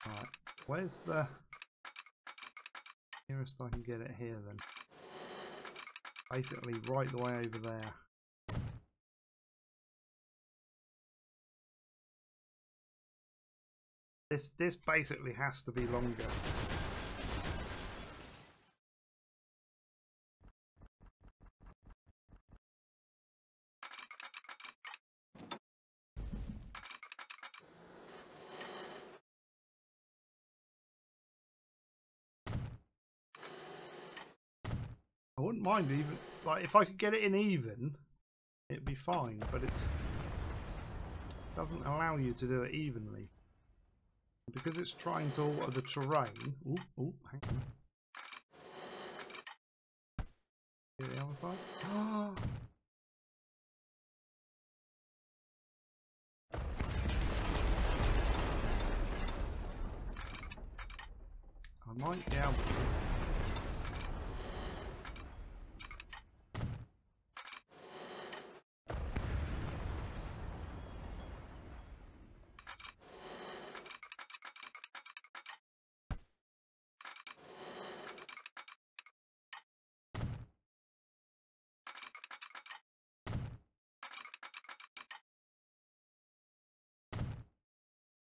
Alright, where's the nearest I can get it here then? Basically right the way over there. This basically has to be longer. I wouldn't mind even, like, if I could get it in even, it'd be fine, but it doesn't allow you to do it evenly. Because it's trying to alter the terrain. Ooh, hang on. Get the other side. I might be able to.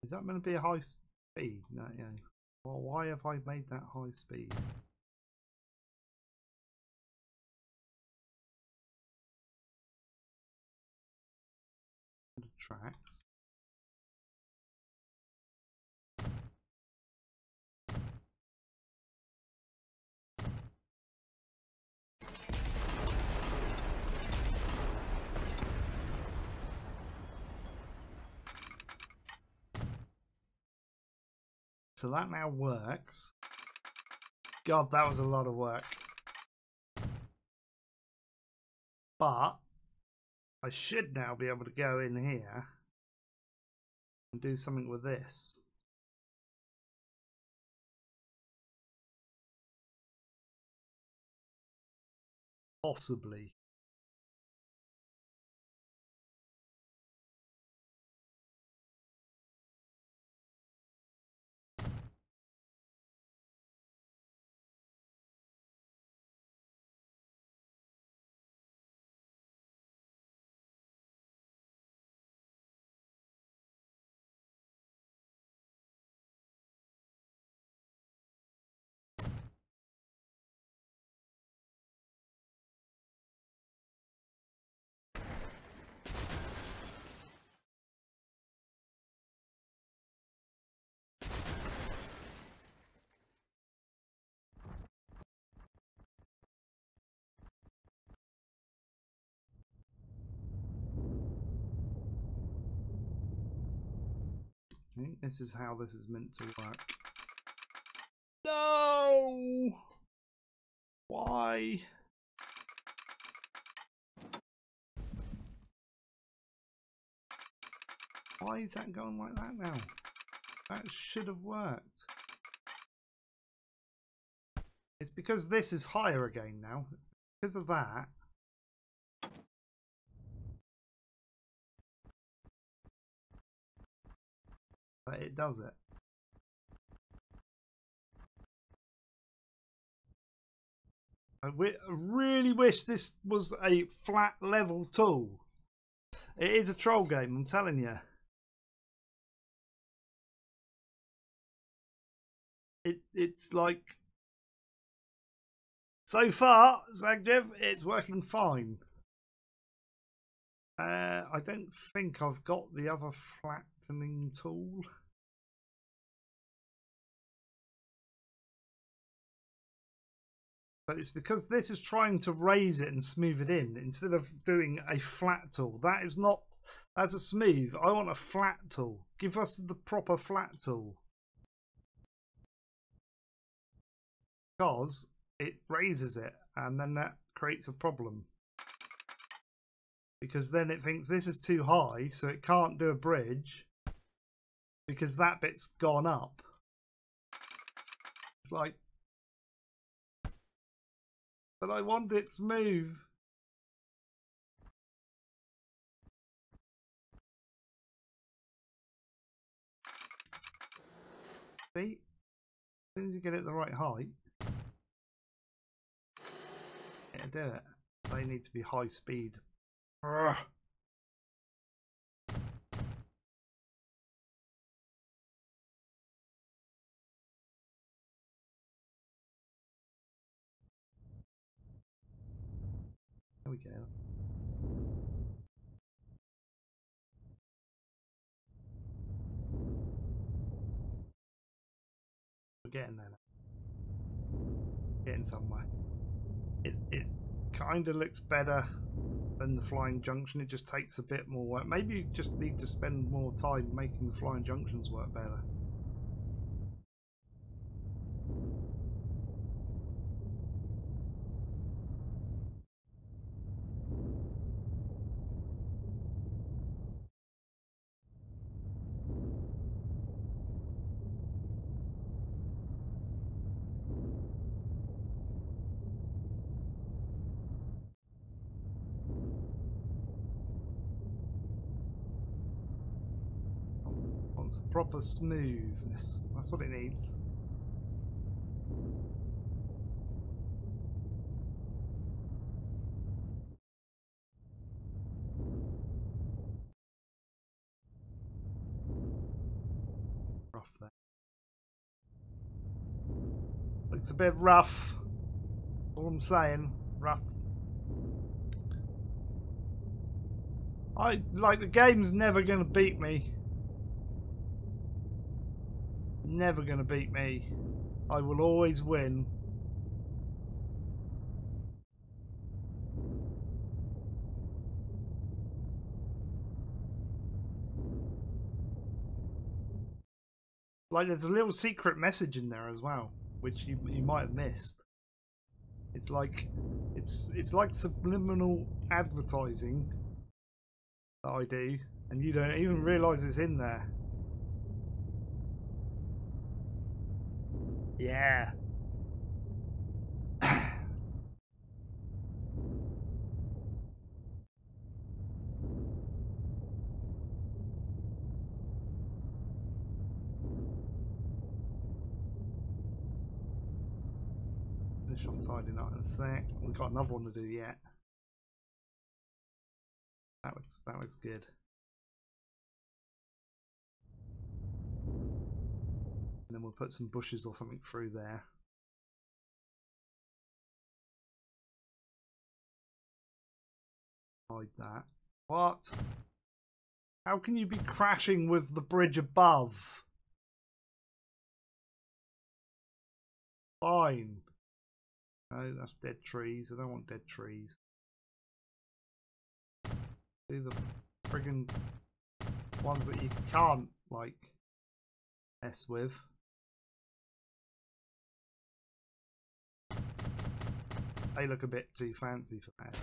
Is that going to be a high speed? No, yeah. Well, why have I made that high speed? The tracks. So that now works. God, that was a lot of work. But I should now be able to go in here and do something with this. Possibly. I think this is how this is meant to work. No! Why? Why is that going like that now? That should have worked. It's because this is higher again now. Because of that. But it does it. I really wish this was a flat level tool. It is a troll game, I'm telling you. It's like, so far, Zagjev, it's working fine. I don't think I've got the other flattening tool. But it's because this is trying to raise it and smooth it in instead of doing a flat tool. That is not, that's a smooth. I want a flat tool. Give us the proper flat tool. Because it raises it and then that creates a problem. Because then it thinks this is too high, so it can't do a bridge because that bit's gone up. It's like, but I want it smooth. See? As soon as you get it the right height, it'll do it. They need to be high speed. Ugh. There we go. We're getting there now. Getting somewhere. It kind of looks better than the flying junction. It just takes a bit more work. Maybe you just need to spend more time making the flying junctions work better. Wants proper smoothness. That's what it needs. Rough there. Looks a bit rough. All I'm saying, rough. The game's never gonna beat me. Never gonna beat me. I will always win. Like, there's a little secret message in there as well, which you might have missed. It's like subliminal advertising that I do, and you don't even realise it's in there. Yeah. Finish off tidying up in a sec. We've got another one to do yet. That looks good. And then we'll put some bushes or something through there. Hide that. What? How can you be crashing with the bridge above? Fine. No, that's dead trees. I don't want dead trees. Do the friggin' ones that you can't, like, mess with. They look a bit too fancy for that.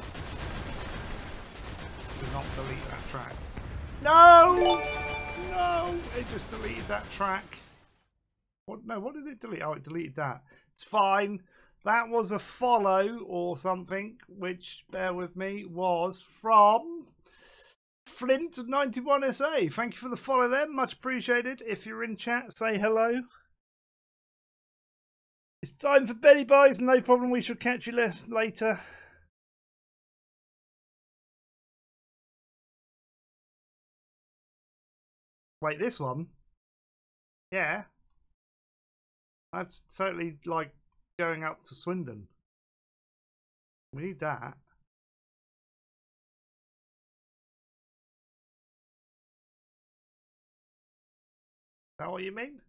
Do not delete that track. No! No! It just deleted that track. What? No, what did it delete? Oh, it deleted that. It's fine. That was a follow or something, which, bear with me, was from Flint91SA. Thank you for the follow there. Much appreciated. If you're in chat, say hello. It's time for Betty Buys. No problem. We shall catch you later. Wait, this one? Yeah. That's totally like going up to Swindon. We need that. Is that what you mean?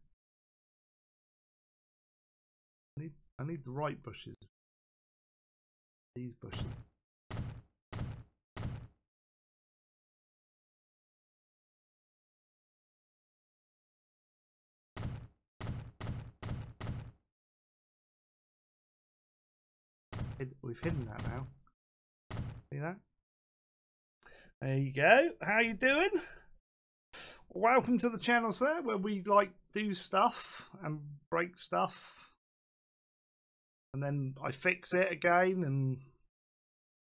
I need the right bushes. These bushes. We've hidden that now. See that? There you go. How you doing? Welcome to the channel, sir, where we like do stuff and break stuff, and then I fix it again and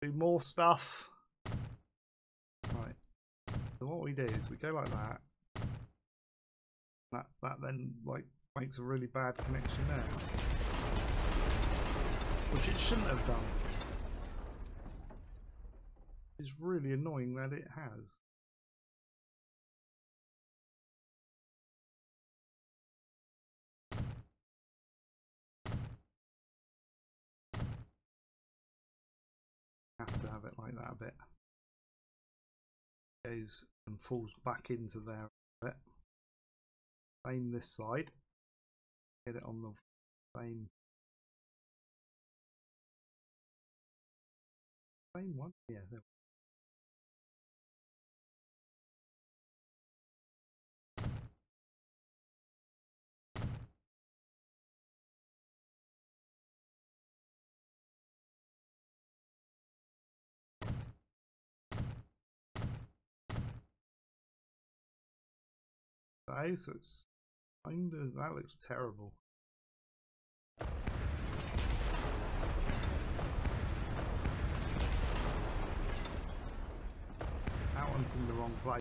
do more stuff. Right. So what we do is we go like that. That then like makes a really bad connection there, which it shouldn't have done. It's really annoying that it has. Have to have it like that a bit. Goes and falls back into there a bit. Same this side. Get it on the same one. Yeah, there. So it's kind of, that looks terrible. That one's in the wrong place.